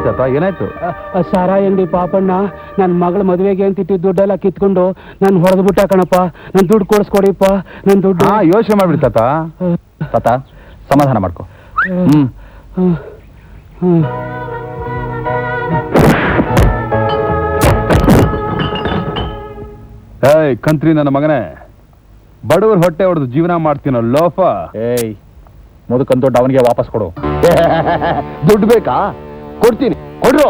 ತಾತ ಏನಾಯ್ತು? ಸಾರಾಯಿ ಅಂಗಡಿ ಪಾಪಣ್ಣ ನನ್ನ ಮಗಳ ಮದುವೆಗೆ ಅಂತ ಇಟ್ಟಿದ್ದು ದುಡ್ಡೆಲ್ಲ ಕಿತ್ಕೊಂಡು ನಾನು ಹೊಡೆದು ಬಿಟ್ಟ ಕಣಪ್ಪ. ನನ್ನ ದುಡ್ಡು ಕೊಡಿಸ್ಕೊಡಿಪ್ಪ. ನನ್ನ ದುಡ್ಡು ಯೋಚನೆ ಮಾಡ್ಬಿಡಿ ತಾತ. ತಾತ ಸಮಾಧಾನ ಮಾಡ್ಕೊ. ಏಯ್ ಕಂತ್ರಿ ನನ್ನ ಮಗನೇ, ಬಡವ್ರ ಹೊಟ್ಟೆ ಹೊಡೆದು ಜೀವನ ಮಾಡ್ತೀನೋ ಲೋಫ. ಏಯ್ ಮುದುಕನ್ ದುಡ್ಡು ಅವನಿಗೆ ವಾಪಸ್ ಕೊಡು. ದುಡ್ಡು ಬೇಕಾ? ಕೊಡ್ತೀನಿ, ಕೊಡ್ರು.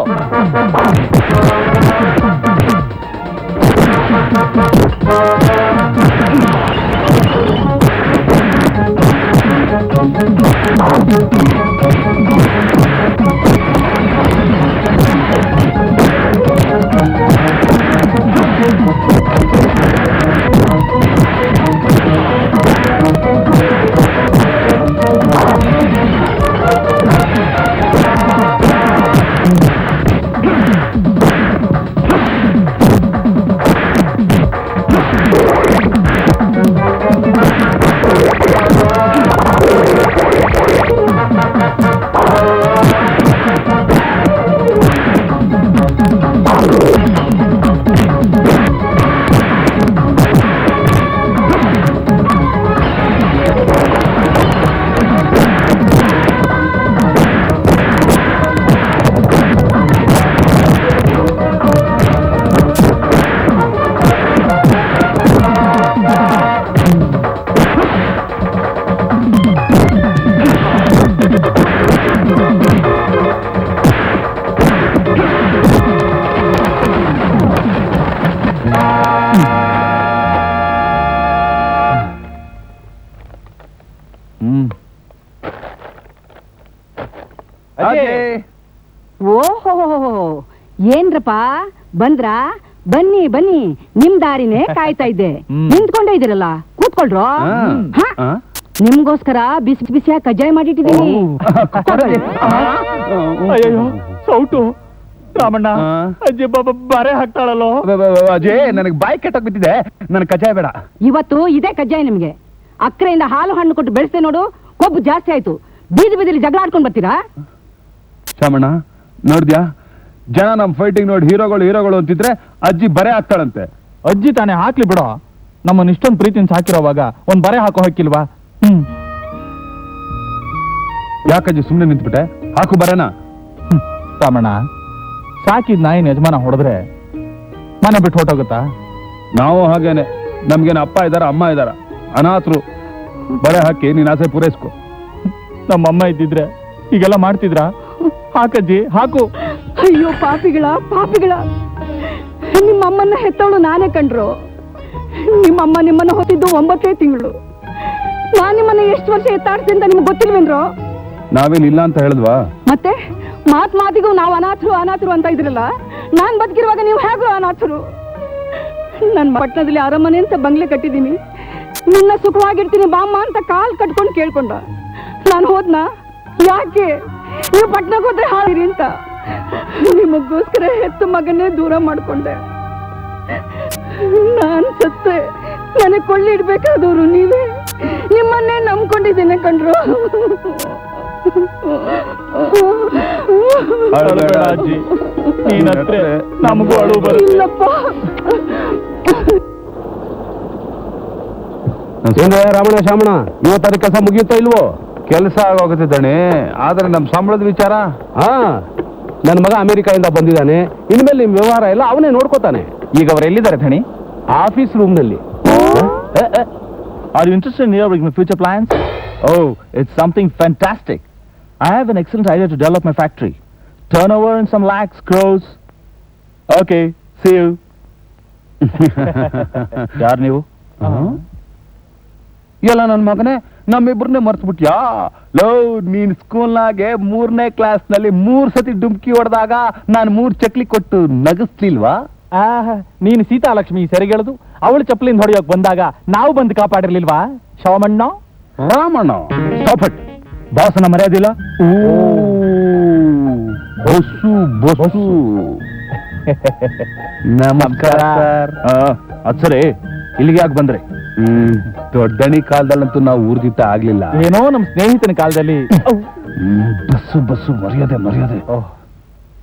ಓಹೋ ಏನ್ರಪ್ಪ ಬಂದ್ರ? ಬನ್ನಿ ಬನ್ನಿ, ನಿಮ್ ದಾರಿನೇ ಕಾಯ್ತಾ ಇದ್ದೆ. ನಿಂತ್ಕೊಂಡೇ ಇದ್ದೀರಲ್ಲ, ಕೂತ್ಕೊಳ್ರೋ. ನಿಮ್ಗೋಸ್ಕರ ಬಿಸಿ ಬಿಸಿಯಾಗಿ ಕಜ್ಜಾಯ ಮಾಡಿಟ್ಟಿದ್ದೀನಿ. ಅಯ್ಯೋ ಸೌಟು ರಾಮಣ್ಣ, ಅಜ್ಜಿ ಬಾರೆ ಹಾಕ್ತಾಳಲ್ಲೋ. ಅಜಯ್ ನನಗೆ ಬಾಯಿ ಕೆಟ್ಟೋಗ್ ಬಿಟ್ಟಿದೆ, ನನಗೆ ಕಜ್ಜಾಯ ಬೇಡ. ಇವತ್ತು ಇದೇ ಕಜ್ಜಾಯ ನಿಮ್ಗೆ. ಅಕ್ಕರೆಯಿಂದ ಹಾಲು ಹಣ್ಣು ಕೊಟ್ಟು ಬೆಳೆಸ್ತೆ ನೋಡು, ಕೊಬ್ಬು ಜಾಸ್ತಿ ಆಯ್ತು. ಬೀದಿ ಬೀದಿಲಿ ಜಗಳ ಆಡ್ಕೊಂಡ್ ಬರ್ತೀರಾ? ಶಾಮಣ್ಣ ನೋಡ್ದ್ಯಾ, ಜನ ನಮ್ ಫೈಟಿಂಗ್ ನೋಡಿ ಹೀರೋಗಳು ಅಂತಿದ್ರೆ ಅಜ್ಜಿ ಬರೆ ಹಾಕ್ತಾಳಂತೆ. ಅಜ್ಜಿ ತಾನೇ ಹಾಕ್ಲಿ ಬಿಡೋ, ನಮ್ಮನ್ನ ಇಷ್ಟೊಂದು ಪ್ರೀತಿಯಿಂದ ಸಾಕಿರೋವಾಗ ಒಂದ್ ಬರೆ ಹಾಕೋ ಹಾಕಿಲ್ವಾ? ಯಾಕಜ್ಜಿ ಸುಮ್ನೆ ನಿಂತ್ಬಿಟ್ಟೆ? ಹಾಕು ಬರೆನಾ. ರಾಮಣ್ಣ, ಸಾಕಿದ್ ನಾಯಿನ ಯಜಮಾನ ಹೊಡೆದ್ರೆ ಮನೆ ಬಿಟ್ಟು ಹೊಟ್ಟೋಗುತ್ತಾ? ನಾವು ಹಾಗೇನೆ, ನಮ್ಗೇನು ಅಪ್ಪ ಇದಾರ ಅಮ್ಮ ಇದಾರ, ಅನಾಥರು. ಬರೆ ಹಾಕಿ ನೀನ್ ಆಸೆ ಪೂರೈಸ್ಕೊ. ನಮ್ಮಮ್ಮ ಇದ್ದಿದ್ರೆ ಈಗೆಲ್ಲ ಮಾಡ್ತಿದ್ರ? ಹಾಕಜ್ಜಿ ಹಾಕು. ಅಯ್ಯೋ ಪಾಪಿಗಳ ಪಾಪಿಗಳ, ನಿಮ್ಮಮ್ಮನ್ನ ಹೆತ್ತವಳು ನಾನೇ ಕಂಡ್ರು. ನಿಮ್ಮಮ್ಮ ನಿಮ್ಮನ್ನ ಹೊತ್ತಿದ್ದು 9 ತಿಂಗಳು. ನಾನ್ ನಿಮ್ಮನ್ನ ಎಷ್ಟು ವರ್ಷ ಎತ್ತಾಡ್ತೀನಿ ಅಂತ ನಿಮ್ಗೆ ಗೊತ್ತಿಲ್ವೇನ್ರೋ? ನಾವೇನ್ ಇಲ್ಲ ಅಂತ ಹೇಳಿದ್ವಾ? ಮತ್ತೆ ಮಾತಿಗೂ ನಾವು ಅನಾಥರು ಅಂತ ಇದ್ರಲ್ಲ. ನಾನ್ ಬದುಕಿರುವಾಗ ನೀವು ಹೇಗೂ ಅನಾಥರು. ನನ್ ಪಟ್ಟಣದಲ್ಲಿ ಅರಮನೆ ಅಂತ ಬಂಗ್ಲೆ ಕಟ್ಟಿದೀನಿ. ನಿನ್ನ ಸುಖವಾಗಿರ್ತೀನಿ ಬಾಮ್ಮ ಅಂತ ಕಾಲ್ ಕಟ್ಕೊಂಡು ಕೇಳ್ಕೊಂಡ. ನಾನು ಹೋದ್ನಾ? ಯಾಕೆ? ನೀವು ಪಟ್ಟಣಕ್ಕೆ ಹೋದ್ರೆ ಹಾಳಿರಿ ಅಂತ ನಿಮಗೋಸ್ಕರ ಹೆತ್ತು ಮಗನ್ನೇ ದೂರ ಮಾಡ್ಕೊಂಡೆ. ನಾನ್ ಸತ್ತೆ ನನಗೆ ಕೊಳ್ಳಿಡ್ಬೇಕಾದವರು ನೀವೇ. ನಿಮ್ಮನ್ನೇ ನಂಬ್ಕೊಂಡಿದ್ದೇನೆ ಕಂಡ್ರು. ಅಜ್ಜಿ, ನೀನತ್ರೆ ನಮಗೂ ಅಳು ಬರುತ್ತೆ. ಇಲ್ಲಪ್ಪ. ರಾಮಣ್ಣ ಶಾಮಣ್ಣ, ಇವತ್ತಾರ ಕೆಲಸ ಮುಗಿಯುತ್ತೋ ಇಲ್ವೋ? ಕೆಲಸ ಆಗೋಗುತ್ತೆ ದಣಿ, ಆದ್ರೆ ನಮ್ ಸಂಬಳದ ವಿಚಾರ. ನನ್ನ ಮಗ ಅಮೆರಿಕಾದಿಂದ ಬಂದಿದ್ದಾನೆ. ಇನ್ಮೇಲೆ ನಿಮ್ ವ್ಯವಹಾರ ಎಲ್ಲ ಅವನೇ ನೋಡ್ಕೋತಾನೆ. ಈಗ ಅವ್ರು ಎಲ್ಲಿದ್ದಾರೆ ಧಣಿ? ಆಫೀಸ್ ರೂಮ್ ನಲ್ಲಿ. Are you interested in hearing my future plans? Oh, it's something fantastic. I have an excellent idea to develop my factory. Turnover in some lakhs, crores. Okay, see you. ಯಾರು ನೀವು? ಎಲ್ಲ ನನ್ ಮಗನೇ, ನಮ್ಮಿಬ್ರನ್ನೇ ಮರ್ತ್ಬಿಟ್ಯಾ? Low, ನೀನ್ ಸ್ಕೂಲ್ನಾಗೆ 3ನೇ class ನಲ್ಲಿ 3 ಸತಿ ಡುಮ್ಕಿ ಹೊಡೆದಾಗ ನಾನು 3 ಚಕ್ಲಿ ಕೊಟ್ಟು ನಗಿಸ್ಲಿಲ್ವಾ? ನೀನು ಸೀತಾಲಕ್ಷ್ಮಿ ಸೆರೆಗೆಳೆದು ಅವಳು ಚಪ್ಪಲಿಂದ ಹೊಡೆಯೋಕ್ ಬಂದಾಗ ನಾವು ಬಂದು ಕಾಪಾಡಿರ್ಲಿಲ್ವಾ ಶಾಮಣ್ಣ? Ramanna stop it. ಬಾಸನ ಮರ್ಯಾದಿಲ್ಲ. ಬಸ್ಸು ಬಸ್ಸು. ನಮಸ್ಕಾರ. ಅದ್ ಸರಿ, ಇಲ್ಲಿಗೆ ಯಾಕೆ ಬಂದ್ರಿ? ದೊಡ್ಡಣಿ ಕಾಲದಲ್ಲಂತೂ ನಾವು ಊರ್ದಿತ್ತ ಆಗ್ಲಿಲ್ಲ. ಏನೋ ನಮ್ ಸ್ನೇಹಿತನ ಕಾಲದಲ್ಲಿ ಬಸ್ಸು ಬಸ್ಸು ಮರ್ಯಾದೆ ಮರ್ಯಾದೆ.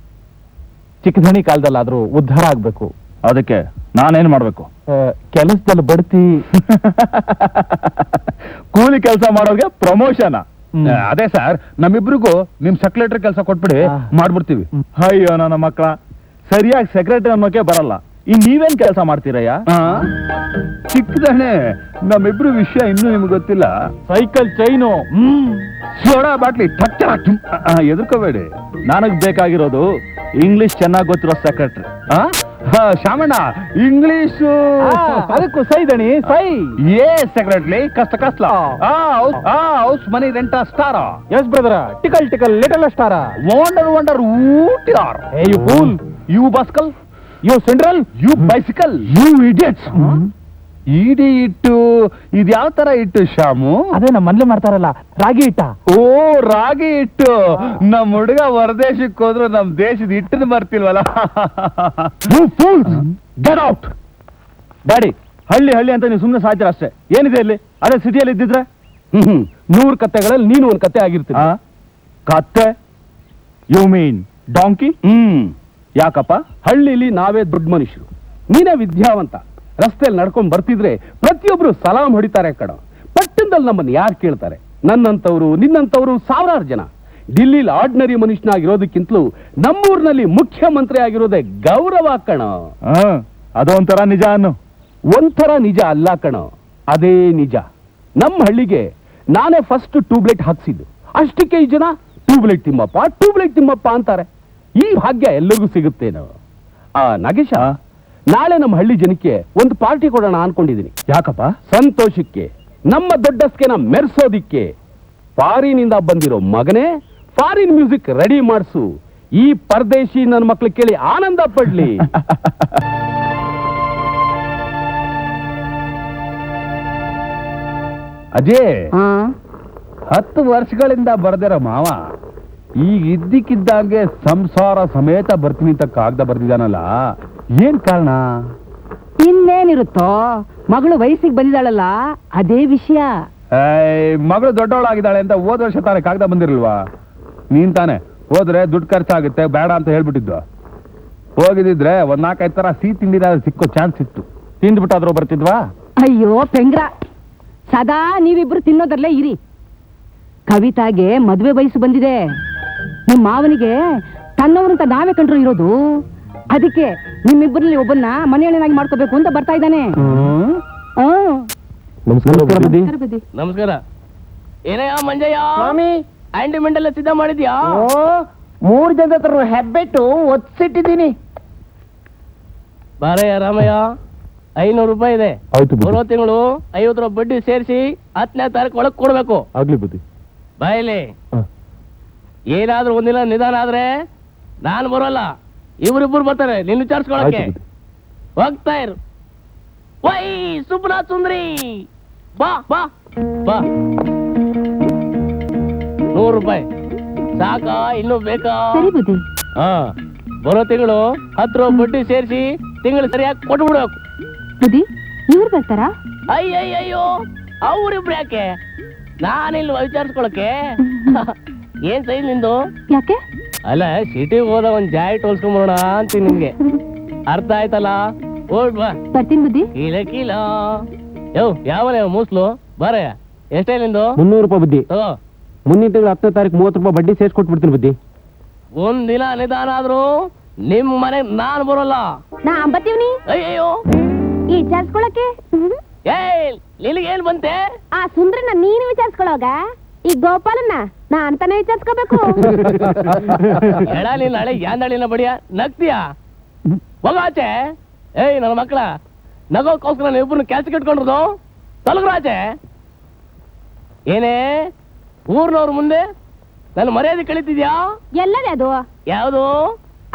ಚಿಕ್ಕಧಣಿ ಕಾಲದಲ್ಲಾದ್ರೂ ಉದ್ಧಾರ ಆಗ್ಬೇಕು. ಅದಕ್ಕೆ ನಾನೇನ್ ಮಾಡ್ಬೇಕು? ಕೆಲಸದಲ್ಲಿ ಬಡ್ತಿ. ಕೂಲಿ ಕೆಲಸ ಮಾಡೋರ್ಗೆ ಪ್ರಮೋಷನ್. ಅದೇ ಸರ್, ನಮ್ಮಿಬ್ರಿಗೂ ನಿಮ್ ಸೆಕ್ರೆಟರಿ ಕೆಲಸ ಕೊಟ್ಬಿಡಿ, ಮಾಡ್ಬಿಡ್ತೀವಿ. ಅಯ್ಯೋ ನನ್ನ ಮಕ್ಕಳ, ಸರಿಯಾಗಿ ಸೆಕ್ರೆಟರಿ ಅನ್ನೋಕೆ ಬರಲ್ಲ, ಇನ್ ನೀವೇನ್ ಕೆಲಸ ಮಾಡ್ತೀರಯ್ಯ? ಚಿಕ್ಕದಣೆ, ನಮ್ಮಿಬ್ರು ವಿಷಯ ಇನ್ನೂ ನಿಮ್ಗೆ ಗೊತ್ತಿಲ್ಲ. ಸೈಕಲ್ ಚೈನು, ಸೋಡಾ ಬಾಟ್ಲಿ ಎದುರ್ಕೋಬೇಡಿ. ನನಗ್ ಬೇಕಾಗಿರೋದು ಇಂಗ್ಲಿಷ್ ಚೆನ್ನಾಗಿ ಗೊತ್ತಿರೋ ಸೆಕ್ರೆಟರಿ. ಶಾಮಣ್ಣ, ಇಂಗ್ಲಿಷು ಅದಕ್ಕೂ ಸೈ ದಣಿ, ಸೈ. ಏ ಸೆಕ್ರೆಟರಿ, ಕಷ್ಟ house money rent star. Yes brother, twinkle twinkle little star. Wonder ಊಟಿಯಾರ್. ಏ you fool, you rascal, you central, you bicycle, you idiots. ಇಡಿ ಇಟ್ಟು ಇದು ಯಾವ ತರ ಇಟ್ಟು ಶಾಮು? ಅದೇ ನಮ್ಮ ಮನೇಲಿ ಮಾಡ್ತಾರಲ್ಲ, ರಾಗಿ ಇಟ್ಟ. ಓ, ರಾಗಿ ಇಟ್ಟು. ನಮ್ ಹುಡುಗ ಹೊರದೇಶಕ್ಕೆ ಹೋದ್ರು ನಮ್ ದೇಶದ ಹಿಟ್ಟನ್ನು ಬರ್ತಿಲ್ವಲ್ಲ. Get out. ಡ್ಯಾಡಿ, ಹಳ್ಳಿ ಅಂತ ನೀವು ಸುಮ್ಮನೆ ಸಾಯ್ತೀರ ಅಷ್ಟೇ. ಏನಿದೆ ಇಲ್ಲಿ? ಅದೇ ಸಿಟಿಯಲ್ಲಿ ಇದ್ದಿದ್ರೆ 100 ಕತ್ತೆಗಳಲ್ಲಿ ನೀನು ಒಂದು ಕತ್ತೆ ಆಗಿರ್ತೀನಿ. ಕತ್ತೆ? You mean donkey? ಯಾಕಪ್ಪ? ಹಳ್ಳಿಲಿ ನಾವೇ ದೊಡ್ಡ ಮನುಷ್ಯರು, ನೀನೇ ವಿದ್ಯಾವಂತ. ರಸ್ತೆಯಲ್ಲಿ ನಡ್ಕೊಂಡ್ ಬರ್ತಿದ್ರೆ ಪ್ರತಿಯೊಬ್ರು ಸಲಾಂ ಹೊಡಿತಾರೆ ಕಣ. ಪಟ್ಟಣದಲ್ಲಿ ನಮ್ಮನ್ನು ಯಾರು ಕೇಳ್ತಾರೆ? ನನ್ನಂತವ್ರು, ನಿನ್ನಂತವ್ರು ಸಾವಿರಾರು ಜನ. ಡಿಲ್ಲಿಲಿ ಆರ್ಡಿನರಿ ಮನುಷ್ಯನಾಗಿರೋದಕ್ಕಿಂತಲೂ ನಮ್ಮೂರಿನಲ್ಲಿ ಮುಖ್ಯಮಂತ್ರಿ ಆಗಿರೋದೇ ಗೌರವ ಕಣ. ಅದೊಂಥರ ನಿಜ ಅನ್ನು. ಒಂಥರ ನಿಜ ಅಲ್ಲ ಕಣ, ಅದೇ ನಿಜ. ನಮ್ಮ ಹಳ್ಳಿಗೆ ನಾನೇ ಫಸ್ಟ್ ಟ್ಯೂಬ್ಲೈಟ್ ಹಾಕ್ಸಿದ್ದು. ಅಷ್ಟಕ್ಕೆ ಈ ಜನ ಟ್ಯೂಬ್ಲೈಟ್ ತಿಮ್ಮಪ್ಪ ಅಂತಾರೆ. ಈ ಭಾಗ್ಯ ಎಲ್ಲರಿಗೂ ಸಿಗುತ್ತೇನೋ? ನಾಗೇಶ, ನಾಳೆ ನಮ್ಮ ಹಳ್ಳಿ ಜನಕ್ಕೆ ಒಂದು ಪಾರ್ಟಿ ಕೊಡೋಣ ಅನ್ಕೊಂಡಿದೀನಿ. ಯಾಕಪ್ಪ? ಸಂತೋಷಕ್ಕೆ, ನಮ್ಮ ದೊಡ್ಡಸ್ಕೆನ ಮೆರ್ಸೋದಿಕ್ಕೆ. ಫಾರಿನಿಂದ ಬಂದಿರೋ ಮಗನೇ, ಫಾರಿನ್ ಮ್ಯೂಸಿಕ್ ರೆಡಿ ಮಾಡಿಸು. ಈ ಪರದೇಶಿ ನನ್ನ ಮಕ್ಳು ಕೇಳಿ ಆನಂದ ಪಡ್ಲಿ. ಅಜಯ್, 10 ವರ್ಷಗಳಿಂದ ಬರ್ದಿರೋ ಮಾವ ಈಗ ಇದ್ದಕ್ಕಿದ್ದಂಗೆ ಸಂಸಾರ ಸಮೇತ ಬರ್ತೀನಿ ಅಂತ ಕಾಗದ ಬರ್ದಿದ್ದಾನಲ್ಲ, ಏನ್ ಕಾರಣ? ಇನ್ನೇನಿರುತ್ತೋ, ಮಗಳು ವಯಸ್ಸಿಗೆ ಬಂದಿದ್ದಾಳಲ್ಲ, ಅದೇ ವಿಷಯ. ಮಗಳು ದೊಡ್ಡವಳಾಗಿದ್ದಾಳೆ ಅಂತ ಹೋದ ವರ್ಷ ತಾನೇ ಕಾಗದ ಬಂದಿರಲ್ವಾ? ನೀನ್ ತಾನೆ ಹೋದ್ರೆ ದುಡ್ಡು ಖರ್ಚಾಗುತ್ತೆ ಬೇಡ ಅಂತ ಹೇಳ್ಬಿಟ್ಟಿದ್ದು. ಹೋಗಿದ್ರೆ 4-5 ತರ ಸಿಹಿ ತಿಂಡಿ ಸಿಕ್ಕೋ ಚಾನ್ಸ್ ಇತ್ತು. ತಿಂದ್ಬಿಟ್ಟಾದ್ರೂ ಬರ್ತಿದ್ವಾ? ಅಯ್ಯೋ ಪೆಂಗ್ರ, ಸದಾ ನೀವಿಬ್ರು ತಿನ್ನೋದ್ರಲ್ಲೇ ಇರಿ. ಕವಿತಾಗೆ ಮದ್ವೆ ವಯಸ್ಸು ಬಂದಿದೆ. ನಿಮ್ ಮಾವನಿಗೆ ತನ್ನವರಂತ ನಾವೇ ಕಂಡ್ರು ಇರೋದು. ಅದಕ್ಕೆ ನಿಮ್ಮಿಬ್ಬರಲ್ಲಿ ಒಬ್ಬನ್ನ ಮನೆಯನ್ನಾಗಿ ಮಾಡ್ಕೋಬೇಕು ಅಂತ ಬರ್ತಾ ಇದ್ದಾನೆ. ನಮಸ್ಕಾರ. ಏನಯ್ಯ ಮಂಜಯ್ಯ, ಆಂಡಿಮೆಂಟ್ ಎಲ್ಲ ಸಿದ್ಧ ಮಾಡಿದ್ಯಾ? 3 ಜನದ ಹತ್ರ ಹೆಬ್ಬೆಟ್ಟು ಒತ್ತಿಟ್ಟಿದ್ದೀನಿ. ಬಾರಯ್ಯ ರಾಮಯ್ಯ, 500 ರೂಪಾಯಿ ಇದೆ. ಬರೋ ತಿಂಗಳು 50 ರೂಪಾಯಿ ಬಡ್ಡಿ ಸೇರಿಸಿ 10ನೇ ತಾರೀಕು ಒಳಗೆ ಕೊಡ್ಬೇಕು. ಆಗ್ಲಿ ಬುದ್ಧಿ. ಬಾಯಲ್ಲಿ ಏನಾದ್ರೂ ಒಂದಿನ ನಿಧಾನ ಆದ್ರೆ ನಾನು ಬರೋಲ್ಲ, ಇವ್ರಿಬ್ರು ಬರ್ತಾರೆ ನಿನ್ನ ವಿಚಾರಿಸ್ಕೊಳಕ್ಕೆ. ಹೋಗ್ತಾ ಇರು. ವೈ ಸುಬ್ನಾಥ್ ಸುಂದ್ರಿ, ಬಾ ಬಾ ಬಾ. 100 ರೂಪಾಯಿ ಸಾಕಾ? ಇನ್ನೂ ಬೇಕಾ? ಹಾ, ಬರೋ ತಿಂಗಳು 10 ರೂಪಾಯಿ ಬಡ್ಡಿ ಸೇರಿಸಿ ತಿಂಗಳು ಸರಿಯಾಗಿ ಕೊಟ್ಬಿಡ್ಬೇಕು. ಇವ್ರು ಬರ್ತಾರಾ? ಅಯ್ಯಯ್ಯೋ, ಅವ್ರಿಬ್ರು ಯಾಕೆ? ನಾನಿಲ್ವ ವಿಚಾರಿಸ್ಕೊಳಕ್ಕೆ? ಏನ್ ಸೈಜ್ ನಿಂದು? ಯಾಕೆ? ಅಲ್ಲ, ಸಿಟಿಗೆ ಹೋದ ಒಂದ್ ಜಾಕೆಟ್ ಹೊಲ್ಸ್ಕೊಂಬರೋಣ ಅಂತೀನಿ ನಿಮ್ಗೆ. ಅರ್ಥ ಆಯ್ತಲ್ಲ? ಓಡ್ ಬಾ. ಬರ್ತೀನಿ ಬುದ್ಧಿ. ಕೀಲ ಯೋ, ಯಾವ ಮೂಸ್ಲು ಬಾರಯ್ಯ. ಎಷ್ಟೇ ನಿಂದು? 300 ರೂಪಾಯಿ ಬುದ್ಧಿ. ಮುಂದಿನ ತಿಂಗಳು 10ನೇ ತಾರೀಕು 30 ರೂಪಾಯಿ ಬಡ್ಡಿ ಸೇರಿಸ್ಕೊಟ್ಬಿಡ್ತೀನಿ ಬುದ್ಧಿ. ಒಂದ್ ದಿನ ನಿಧಾನ ಆದ್ರೂ ನಿಮ್ ಮನೆ ನಾನ್ ಬರೋಲ್ಲ. ನಾ ಅಂಬತ್ತೀವ್ನಿ. ಅಯ್ಯಯ್ಯೋ, ಈ ವಿಚಾರಿಸ್ಕೊಳಕ್ಕೆ ನಿನಗೇನ್ ಬಂತೆ? ಆ ಸುಂದ್ರನ ನೀನು ವಿಚಾರಿಸ್ಕೊಳೋಗ, ಈ ಗೋಪಾಲನ್ನ ನಾ ಅಂತಾನೆ ವಿಚಾರಿಸ್ಕೋಬೇಕು. ಎಡ ನೀನ್ ನಾಳೆ ಯಾಂದಳಿನ ಬಡಿಯ ನಗ್ತೀಯ? ಹೋಗಾಚೆ. ಏಯ್ ನನ್ನ ಮಕ್ಕಳ, ನಗೋಕ್ಕೋಸ್ಕರ ನೀವಿಬ್ರು ಕೆಲ್ಸಕ್ಕೆ ಇಟ್ಕೊಂಡ್ರದು ತೊಲಗ್ರಾಚೆ. ಏನೇ ಊರ್ನವ್ರ ಮುಂದೆ ನನ್ನ ಮರ್ಯಾದೆ ಕಳಿತಿದ್ಯಾ? ಎಲ್ಲದೇ ಅದು? ಯಾವುದು?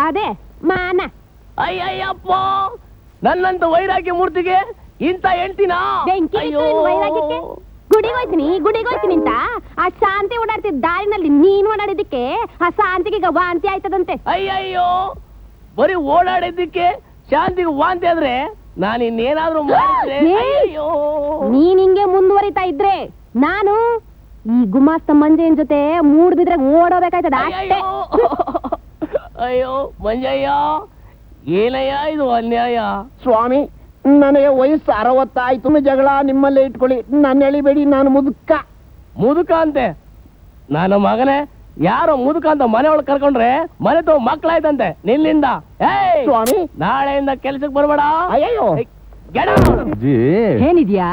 ಅದೇ ಮಾನ. ಅಯ್ಯಯ್ಯಪ್ಪ, ನನ್ನಂತ ವೈರಾಗ್ಯ ಮೂರ್ತಿಗೆ ಇಂತ ಹೆಂಡ್ತಿನ? ಗುಡಿಗೋಯ್ತೀನಿ ಅಂತ ಆ ಶಾಂತಿ ಓಡಾಡ್ತಿದ್ದ ದಾರಿನಲ್ಲಿ ನೀನ್ ಓಡಾಡಿದ್ದಕ್ಕೆ ಆ ಶಾಂತಿಗೆ ಈಗ ವಾಂತಿ ಆಯ್ತದಂತೆ. ಅಯ್ಯಯ್ಯೋ, ಬರೀ ಓಡಾಡಿದ್ದಕ್ಕೆ ಶಾಂತಿಗೆ ವಾಂತಿ ಆದ್ರೆ ನಾನು ಇನ್ನೇನಾದ್ರೂ ಮಾಡಿದ್ರೆ? ನೀನ್ ಹಿಂಗೆ ಮುಂದುವರಿತಾ ಇದ್ರೆ ನಾನು ಈ ಗುಮಾಸ್ತ ಮಂಜೆನ್ ಜೊತೆ ಮೂಡ್ ಬಿದ್ರೆ ಓಡೋಬೇಕಾಯ್ತದ ಅಷ್ಟೇ. ಅಯ್ಯೋ ಮಂಜಯ್ಯ, ಏನಯ್ಯ ಇದು ಅನ್ಯಾಯ. ಸ್ವಾಮಿ, ನನಗೆ ವಯಸ್ಸು 60 ಆಯ್ತು. ಜಗಳ ನಿಮ್ಮಲ್ಲೇ ಇಟ್ಕೊಳ್ಳಿ, ನಾನು ಎಳಿಬೇಡಿ, ನಾನು ಮುದುಕ. ಮುದುಕ ಅಂತೆ? ನನ್ನ ಮಗನೇ, ಯಾರೋ ಮುದುಕ ಅಂತ ಮನೆ ಒಳಗೆ ಕರ್ಕೊಂಡ್ರೆ ಮನೆ ತೋ ಮಕ್ಕಳಾಯ್ತಂತೆ ನಿನ್ನಿಂದ. ಏಯ್ ಸ್ವಾಮಿ, ನಾಳೆಯಿಂದ ಕೆಲ್ಸಕ್ಕೆ ಬರ್ಬೇಡ. ಅಯ್ಯಯ್ಯೋ. Get out. ಜಿ ಏನಿದ್ಯಾ?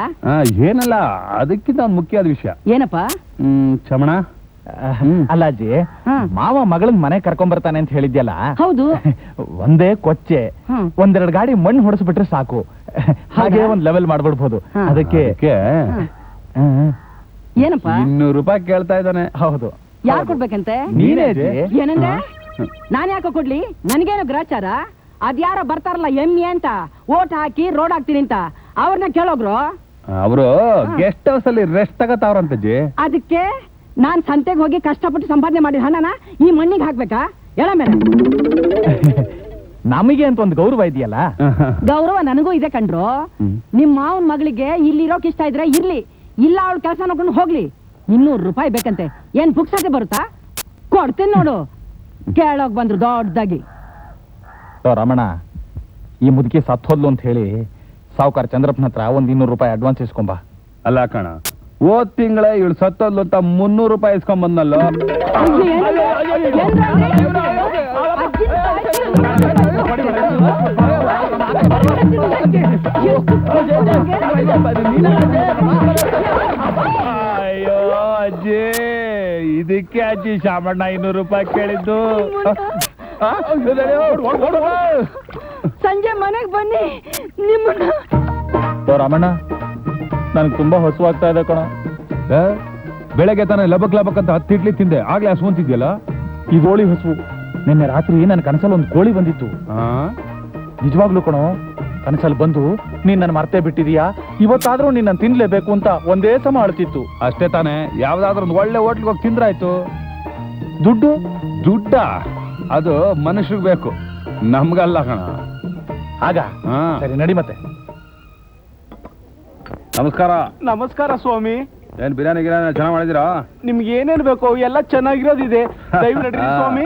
ಏನಲ್ಲ, ಅದಕ್ಕಿಂತ ಒಂದು ಮುಖ್ಯವಾದ ವಿಷಯ. ಏನಪ್ಪ? ಚಮಣ, ಅಲ್ಲ ಅಜ್ಜಿ, ಹಾ. ಮಾವ ಮಗಳನ್ ಮನೆ ಕರ್ಕೊಂಡ್ ಬರ್ತಾನೆ ಅಂತ ಹೇಳಿದ್ಯಲ್ಲ, ಹೌದು. ಒಂದೇ ಕೊಚ್ಚೆ ಹ್ಮ್. ಒಂದೆರಡು ಗಾಡಿ ಮಣ್ಣು ಹೊಡೆಸ್ಬಿಟ್ರೆ ಸಾಕು, ಹಾಗೆ ಒಂದ್ ಲೆವೆಲ್ ಮಾಡ್ಬಿಡ್ಬೋದು. ಹಾ. ಅದಕ್ಕೆ ಏನಪ್ಪ? 200 ರೂಪಾಯಿ ಕೇಳ್ತಾ ಇದ್ದಾನೆ. ಹೌದು. ಯಾರು ಕೊಡ್ಬೇಕಂತೆ? ನೀನೇ ಅಜ್ಜಿ. ಏನಂದ್ರೆ ನಾನ್ ಯಾಕೆ ಕೊಡ್ಲಿ? ನನ್ಗೇನು ಗ್ರಾಚಾರ? ಅದ್ಯಾರ ಬರ್ತಾರಲ್ಲ ಎಮ್ಮಿ ಅಂತ, ಓಟ್ ಹಾಕಿ ರೋಡ್ ಹಾಕ್ತೀನಿ ಅಂತ, ಅವ್ರನ್ನ ಕೇಳೋಗ್ರು. ಅವರು ಗೆಸ್ಟ್ ಹೌಸ್ ಅಲ್ಲಿ ರೆಸ್ಟ್ ತಗತಾವ್ರಂತೆ ಜಿ. ಅದಕ್ಕೆ ನಾನ್ ಸಂತೆಗೆ ಹೋಗಿ ಕಷ್ಟಪಟ್ಟು ಸಂಪಾದನೆ ಮಾಡಿದ ಹಣನ ಈ ಮಣ್ಣಿಗೆ ಹಾಕ್ಬೇಕಾ? ಎಳ ಮೇಲೆ ನಮಗೆ ಅಂತ ಒಂದು ಗೌರವ ಇದೆಯಲ್ಲ. ಗೌರವ ನನಗೂ ಇದೆ ಕಣ್ರು. ನಿಮ್ ಮಾವನ್ ಮಗಳಿಗೆ ಇಲ್ಲಿರೋಕ್ ಇಷ್ಟ ಇದ್ರೆ ಇರ್ಲಿ, ಇಲ್ಲ ಅವಳು ಕೆಲಸ ನೋಡ್ಕೊಂಡು ಹೋಗ್ಲಿ. 200 ರೂಪಾಯಿ ಬೇಕಂತೆ. ಏನ್ ಪುಕ್ಸತೆ ಬರುತ್ತಾ? ಕೊಡ್ತೀನಿ ನೋಡು. ಕೇಳೋಗ್ ಬಂದ್ರು ದೊಡ್ಡದಾಗಿ. ರಮಣ, ಈ ಮುದುಕಿ ಸತ್ತೋದ್ಲು ಅಂತ ಹೇಳಿ ಸಾವುಕಾರ ಚಂದ್ರಪ್ಪನ ಹತ್ರ ಒಂದ್ 200 ರೂಪಾಯಿ ಅಡ್ವಾನ್ಸ್ ಇಸ್ಕೊಂಬ. ಅಲ್ಲ ಕಣ, ಹೋದ್ ತಿಂಗಳೇ ಇವಳು ಸತ್ತೋದ್ಲು ಅಂತ 300 ರೂಪಾಯಿ ಇಸ್ಕೊಂಡ್ ಬಂದ್ನಲ್ಲೋ. ಅಯ್ಯೋ ಅಜ್ಜಿ, ಇದಕ್ಕೆ ಅಜ್ಜಿ ಶಾಮಣ್ಣ 200 ರೂಪಾಯಿ ಕೇಳಿದ್ದು. ಸಂಜೆ ಮನೆಗ್ ಬನ್ನಿ ನಿಮ್ಮನ್ನ. ರಮಣ, ನನ್ಗೆ ತುಂಬಾ ಹಸುವಾಗ್ತಾ ಇದೆ ಕಣ. ಬೆಳಗ್ಗೆ ತಾನೇ ಲಬಕ್ ಲಬಕ್ ಅಂತ 10 ಇಡ್ಲಿ ತಿಂದೆ, ಆಗ್ಲೇ ಹಸುವಂತಿದ್ಯಲ್ಲ. ಈ ಗೋಳಿ ಹಸು. ನಿನ್ನೆ ರಾತ್ರಿ ನನ್ನ ಕನಸಲ್ಲಿ ಒಂದು ಕೋಳಿ ಬಂದಿತ್ತು. ನಿಜವಾಗ್ಲೂ ಕಣೋ, ಕನಸಲ್ಲಿ ಬಂದು ನೀನ್ ನನ್ನ ಮರ್ತೇ ಬಿಟ್ಟಿದೀಯಾ, ಇವತ್ತಾದ್ರೂ ನೀನ್ ನಾನು ತಿನ್ಲೇಬೇಕು ಅಂತ ಒಂದೇ ಸಮ ಅಳ್ತಿತ್ತು. ಅಷ್ಟೇ ತಾನೇ, ಯಾವ್ದಾದ್ರೂ ಒಂದು ಒಳ್ಳೆ ಹೋಟ್ಲಿಗೆ ಹೋಗಿ ತಿಂದ್ರಾಯ್ತು. ದುಡ್ಡು ದುಡ್ಡ ಅದು ಮನುಷ್ಯರಿಗೆ ಬೇಕು, ನಮ್ಗಲ್ಲ ಕಣ. ಆಗ ಹಾ. ಸರಿ, ನಡಿ ಮತ್ತೆ. ನಮಸ್ಕಾರ. ನಮಸ್ಕಾರ ಸ್ವಾಮಿ. ಏನ್ ಬಿರಿಯಾನಿ ಗಿರಿಯಾನಿ ಚೆನ್ನಾಗಿ ಮಾಡಿದಿರಾ? ನಿಮ್ಗೆ ಏನೇನ್ ಬೇಕು ಎಲ್ಲ ಚೆನ್ನಾಗಿರೋದಿದೆ. ದಯವಿಟ್ಟು ಹಾ. ಸ್ವಾಮಿ.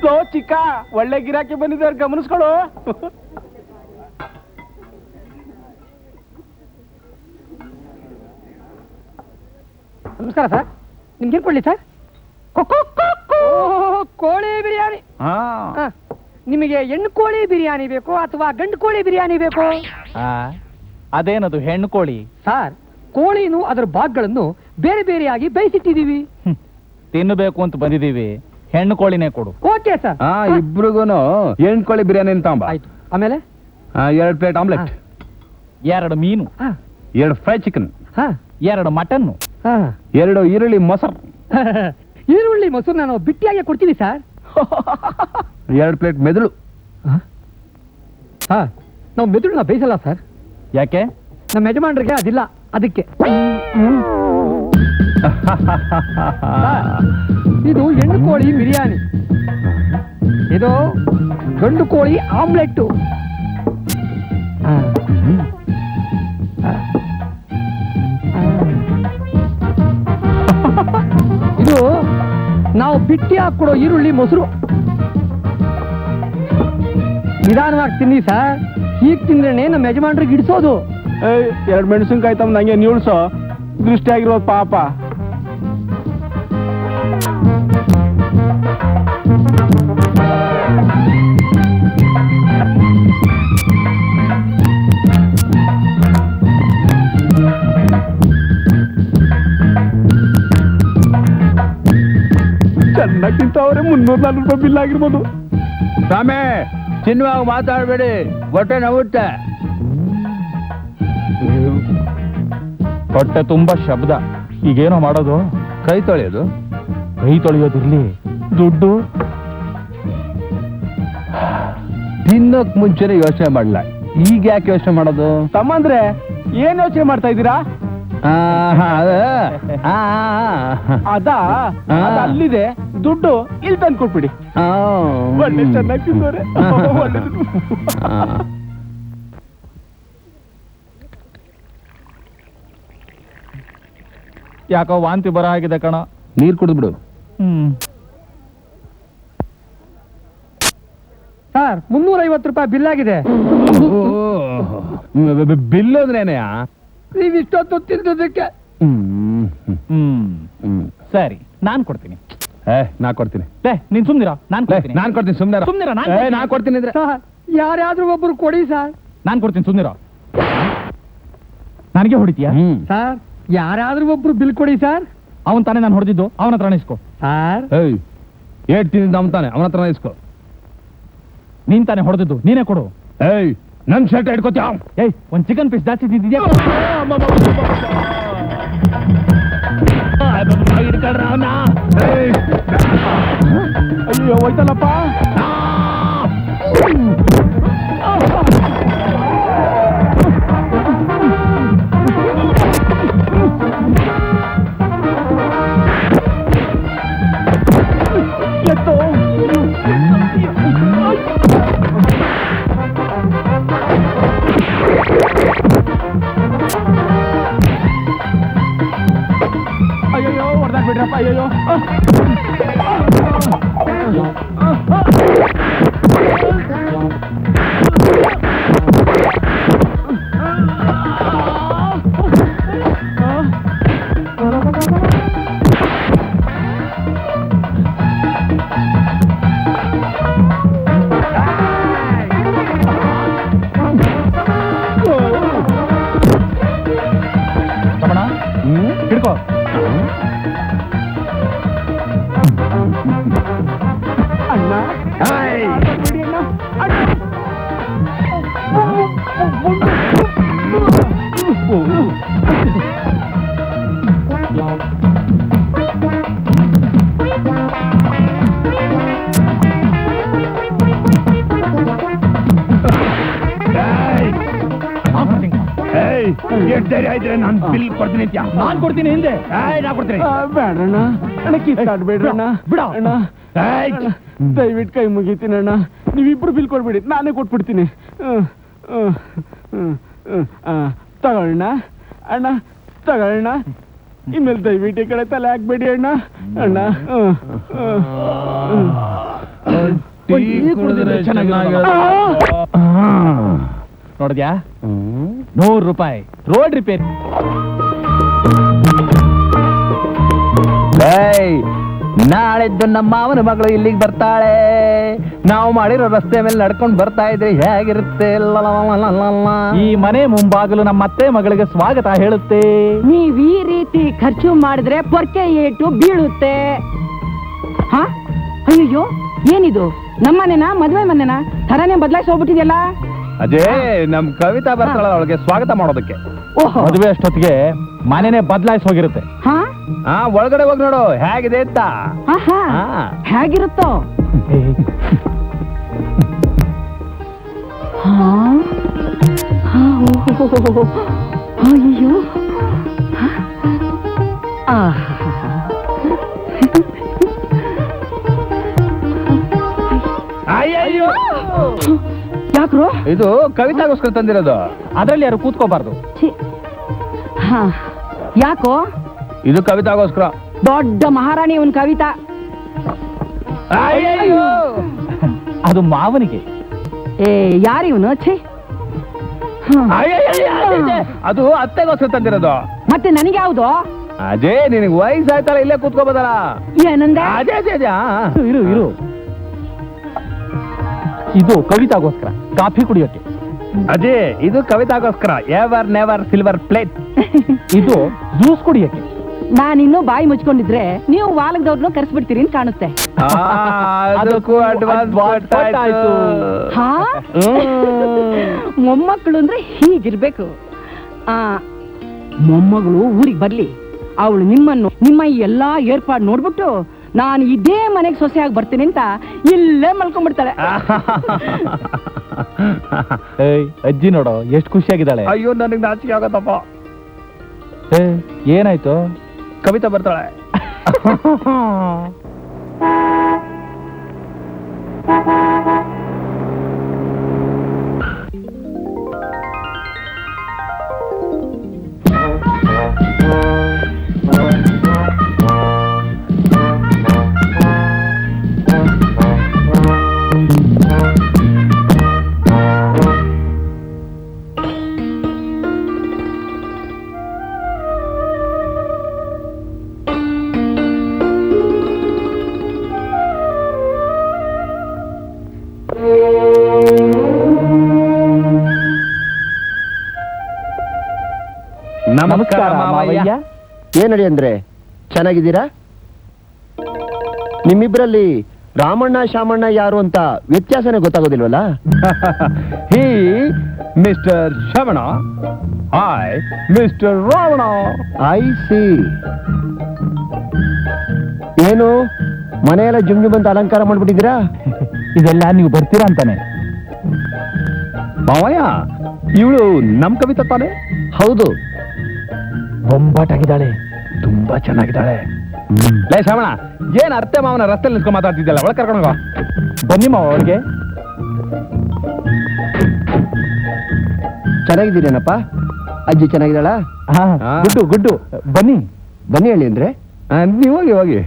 ಸೋ ಚಿಕ್ಕ, ಒಳ್ಳೆ ಗಿರಾಕಿ ಬಂದಿದ್ದಾರೆ, ಗಮನಿಸ್ಕೊಳ್ಳು. ನಮಸ್ಕಾರ ಸರ್, ನಿಮ್ಗೇನ್ ಕೊಡ್ಲಿ ಸರ್? ಕೋಳಿ ಬಿರಿಯಾನಿ. ಹಾ. ನಿಮಗೆ ಹೆಣ್ಣು ಕೋಳಿ ಬಿರಿಯಾನಿ ಬೇಕು ಅಥವಾ ಗಂಡು ಕೋಳಿ ಬಿರಿಯಾನಿ ಬೇಕು? ಅದೇನದು ಹೆಣ್ಣು ಕೋಳಿ? ಸರ್, ಕೋಳಿನು ಅದರ ಭಾಗಗಳನ್ನು ಬೇರೆ ಬೇರೆಯಾಗಿ ಬೇಯಿಸಿಟ್ಟಿದೀವಿ. ತಿನ್ನಬೇಕು ಅಂತ ಬಂದಿದೀವಿ, ಹೆಣ್ಣು ಕೋಳಿನೇ ಕೊಡು. Okay sir. ಹಾ, ಇಬ್ರಿಗೂನು ಕೋಳಿ ಬಿರಿಯಾನಿ ತಾಂಬ. ಆಯ್ತು. ಆಮೇಲೆ 2 ಪ್ಲೇಟ್ ಆಮ್ಲೆಟ್, 2 ಮೀನು, 2 ಫ್ರೈ ಚಿಕನ್, 2 ಮಟನ್ನು, 2 ಈರುಳ್ಳಿ ಮೊಸರು, ಈರುಳ್ಳಿ ಮೊಸರು ನಾನು ಬಿಟ್ಟಿಯಾಗಿ ಕೊಡ್ತೀನಿ ಸರ್. 2 ಪ್ಲೇಟ್ ಮೆದುಳು. ನಾವು ಮೆದುಳನ್ನ ಬೇಯಿಸಲ್ಲ ಸರ್. ಯಾಕೆ? ನಮ್ಮ ಯಜಮಾನ್ರಿಗೆ ಅದಿಲ್ಲ, ಅದಕ್ಕೆ. ಇದು ಹೆಣ್ಣು ಕೋಳಿ ಬಿರಿಯಾನಿ, ಇದು ಗಂಡು ಕೋಳಿ ಆಮ್ಲೆಟ್ಟು. ಇದು ನಾವು ಬಿಟ್ಟಿ ಹಾಕೊಡೋ ಈರುಳ್ಳಿ ಮೊಸರು. ನಿಧಾನವಾಗಿ ತಿನ್ನಿ ಸರ್, ಹೀಗೆ ತಿಂದ್ರೇನೆ ನಮ್ಮ ಯಜಮಾನ್ರಿಗೆ ಇಡಿಸೋದು. 2 ಮೆಣಸಿನ್ಕಾಯಿ ತಮ್ಮ ನಂಗೆ ನೀಳ್ಸೋ, ದೃಷ್ಟಿ ಆಗಿರೋದು ಪಾಪ. ಚೆನ್ನಾಗಿ ತಿಂತವ್ರೆ. 340 ರೂಪಾಯಿ ಬಿಲ್ ಆಗಿರ್ಬೋದು. ಸ್ವಾಮಿ, ಚಿನ್ನವಾಗಿ ಮಾತಾಡಬೇಡಿ, ಹೊಟ್ಟೆ ನೋವುತ್ತೆ. ಹೊಟ್ಟೆ ತುಂಬಾ ಶಬ್ದ. ಈಗೇನೋ ಮಾಡೋದು? ಕೈ ತೊಳೆಯೋದು. ಕೈ ತೊಳೆಯೋದಿರ್ಲಿ, ದುಡ್ಡು ತಿನ್ನೋಕ್ ಮುಂಚೆನೆ ಯೋಚನೆ ಮಾಡಲ್ಲ, ಈಗ ಯಾಕೆ ಯೋಚನೆ ಮಾಡೋದು? ತಮ್ಮಂದ್ರೆ ಏನ್ ಯೋಚನೆ ಮಾಡ್ತಾ ಇದ್ದೀರಾ? ಅದ ಅಲ್ಲಿದೆ, ದುಡ್ಡು ಇಲ್ಲಿ ತಂದು ಕೊಟ್ಬಿಡಿ. ಒಳ್ಳೆ ಚೆನ್ನಾಗಿ ತಿಂದವ್ರೆ. ಯಾಕೋ ವಾಂತಿ ಬರ ಆಗಿದೆ ಕಣ. ನೀರ್ ಕುಡಿದ್ಬಿಡು. ಸರ್ 350 ರೂಪಾಯಿ ಬಿಲ್ ಆಗಿದೆ. ಬಿಲ್ ಅಂದ್ರೇನೆಯಾ? ನೀವ್ ಇಷ್ಟೊತ್ತು ತಿಂದದಕ್ಕೆ. ಸರಿ ನಾನ್ ಕೊಡ್ತೀನಿ. ನಾ ಕೊಡ್ತೀನಿ. ನೀನ್ ಸುಮ್ನಿರೋ, ನಾನ್ ಕೊಡ್ತೀನಿ. ನಾನ್ ಕೊಡ್ತೀನಿ, ಸುಮ್ನೆ ಸುಮ್ನಿರೋ, ನಾ ಕೊಡ್ತೀನಿ ಅಂದ್ರೆ. ಸರ್ ಯಾರ್ಯಾದ್ರೂ ಒಬ್ರು ಕೊಡಿ ಸರ್. ನಾನ್ ಕೊಡ್ತೀನಿ, ಸುಮ್ನಿರೋ. ನನಗೆ ಹೊಡಿತೀಯಾ? ಸರ್ ಯಾರಾದ್ರೂ ಒಬ್ರು ಬಿಲ್ ಕೊಡಿ ಸರ್. ಅವನ್ ತಾನೇ ನಾನು ಹೊಡೆದಿದ್ದು, ಅವನ ಹತ್ರ ಇಸ್ಕೋ. ಸರ್ ಏಟ್ ತಿಂದ ತಾನೆ, ಅವನ ಹತ್ರ ಇಸ್ಕೋ. ನೀನ್ ತಾನೇ ಹೊಡೆದಿದ್ದು, ನೀನೇ ಕೊಡು. ನನ್ ಶರ್ಟ್ ಹಿಡ್ಕೋತ್ಯಾ? ಒಂದ್ ಚಿಕನ್ ಪೀಸ್ ಜಾಸ್ತಿ ತಿಂದಿದ್ಯಾ? ಅಯ್ಯೋ ಹೋಯ್ತಲ್ಲಪ್ಪ. ಎತ್ತೋ. ಅಯ್ಯೋ ಹೊಡೆದಾಕ್ ಬಿಡ್ರಪ್ಪ. ಅಯ್ಯೋ ರಮಣ, ಹಿಡ್ಕೋ. ಅಣ್ಣ ಎಷ್ಟು ಧೈರ್ಯ ಇದ್ರೆ ನಾನು ಬಿಲ್ ಕೊಡ್ತೀನಿ. ನಾನ್ ಕೊಡ್ತೀನಿ ಹಿಂದೆ. ನಾ ಕೊಡ್ತೀನಿ. ಬೇಡಣ್ಣ ಅಣ್ಣ, ಕಿತ್ತಾಡ್ಬೇಡ್ರಣ್ಣ. ಬಿಡ ಅಣ್ಣ ದಯವಿಟ್ಟು ಕೈ ಮುಗಿತೀನಿ ಅಣ್ಣ. ನೀವಿಬ್ರು ಬಿಲ್ ಕೊಡ್ಬೇಡಿ, ನಾನೇ ಕೊಟ್ಬಿಡ್ತೀನಿ. ತಗೊಳ್ಳೋಣ ಅಣ್ಣ, ತಗೊಳ್ಳೋಣ. ಇನ್ಮೇಲೆ ದಯವಿಟ್ಟು ಈ ಕಡೆ ತಲೆ ಹಾಕ್ಬೇಡಿ ಅಣ್ಣ. ಅಣ್ಣ ನೋಡಿದ್ಯಾ? 100 ರೂಪಾಯಿ ರೋಡ್ ರಿಪೇರಿ. ನಾಳೆದ್ದು ನಮ್ಮ ಮಾವನ ಮಗಳು ಇಲ್ಲಿಗೆ ಬರ್ತಾಳೆ. ನಾವು ಮಾಡಿರೋ ರಸ್ತೆ ಮೇಲೆ ನಡ್ಕೊಂಡು ಬರ್ತಾ ಇದ್ರೆ ಹೇಗಿರುತ್ತೆ? ಈ ಮನೆ ಮುಂಬಾಗಲು ನಮ್ಮ ಅತ್ತೆ ಮಗಳಿಗೆ ಸ್ವಾಗತ ಹೇಳುತ್ತೆ. ನೀವ್ ಈ ರೀತಿ ಖರ್ಚು ಮಾಡಿದ್ರೆ ಪೊರ್ಕೆ ಏಟು ಬೀಳುತ್ತೆ. ಹಾ ಅಯ್ಯೋ, ಏನಿದು? ನಮ್ಮನೆನಾ, ಮದ್ವೆ ಮನೆನಾ? ಥರನೇ ಬದಲಾಯಿಸಿ ಹೋಗ್ಬಿಟ್ಟಿದ್ಯಲ್ಲ. ಅದೇ ನಮ್ ಕವಿತಾ ಬರ್ತಾಳ, ಅವಳಿಗೆ ಸ್ವಾಗತ ಮಾಡೋದಕ್ಕೆ. ಓಹೋ, ಮದುವೆ ಅಷ್ಟೊತ್ತಿಗೆ ಮನೆನೇ ಬದಲಾಯಿಸಿ ಹೋಗಿರುತ್ತೆ. ಹಾ ಒಳಗಡೆ ಹೋಗಿ ನೋಡು ಹೇಗಿದೆ ಅಂತ. ಆಹಾ, ಹೇಗಿರುತ್ತೋ? ಹಾ ಹಾ, ಓಹೋ, ಅಯ್ಯೋ. ಅಯ್ಯಯ್ಯೋ, ಯಾಕ್ರೋ? ಇದು ಕವಿತಾಗೋಸ್ಕರ ತಂದಿರೋದು. ಅದ್ರಲ್ಲಿ ಯಾರು ಕೂತ್ಕೋಬಾರ್ದು. ಹಾ, ಯಾಕೋ? ಇದು ಕವಿತಾಗೋಸ್ಕರ. ದೊಡ್ಡ ಮಹಾರಾಣಿ ಅವನ್ ಕವಿತಾ. ಅಯ್ಯಯ್ಯೋ, ಅದು ಮಾವನಿಗೆ. ಏ ಯಾರಿವನು? ಛೇ, ಅದು ಅತ್ತೆಗೋಸ್ಕರ ತಂದಿರೋದು. ಮತ್ತೆ ನನಗೆ ಯಾವ್ದು? ಅದೇ ನಿನಗೆ ವಯಸ್ಸಾಯ್ತಲ್ಲ, ಇಲ್ಲೇ ಕೂತ್ಕೋಬೋದಲ್ಲ. ಏನಂದೆ? ಅದೇ ಅದೇ ಅದೇ. ಇರು. ಇದು ಕವಿತಾಗೋಸ್ಕರ ಕಾಫಿ ಕುಡಿಯೋಕೆ. ಅದೇ ಇದು ಕವಿತಾಗೋಸ್ಕರ ಎವರ್ ನೆವರ್ ಸಿಲ್ವರ್ ಪ್ಲೇಟ್. ಇದು ಜ್ಯೂಸ್ ಕುಡಿಯೋಕೆ. ನಾನಿನ್ನೂ ಬಾಯಿ ಮುಚ್ಕೊಂಡಿದ್ರೆ ನೀವು ವಾಲಕದವ್ರನ್ನ ಕರ್ಸ್ಬಿಡ್ತೀರಿ ಅಂತ ಕಾಣುತ್ತೆ. ಅದಕ್ಕೂ ಅಡ್ವಾನ್ಸ್ ಆಯ್ತು. ಹಾ, ಮೊಮ್ಮಕ್ಕಳು ಅಂದ್ರೆ ಹೀಗಿರ್ಬೇಕು. ಮೊಮ್ಮಗಳು ಊರಿಗೆ ಬರ್ಲಿ, ಅವಳು ನಿಮ್ಮ ಈ ಎಲ್ಲಾ ಏರ್ಪಾಡು ನೋಡ್ಬಿಟ್ಟು ನಾನು ಇದೇ ಮನೆಗೆ ಸೊಸೆಯಾಗಿ ಬರ್ತೀನಿ ಅಂತ ಇಲ್ಲೇ ಮಲ್ಕೊಂಡ್ಬಿಡ್ತಾಳೆ. ಅಜ್ಜಿ ನೋಡೋ ಎಷ್ಟು ಖುಷಿಯಾಗಿದ್ದಾಳೆ. ಅಯ್ಯೋ, ನನಗೆ ನಾಚಿಕೆ ಆಗತ್ತಪ್ಪ. ಏನಾಯ್ತು? ಕವಿತಾ ಬರ್ತಾಳೆ. ನಮಸ್ಕಾರ ಮಾವಯ್ಯ. ಏನಡಿ ಅಂದ್ರೆ ಚೆನ್ನಾಗಿದ್ದೀರಾ? ನಿಮ್ಮಿಬ್ರಲ್ಲಿ ರಾಮಣ್ಣ ಶಾಮಣ್ಣ ಯಾರು ಅಂತ ವ್ಯತ್ಯಾಸನೇ ಗೊತ್ತಾಗೋದಿಲ್ವಲ್ಲ? ಹೀ ಮಿಸ್ಟರ್ ಶ್ರವಣ, hi mister Ravana. I C. ಏನು ಮನೆಯೆಲ್ಲ ಜುಮ್ ಜುಮ್ ಅಂತ ಅಲಂಕಾರ ಮಾಡ್ಬಿಟ್ಟಿದ್ದೀರಾ? ಇದೆಲ್ಲ ನೀವು ಬರ್ತೀರಾ ಅಂತಾನೆ. ಮಾವಯ್ಯ, ಇವಳು ನಮ್ ಕವಿತಾ ತಾನೆ? ಹೌದು. ಬೊಂಬಾಟಾಗಿದ್ದಾಳೆ, ತುಂಬಾ ಚೆನ್ನಾಗಿದ್ದಾಳೆ. ಲೇ ಶ್ರವಣ, ಏನ್ ಅರ್ಥ ಮಾವನ ರಸ್ತೆಯಲ್ಲಿ ನಿಂತ್ಕೊಂಡು ಮಾತಾಡ್ತಿದ್ದಲ್ಲ, ಒಳಗೆ ಕರ್ಕೊಂಡು ಹೋಗೋ. ಬನ್ನಿ ಮಾವ ಅವ್ರಿಗೆ. ಚೆನ್ನಾಗಿದ್ದೀರೇನಪ್ಪ? ಅಜ್ಜಿ ಚೆನ್ನಾಗಿದ್ದಾಳ? ಹಾ, ಗುಡ್ಡು ಗುಡ್ಡು. ಬನ್ನಿ ಬನ್ನಿ ಹೇಳಿ ಅಂದ್ರೆ. ನೀವು ಹೋಗಿ ಹೋಗಿ.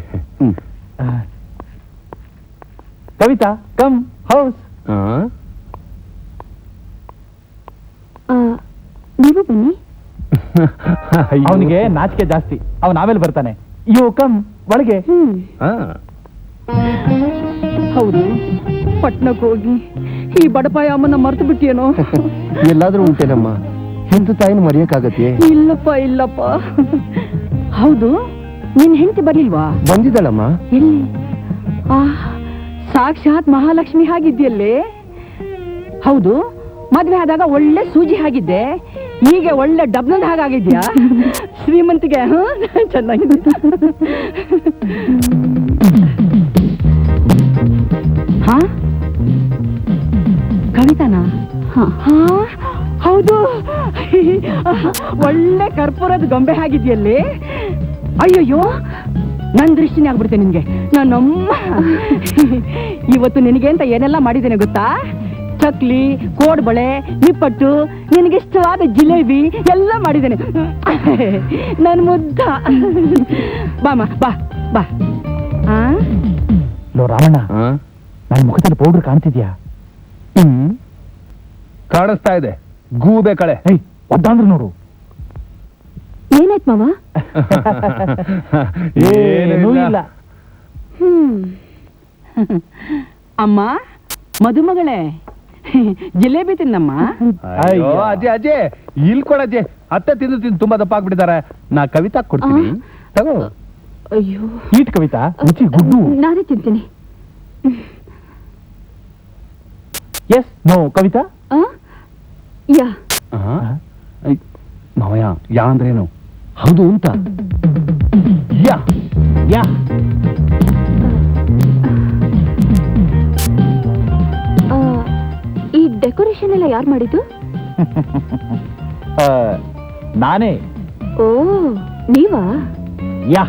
Kavita, come house. ನೀವು ಬನ್ನಿ. ಅವನಿಗೆ ನಾಚಿಕೆ ಜಾಸ್ತಿ, ಅವನ್ ಆಮೇಲೆ ಬರ್ತಾನೆ. ಯು ಕಮ್ ಒಳಗೆ. ಹೌದು, ಪಟ್ನಕ್ಕೆ ಹೋಗಿ ಈ ಬಡಪಾಯ ಅಮ್ಮನ ಮರ್ತು ಬಿಟ್ಟಿಯೇನೋ? ಎಲ್ಲಾದ್ರೂ ಉಂಟೇನಮ್ಮ, ಹೆಂಡತಿ ತಾಯಿನ ಮರೆಯಕ್ಕಾಗತ್ತೆ? ಇಲ್ಲಪ್ಪ ಇಲ್ಲಪ್ಪ. ಹೌದು, ನಿನ್ ಹೆಂಡತಿ ಬರ್ಲಿಲ್ವಾ? ಬಂದಿದ್ದಾಳಮ್ಮ. ಎಲ್ಲಿ? ಸಾಕ್ಷಾತ್ ಮಹಾಲಕ್ಷ್ಮಿ ಹಾಗಿದ್ಯಲ್ಲೇ. ಹೌದು, ಮದ್ವೆ ಆದಾಗ ಒಳ್ಳೆ ಸೂಜಿ ಹಾಗಿದ್ದೆ, ಈಗ ಒಳ್ಳೆ ಡಬ್ನದ ಹಾಗಾಗಿದ್ಯಾ? ಶ್ರೀಮಂತಿಗೆ ಚೆನ್ನಾಗಿದೆ. ಹಾ, ಕವಿತಾನಾ? ಹೌದು, ಒಳ್ಳೆ ಕರ್ಪೂರದ ಗೊಂಬೆ ಆಗಿದ್ಯಲ್ಲೇ. ಅಯ್ಯಯ್ಯೋ, ನನ್ ದೃಷ್ಟಿನೇ ಆಗ್ಬಿಡ್ತೆ ನಿನ್ಗೆ. ನಾನಮ್ಮ ಇವತ್ತು ನಿನಗೆ ಅಂತ ಏನೆಲ್ಲ ಮಾಡಿದ್ದೇನೆ ಗೊತ್ತಾ? ಚಕ್ಲಿ, ಕೋಡ್ಬಳೆ, ನಿಪ್ಪಟ್ಟು, ನಿನಗಿಷ್ಟವಾದ ಜಿಲೇಬಿ ಎಲ್ಲ ಮಾಡಿದ್ದೇನೆ. ನನ್ ಮುದ್ದ. ಬಾಮ ಬಾ ಬಾ. ಲೋ ರಾಮಣ್ಣ, ನನ್ನ ಮುಖದಲ್ಲಿ ಪೌಡರ್ ಕಾಣ್ತಿದ್ಯಾ? ಕಾಣಿಸ್ತಾ ಇದೆ, ಗೂಬೆ ಕಳೆ. ಒದ್ದಾಂದ್ರು ನೋಡು. ಏನಾಯ್ತು ಮಾವ? ಏನೂ ಇಲ್ಲ. ಅಮ್ಮ, ಮದುಮಗಳೇ, ಜಿಲೇಬಿ ತಿನ್ನಮ್ಮ. ಅಯ್ಯೋ ಅಜ್ಜಿ ಅಜ್ಜಿ, ಇಲ್ಲಿ ಕೊಡಜ್ಜಿ. ಅತ್ತೆ ತಿಂದು ತಿಂದು ತುಂಬಾ ದಪ್ಪ ಆಗ್ಬಿಟ್ಟಿದ್ದಾರೆ. ನಾ ಕವಿತಾ ಕೊಡ್ತೀನಿ, ತಗೋ. ಅಯ್ಯೋ, ಈಟ್ ಕವಿತಾ, ರುಚಿ ಗುಡ್ಡು. ನಾನೇ ತಿಂತೀನಿ. Yes no Kavitha. ಯಾ. ಮಾವಯ್ಯ, ಯಾ ಅಂದ್ರೇನು? ಹೌದು ಅಂತ. ಯಾ ಯಾ. ಈ ಡೆಕೋರೇಷನ್ ಎಲ್ಲ ಯಾರು ಮಾಡಿದ್ದು? ನಾನೇ. ಓ, ನೀವಾ? ಯಾ.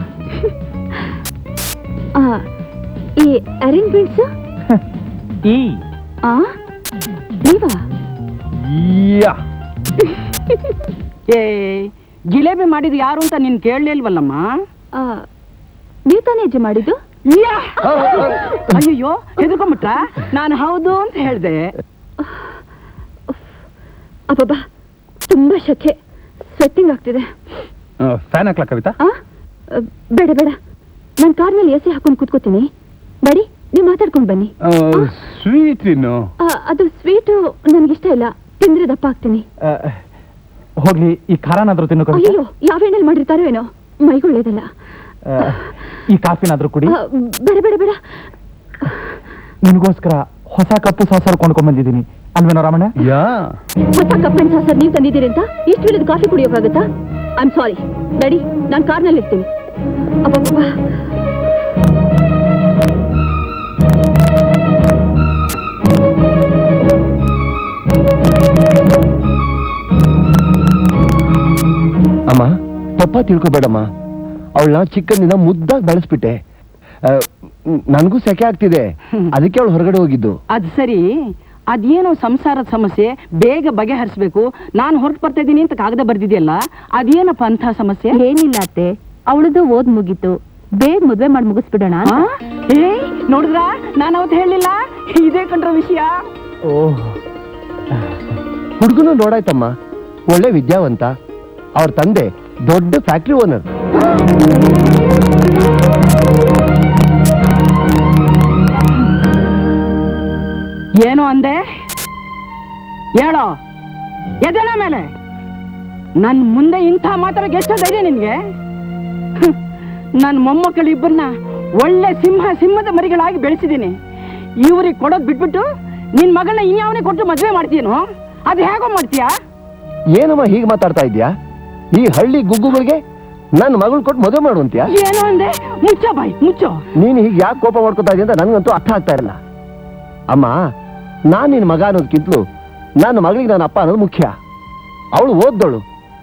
ಈ ಅರೇಂಜ್ಮೆಂಟ್ಸ್? ಈ. ನೀವಾ? ಯಾ. ಏ, ಜಿಲೇಬಿ ಮಾಡಿದ್ದು ಯಾರು ಅಂತ ನೀನ್ ಕೇಳಲಿಲ್ವಲ್ಲಮ್ಮ? ನೀವು ತಾನೇ ಅಜ್ಜಿ ಮಾಡಿದ್ದು? ಅಯ್ಯೋ, ಹೆದರ್ಕೊಂಬಿಟ್ರ? ನಾನು ಹೌದು ಅಂತ ಹೇಳ್ದೆ. ಅಬ್ಬಬ್ಬಾ, ತುಂಬಾ ಶೆಕೆ, ಸ್ವೆಟ್ಟಿಂಗ್ ಆಗ್ತಿದೆ. ಫ್ಯಾನ್ ಹಾಕ್ಲಾ ಕವಿತಾ? ಬೇಡ ಬೇಡ, ನಾನು ಕಾರ್ ಮೇಲೆ ಎಸಿ ಹಾಕೊಂಡು ಕೂತ್ಕೋತೀನಿ. ಬಡಿ, ನೀವು ಮಾತಾಡ್ಕೊಂಡು ಬನ್ನಿ. ಸ್ವೀಟ್ ಇನ್ನು? ಅದು ಸ್ವೀಟು ನನಗಿಷ್ಟ ಇಲ್ಲ, ತಿಂದ್ರೆ ದಪ್ಪ ಆಗ್ತೀನಿ. ಹೋಗ್ಲಿ, ಈ ಖಾರನಾದ್ರೂ ತಿನ್ನು ಕವಿತಾ. ಅಯ್ಯೋ, ಯಾವ ಎಣ್ಣೆಲಿ ಮಾಡಿರ್ತಾರೋ ಏನೋ, ಮೈಗೊಳ್ಳೇದಲ್ಲ. ಈ ಕಾಫಿನಾದ್ರೂ ಕುಡಿ. ಬೇಡ ಬೇಡ ಬೇಡ. ನಿನಗೋಸ್ಕರ ಹೊಸ ಕಪ್ಪು ಸಾಸರು ಕೊಂಡ್ಕೊಂಡ್ ಬಂದಿದ್ದೀನಿ, ಅಲ್ವೇನೋ ರಾಮಣ್ಣ? ಯಾ. ಹೊಸ ಕಪ್ಪಿನ ಸಾಸರ್ ನೀವು ತಂದಿದ್ದೀರಿ ಅಂತ ಇಷ್ಟು ಹೇಳಿದ ಕಾಫಿ ಕುಡಿಯೋಕ್ಕಾಗತ್ತಾ? I am sorry. ಡ್ಯಾಡಿ, ನಾನು ಕಾರ್ನಲ್ಲಿ ಇರ್ತೀನಿ. ಅಬ್ಬಬ್ಬಾ. ಅಮ್ಮ, ತಪ್ಪ ತಿಳ್ಕೊಬೇಡಮ್ಮ. ಅವಳನ್ನ ಚಿಕ್ಕಂದಿನ ಮುದ್ದಾಗಿ ಬೆಳೆಸ್ಬಿಟ್ಟೆ. ನನಗೂ ಸೆಕೆ ಆಗ್ತಿದೆ, ಅದಕ್ಕೆ ಅವಳು ಹೊರಗಡೆ ಹೋಗಿದ್ದು. ಅದು ಸರಿ, ಅದೇನೋ ಸಂಸಾರದ ಸಮಸ್ಯೆ ಬೇಗ ಬಗೆಹರಿಸಬೇಕು, ನಾನು ಹೊರಟು ಬರ್ತಾ ಇದ್ದೀನಿ ಅಂತ ಕಾಗದ ಬರ್ದಿದೆಯಲ್ಲ, ಅದೇನಪ್ಪ ಅಂತ ಸಮಸ್ಯೆ? ಏನಿಲ್ಲ ಅತ್ತೆ, ಅವಳದು ಓದ್ ಮುಗೀತು, ಬೇಗ ಮದ್ವೆ ಮಾಡಿ ಮುಗಿಸ್ಬಿಡೋಣ. ನೋಡಿದ್ರ, ನಾನು ಅವತ್ತು ಹೇಳಿಲ್ಲ, ಇದೇ ಕಂಡ್ರ ವಿಷಯ. ಹುಡುಗನು ನೋಡಾಯ್ತಮ್ಮ, ಒಳ್ಳೆ ವಿದ್ಯಾವಂತ. ಅವ್ರ ತಂದೆ ದೊಡ್ಡ ಫ್ಯಾಕ್ಟ್ರಿ ಓನರ್. ಏನೋ ಅಂದೆ? ಹೇಳೋ, ಎದೆನ ಮೇಲೆ ನನ್ ಮುಂದೆ ಇಂಥ ಮಾತಾಡೋಕೆ ಎಷ್ಟೋ ಧೈರ್ಯ ನಿನ್ಗೆ? ನನ್ನ ಮೊಮ್ಮಕ್ಕಳು ಇಬ್ಬರನ್ನ ಒಳ್ಳೆ ಸಿಂಹದ ಮರಿಗಳಾಗಿ ಬೆಳೆಸಿದ್ದೀನಿ. ಇವ್ರಿಗೆ ಕೊಡೋದ್ ಬಿಟ್ಬಿಟ್ಟು ನಿನ್ ಮಗಳನ್ನ ಇನ್ಯಾವನೇ ಕೊಟ್ಟು ಮದ್ವೆ ಮಾಡ್ತೀನೋ? ಅದು ಹೇಗೋ ಮಾಡ್ತೀಯಾ? ಏನಮ್ಮ ಹೀಗೆ ಮಾತಾಡ್ತಾ ಇದ್ಯಾ? ಈ ಹಳ್ಳಿ ಗುಗ್ಗುಗಳಿಗೆ ನನ್ನ ಮಗಳು ಕೊಟ್ಟು ಮದುವೆ ಮಾಡುವಂತ್ಯಾ? ಏನೋ ಅಂದೆ? ಮುಚ್ಚೋ ಬಾಯ್, ಮುಚ್ಚೋ. ನೀನು ಹೀಗೆ ಯಾಕೆ ಕೋಪ ಮಾಡ್ಕೊತಾ ಇದೆಯಾ ಅಂತ ನನಗಂತೂ ಅರ್ಥ ಆಗ್ತಾ ಇರಲ್ಲ. ಅಮ್ಮ, ನಾನು ನಿನ್ನ ಮಗ ಅನ್ನೋದಕ್ಕಿಂತಲೂ ನನ್ನ ಮಗಳಿಗೆ ನನ್ನ ಅಪ್ಪ ಅನ್ನೋದು ಮುಖ್ಯ. ಅವಳು ಓದ್ದವಳು,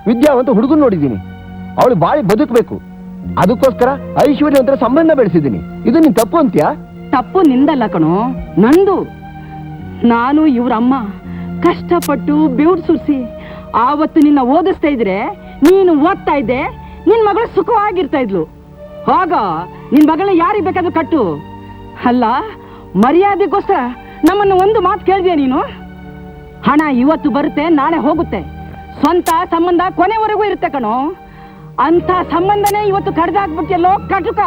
ವಿದ್ಯಾವಂತ ಹುಡುಗನ್ ನೋಡಿದ್ದೀನಿ. ಅವಳು ಬಾಳಿ ಬದುಕಬೇಕು, ಅದಕ್ಕೋಸ್ಕರ ಐಶ್ವರ್ಯವಂತರ ಸಂಬಂಧ ಬೆಳೆಸಿದ್ದೀನಿ. ಇದು ನೀನ್ ತಪ್ಪು ಅಂತ್ಯಾ? ತಪ್ಪು ನಿಂದಲ್ಲ ಕಣೋ, ನಂದು. ನಾನು ಇವ್ರಮ್ಮ ಕಷ್ಟಪಟ್ಟು ಬೆವ್ರು ಸುರಿಸಿ ಆವತ್ತು ನಿನ್ನ ಓದಿಸ್ತಾ ಇದ್ರೆ ನೀನು ಓದ್ತಾ ಇದ್ದೆ, ನಿನ್ ಮಗಳು ಸುಖವಾಗಿರ್ತಾ ಇದ್ಲು. ಆಗ ನಿನ್ ಮಗಳನ್ನ ಯಾರಿಗೆ ಬೇಕಾದ್ರೂ ಕಟ್ಟು. ಅಲ್ಲ, ಮರ್ಯಾದೆಗೋಸ್ಕರ ನಮ್ಮನ್ನು ಒಂದು ಮಾತು ಕೇಳಿದ್ಯಾ ನೀನು? ಹಣ ಇವತ್ತು ಬರುತ್ತೆ, ನಾಳೆ ಹೋಗುತ್ತೆ. ಸ್ವಂತ ಸಂಬಂಧ ಕೊನೆವರೆಗೂ ಇರುತ್ತೆ ಕಣೋ. ಅಂತ ಸಂಬಂಧನೇ ಇವತ್ತು ಕಡ್ದಾಕ್ಬಿಟ್ಟಿಯಲ್ಲೋ ಕಟುಕ.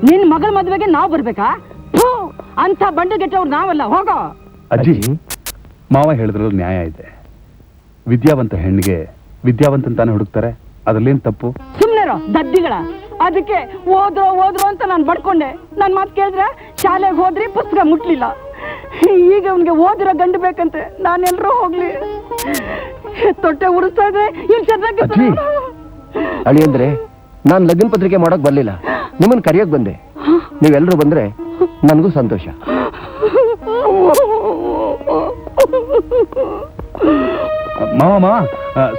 ನಿನ್ ಮಗಳ ಮದುವೆಗೆ ನಾವು ಬರ್ಬೇಕಾ? ಅಂತ ಬಂಡು ಗೆಟ್ಟವ್ರು ನಾವಲ್ಲ, ಹೋಗೋ. ಅಜ್ಜಿ, ಮಾವ ಹೇಳಿದ್ರಲ್ಲಿ ನ್ಯಾಯ ಇದೆ. ವಿದ್ಯಾವಂತ ಹೆಣ್ಣಿಗೆ ವಿದ್ಯಾವಂತಂತಾನೆ ಹುಡುಕ್ತಾರೆ, ಅದ್ರಲ್ಲೇನ್ ತಪ್ಪು? ಸುಮ್ನೆರೋ ದದ್ದಿಗಳ. ಅದಕ್ಕೆ ಓದ್ರು ಅಂತ ನಾನು ಬಡ್ಕೊಂಡೆ. ನನ್ ಮಾತು ಕೇಳಿದ್ರೆ ಶಾಲೆಗೆ ಹೋದ್ರಿ ಪುಸ್ತಕ ಮುಟ್ಲಿಲ್ಲ. ಈಗ ಅವನಿಗೆ ಓದಿರೋ ಗಂಡು ಬೇಕಂತೆ. ನಾನೆಲ್ಲರೂ ಹೋಗ್ಲಿ, ತೊಟ್ಟೆ ಉಡಿಸ್ತಾ ಇದ್ರೆ ಇವ್ ಚೆನ್ನಾಗಿ. ಅಳಿ ಅಂದ್ರೆ ನಾನು ಲಗ್ನ ಪತ್ರಿಕೆ ಮಾಡಕ್ ಬರ್ಲಿಲ್ಲ, ನಿಮ್ಮನ್ನ ಕರಿಯಕ್ ಬಂದೆ. ನೀವೆಲ್ಲರೂ ಬಂದ್ರೆ ನನಗೂ ಸಂತೋಷ. ಮಾವ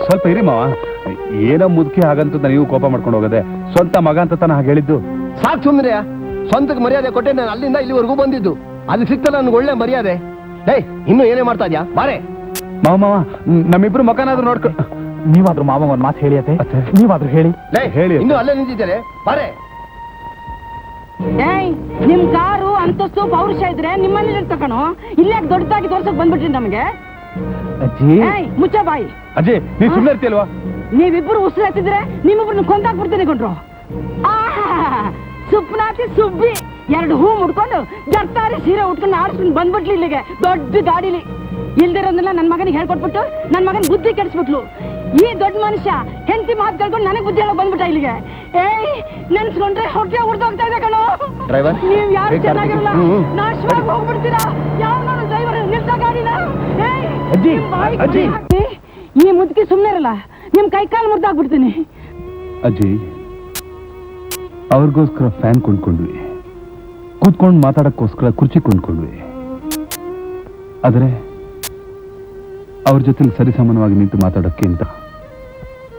ಸ್ವಲ್ಪ ಇರಿ ಮಾವ. ಏನೋ ಮುದುಕಿ ಹಾಗಂತ ನೀವು ಕೋಪ ಮಾಡ್ಕೊಂಡು ಹೋಗದೆ, ಸ್ವಂತ ಮಗ ಅಂತ ತಾನ ಹಾಗೆ ಹೇಳಿದ್ದು. ಸಾಕು ಸುಮ್ಮನೆ. ಸ್ವಂತಕ್ಕೆ ಮರ್ಯಾದೆ ಕೊಟ್ಟೆ ನಾನು ಅಲ್ಲಿಂದ ಇಲ್ಲಿವರೆಗೂ ಬಂದಿದ್ದು. ಅದು ಸಿಕ್ತಲ್ಲ ನನ್ಗೆ ಒಳ್ಳೆ ಮರ್ಯಾದೆ. ಇನ್ನು ಏನೇ ಮಾಡ್ತಾ ಇದ್ಯಾ? ಬಾರೆ ಮಾವ, ನಮ್ಮಿಬ್ರು ಮಗನಾದ್ರೂ ನೋಡ್ಕೊ. ನೀವಾದ್ರೂ ಮಾವ ಒಂದ್ ಮಾತು ಹೇಳಿ ಅತ್ತೆ, ನೀವಾದ್ರೂ ಹೇಳಿ. ಹೇಳಿ. ಇನ್ನು ಅಲ್ಲೇ ನಿಂತಿದ್ದಾರೆ, ಬಾರೆ. ನಿಮ್ ಕಾರು ಅಂತಸ್ತು ಪೌರುಷ ಇದ್ರೆ ನಿಮ್ಮಲ್ಲಿ ಇರ್ತಕಣೋ. ಇಲ್ಲೇ ದೊಡ್ಡದಾಗಿ ತೋರ್ಸಕ್ ಬಂದ್ಬಿಟ್ರಿ ನಮಗೆ. ಅಜ್ಜಿ, ಮುಚ್ಚ ಬಾಯಿ. ಅಜ್ಜಿ, ನೀವ್ ಸುಮ್ಮನೆ ಇರ್ತೀಲ್ವಾ? ನೀವಿಬ್ರು ಉಸಿರು ಎತ್ತಿದ್ರೆ ನಿಮ್ಮಿಬ್ರು ಕೊಂದಾಕ್ಬಿಡ್ತೀನಿ ಕೊಂಡ್ರು. ಸುಪ್ನಾತಿ ಸುಬ್ಬಿ ಎರಡು ಹೂ ಮುಡ್ಕೊಂಡು ಜರ್ತಾರಿ ಸೀರೆ ಉಟ್ಕೊಂಡು ಆಡ್ಸ್ಕೊಂಡು ಬಂದ್ಬಿಟ್ಲಿ ಇಲ್ಲಿಗೆ ದೊಡ್ಡ ಗಾಡಿಲಿ. ಇಲ್ದಿರೋದನ್ನ ನನ್ ಮಗನಿಗೆ ಹೇಳ್ಕೊಟ್ಬಿಟ್ಟು ನನ್ ಮಗನ್ ಬುದ್ಧಿ ಕೆಡಿಸ್ಬಿಟ್ಲು. ಈ ದೊಡ್ಡ ಮನುಷ್ಯ ಹೆಂಡತಿ ಮಾತು ಕೇಳ್ಕೊಂಡು ನನಗೆ ಬುದ್ಧಿ ಹೇಳಕ್ ಬಂದ್ಬಿಟ್ಟ ಇಲ್ಲಿಗೆ. ನೆನ್ಸ್ಕೊಂಡ್ರೆ ಹೊಟ್ಟೆ ಉರ್ದೋಗ್ತಾ ಇದೆ ಕಣೋ. ನೀವ್ ಯಾರು ಚೆನ್ನಾಗಿರಲ್ಲ, ನಾಶವಾಗಿ ಹೋಗ್ಬಿಡ್ತೀರಾ. ಯಾವ ಡ್ರೈವರ್ ನಿಲ್ಸ ಗಾಡಿನ. ಈ ಮುದುಕಿ ಸುಮ್ನೆ ಇರಲ್ಲ, ನಿಮ್ ಕೈ ಕಾಲು ಮುರ್ದಾಗ್ಬಿಡ್ತೀನಿ. ಅಜ್ಜಿ, ಅವ್ರಿಗೋಸ್ಕರ ಫ್ಯಾನ್ ಕೊಂಡ್ಕೊಂಡ್ವಿ, ಕೂತ್ಕೊಂಡು ಮಾತಾಡಕ್ಕೋಸ್ಕರ ಕುರ್ಚಿ ಕೊಂಡ್ಕೊಂಡ್ವಿ. ಆದ್ರೆ ಅವ್ರ ಜೊತೆ ಸರಿಸಮಾನವಾಗಿ ನಿಂತು ಮಾತಾಡೋಕ್ಕೆ ಅಂತ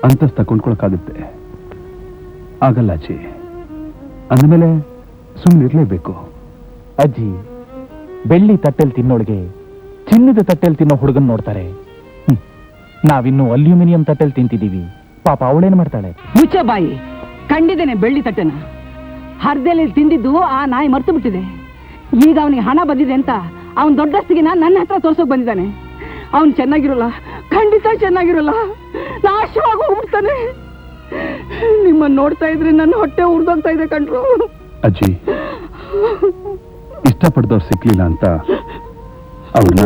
ಅಂತಸ್ತ ಕೊಂಡ್ಕೊಳಕ್ಕಾಗುತ್ತೆ? ಆಗಲ್ಲ ಅಜ್ಜಿ. ಅಂದಮೇಲೆ ಸುಮ್ಮನೆ ಇರ್ಲೇಬೇಕು. ಅಜ್ಜಿ, ಬೆಳ್ಳಿ ತಟ್ಟೆಲ್ ತಿನ್ನೋಳಿಗೆ ಚಿನ್ನದ ತಟ್ಟೆಲ್ ತಿನ್ನೋ ಹುಡುಗನ್ ನೋಡ್ತಾರೆ. ನಾವಿನ್ನು ಅಲ್ಯೂಮಿನಿಯಂ ತಟ್ಟೆಲ್ ತಿಂತಿದೀವಿ. ಪಾಪ ಅವಳೇನ್ ಮಾಡ್ತಾಳೆ? ಮುಚ್ಚ ಬಾಯಿ. ಕಂಡಿದ್ದೇನೆ ಬೆಳ್ಳಿ ತಟ್ಟೆನ. ಹರ್ದಲ್ಲಿ ತಿಂದಿದ್ದು ಆ ನಾಯಿ ಮರ್ತು ಬಿಟ್ಟಿದೆ. ಈಗ ಅವನಿಗೆ ಹಣ ಬಂದಿದೆ ಅಂತ ಅವನ್ ದೊಡ್ಡಸ್ತಿಗಿನ ನನ್ನ ಹತ್ರ ತೋರ್ಸೋಕ್ ಬಂದಿದ್ದಾನೆ. ಅವನ್ ಚೆನ್ನಾಗಿರೋಲ್ಲ, ಖಂಡಿತ ಚೆನ್ನಾಗಿರೋಲ್ಲ, ನಾಶವಾಗಿ ಹೋಗ್ಬಿಡ್ತಾನೆ. ನಿಮ್ಮನ್ನ ನೋಡ್ತಾ ಇದ್ರೆ ನನ್ನ ಹೊಟ್ಟೆ ಉರ್ದೋಗ್ತಾ ಇದೆ ಕಣ್ರು. ಅಜ್ಜಿ, ಇಷ್ಟಪಡ್ದವ್ರು ಸಿಕ್ಲಿಲ್ಲ ಅಂತ ಅವ್ರನ್ನ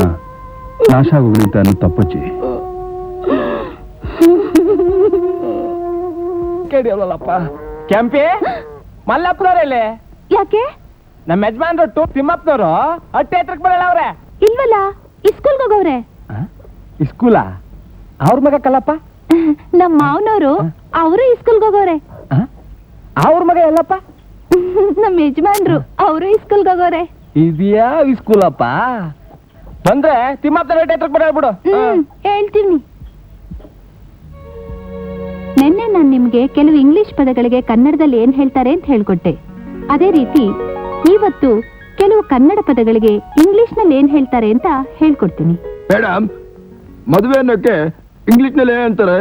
ನಾಶ ಆಗೋಗ್ಲಿ ಅಂತ ಅನ್ನೋ ತಪ್ಪಜ್ಜಿ. ಕೇಳಿಯಲ್ಲಪ್ಪ. ಕೆಂಪಿ, ಮಲ್ಲಪ್ಪನವ್ರಲ್ಲಿ ಯಾಕೆ? ನಮ್ಮ ಯಜಮಾನ್ರು ತಿಮ್ಮಪ್ಪನವರು ಅಟ್ಟೆ ಹತ್ರಕ್ ಬರಲ್ಲ ಅವ್ರೆ. ಇಲ್ವಲ್ಲ, ಇಸ್ಕೂಲ್ಗೆ ಹೋಗವ್ರೆ. ಸ್ಕೂಲ ಅವ್ರ ಮಗ ಕಲ್ಲಪ್ಪ. ನಮ್ಮ ಮಾವನವರು ಅವರು ಇಸ್ಕೂಲ್ಗೆ ಹೋಗವ್ರೆ. ಅವ್ರ ಮಗ ಎಲ್ಲಪ್ಪ? ನಮ್ಮ ಯಜಮಾನ್ರು ಅವರು ಇಸ್ಕೂಲ್ಗೆ ಹೋಗವ್ರೆ. ಇದ್ಯಾ ಸ್ಕೂಲಪ್ಪ? ಬಂದ್ರೆ ತಿಮ್ಮಪ್ಪನ ಅಟ್ಟೆ ಹತ್ರಕ್ ಬರ ಬಿಡು. ಹೇಳ್ತೀನಿ. ನಿನ್ನೆ ನಾನು ನಿಮ್ಗೆ ಕೆಲವು ಇಂಗ್ಲಿಷ್ ಪದಗಳಿಗೆ ಕನ್ನಡದಲ್ಲಿ ಏನ್ ಹೇಳ್ತಾರೆ ಅಂತ ಹೇಳ್ಕೊಟ್ಟೆ. ಅದೇ ರೀತಿ ಇವತ್ತು ಕೆಲವು ಕನ್ನಡ ಪದಗಳಿಗೆ ಇಂಗ್ಲಿಷ್ ನಲ್ಲಿ ಏನ್ ಹೇಳ್ತಾರೆ ಅಂತ ಹೇಳ್ಕೊಡ್ತೀನಿ. ಮೇಡಮ್, ಮದುವೆ ಅನ್ನೋಕೆ ಇಂಗ್ಲಿಷ್ ನಲ್ಲಿ ಏನಂತಾರೆ?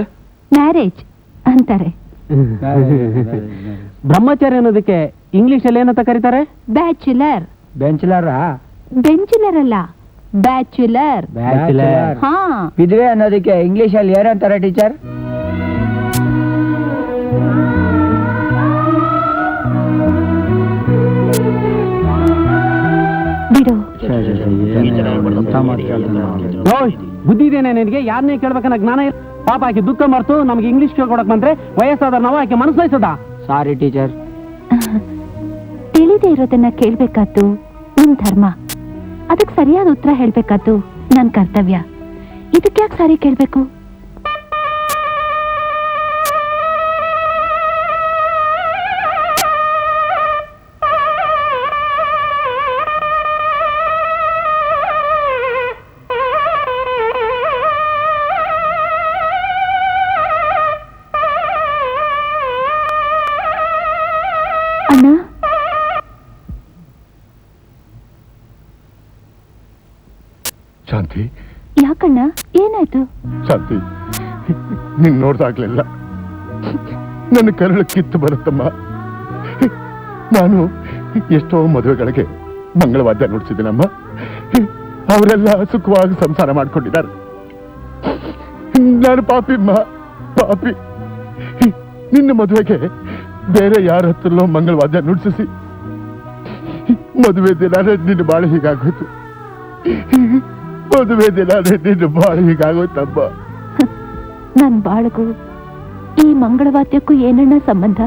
ಮ್ಯಾರೇಜ್ ಅಂತಾರೆ. ಬ್ರಹ್ಮಚಾರಿ ಅನ್ನೋದಕ್ಕೆ ಇಂಗ್ಲಿಷ್ ಅಲ್ಲಿ ಏನಂತ ಕರೀತಾರೆ? ಬ್ಯಾಚುಲರ್. ಬೆಂಚಲರ? ಬೆಂಚುಲರ್ ಅಲ್ಲ, ಬ್ಯಾಚುಲರ್. ಹಾ. ವಿಧವೆ ಅನ್ನೋದಕ್ಕೆ ಇಂಗ್ಲಿಷ್ ಅಲ್ಲಿ ಏನಂತಾರೆ ಟೀಚರ್? ಬಿಡು. ಬುದ್ಧಿ ಇದೇನೆ ನಿನಗೆ? ಯಾರನ್ನೇ ಕೇಳ್ಬೇಕನ್ನ ಜ್ಞಾನ ಪಾಪ ಆಕೆ ದುಃಖ ಮರ್ತು ನಮ್ಗೆ ಇಂಗ್ಲಿಷ್ ಕೇಳ್ಕೊಡಕ್ ಬಂದ್ರೆ ವಯಸ್ಸಾದ ನಾವು ಆಕೆ ಮನಸ್ಸು ವಹಿಸದ. ಸಾರಿ ಟೀಚರ್. ತಿಳಿದೇ ಇರೋದನ್ನ ಕೇಳ್ಬೇಕಾದ್ದು ನಿಮ್ ಧರ್ಮ, ಅದಕ್ಕೆ ಸರಿಯಾದ ಉತ್ತರ ಹೇಳ್ಬೇಕಾದ್ದು ನನ್ ಕರ್ತವ್ಯ. ಇದಕ್ಕೆ ಯಾಕೆ ಸಾರಿ ಕೇಳ್ಬೇಕು? ಅಣ್ಣ, ಶಾಂತಿ, ಯಾಕಣ್ಣ, ಏನಾಯ್ತು? ಶಾಂತಿ, ನೀನ್ ನೋಡ್ದಾಗ್ಲಿಲ್ಲ ನನ್ನ ಕರಳು ಕಿತ್ತು ಬರುತ್ತಮ್ಮ. ನಾನು ಎಷ್ಟೋ ಮದುವೆಗಳಿಗೆ ಮಂಗಳವಾದ್ಯ ನುಡಿಸಿದ್ದೀನಮ್ಮ. ಅವರೆಲ್ಲ ಸುಖವಾಗಿ ಸಂಸಾರ ಮಾಡ್ಕೊಂಡಿದ್ದಾರೆ. ನಾನು ಪಾಪಿಮ್ಮ, ಪಾಪಿ. ನಿನ್ನ ಮದುವೆಗೆ ಬೇರೆ ಯಾರ ಹತ್ರಲ್ಲೋ ಮಂಗಳವಾದ್ಯ ನುಡಿಸಿ ಮದುವೆ ದಿನ ನಿನ್ನ ಬಾಳೆ ಹೀಗಾಗೋಯ್ತು. ಮದುವೆ ದಿನ ನಿನ್ನ ಬಾಳೆ ಹೀಗಾಗೋಯ್ತಮ್ಮ. ನನ್ ಬಾಳಗೂ ಈ ಮಂಗಳವಾದ್ಯಕ್ಕೂ ಏನಣ್ಣ ಸಂಬಂಧ?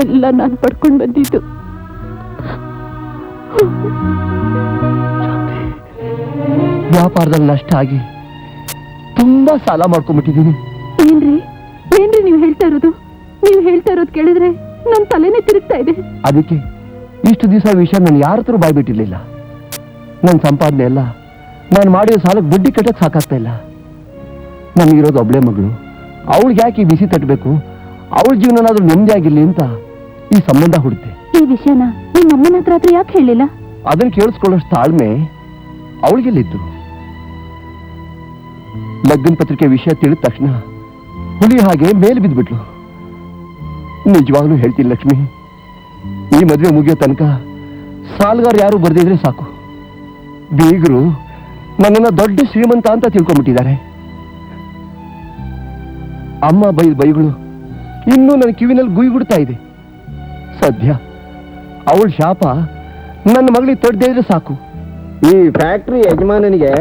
ಎಲ್ಲ ನಾನು ಪಡ್ಕೊಂಡು ಬಂದಿದ್ದು. ವ್ಯಾಪಾರದಲ್ಲಿ ನಷ್ಟ ಆಗಿ ತುಂಬಾ ಸಾಲ ಮಾಡ್ಕೊಂಡ್ಬಿಟ್ಟಿದ್ದೀನಿ. ಏನ್ರಿ ಏನ್ರಿ ನೀವು ಹೇಳ್ತಾ ಇರೋದು? ನೀವು ಹೇಳ್ತಾ ಇರೋದು ಕೇಳಿದ್ರೆ ನನ್ ತಲೆನೇ ತಿರುಗ್ತಾ ಇದೆ. ಅದಕ್ಕೆ ಇಷ್ಟು ದಿವಸ ವಿಷಯ ನಾನು ಯಾರ ಹತ್ರ ಬಾಯ್ಬಿಟ್ಟಿರ್ಲಿಲ್ಲ. ನನ್ನ ಸಂಪಾದನೆ ಎಲ್ಲ ನಾನು ಮಾಡಿರೋ ಸಾಲಕ್ಕೆ ಬಡ್ಡಿ ಕಟ್ಟಕ್ಕೆ ಸಾಕಾಗ್ತಾ ಇಲ್ಲ. ನನಗಿರೋದು ಒಬ್ಳೆ ಮಗಳು, ಅವಳಿಗೆ ಯಾಕೆ ಈ ಬಿಸಿ ತಟ್ಟಬೇಕು? ಅವಳ ಜೀವನನಾದ್ರೂ ನೆಮ್ಮದಿ ಆಗಿರ್ಲಿ ಅಂತ ಈ ಸಂಬಂಧ ಹುಡುತೆ. ಈ ವಿಷಯನ ನಿಮ್ಮ ಅಮ್ಮನ ಹತ್ರ ಯಾಕೆ ಹೇಳಿಲ್ಲ? ಅದನ್ನ ಕೇಳಿಸ್ಕೊಳ್ಳೋಷ್ಟು ತಾಳ್ಮೆ ಅವಳಿಗೆಲ್ಲಿದ್ದು? ಲಗ್ನ ಪತ್ರಿಕೆ ವಿಷಯ ತಿಳಿದ ತಕ್ಷಣ ಹುಲಿ ಹಾಗೆ ಮೇಲೆ ಬಿದ್ದ್ಬಿಟ್ಲು. ನಿಜವಾಗ್ಲೂ ಹೇಳ್ತೀನಿ ಲಕ್ಷ್ಮಿ, ಈ ಮದುವೆ ಮುಗಿಯೋ ತನಕ ಸಾಲಗಾರ ಯಾರು ಬರ್ದಿದ್ರೆ ಸಾಕು. ಬೀಗರು ನನ್ನನ್ನ ದೊಡ್ಡ ಶ್ರೀಮಂತ ಅಂತ ತಿಳ್ಕೊಂಡ್ಬಿಟ್ಟಿದ್ದಾರೆ. ಅಮ್ಮ ಬೈಗಳು ಇನ್ನೂ ನನ್ನ ಕಿವಿನಲ್ಲಿ ಗುಯ್ಗುಡ್ತಾ ಇದೆ. ಸದ್ಯ ಅವಳ ಶಾಪ ನನ್ನ ಮಗಳಿಗೆ ತಡ್ದೇ ಇದ್ರೆ ಸಾಕು. ಈ ಫ್ಯಾಕ್ಟ್ರಿ ಯಜಮಾನನಿಗೆ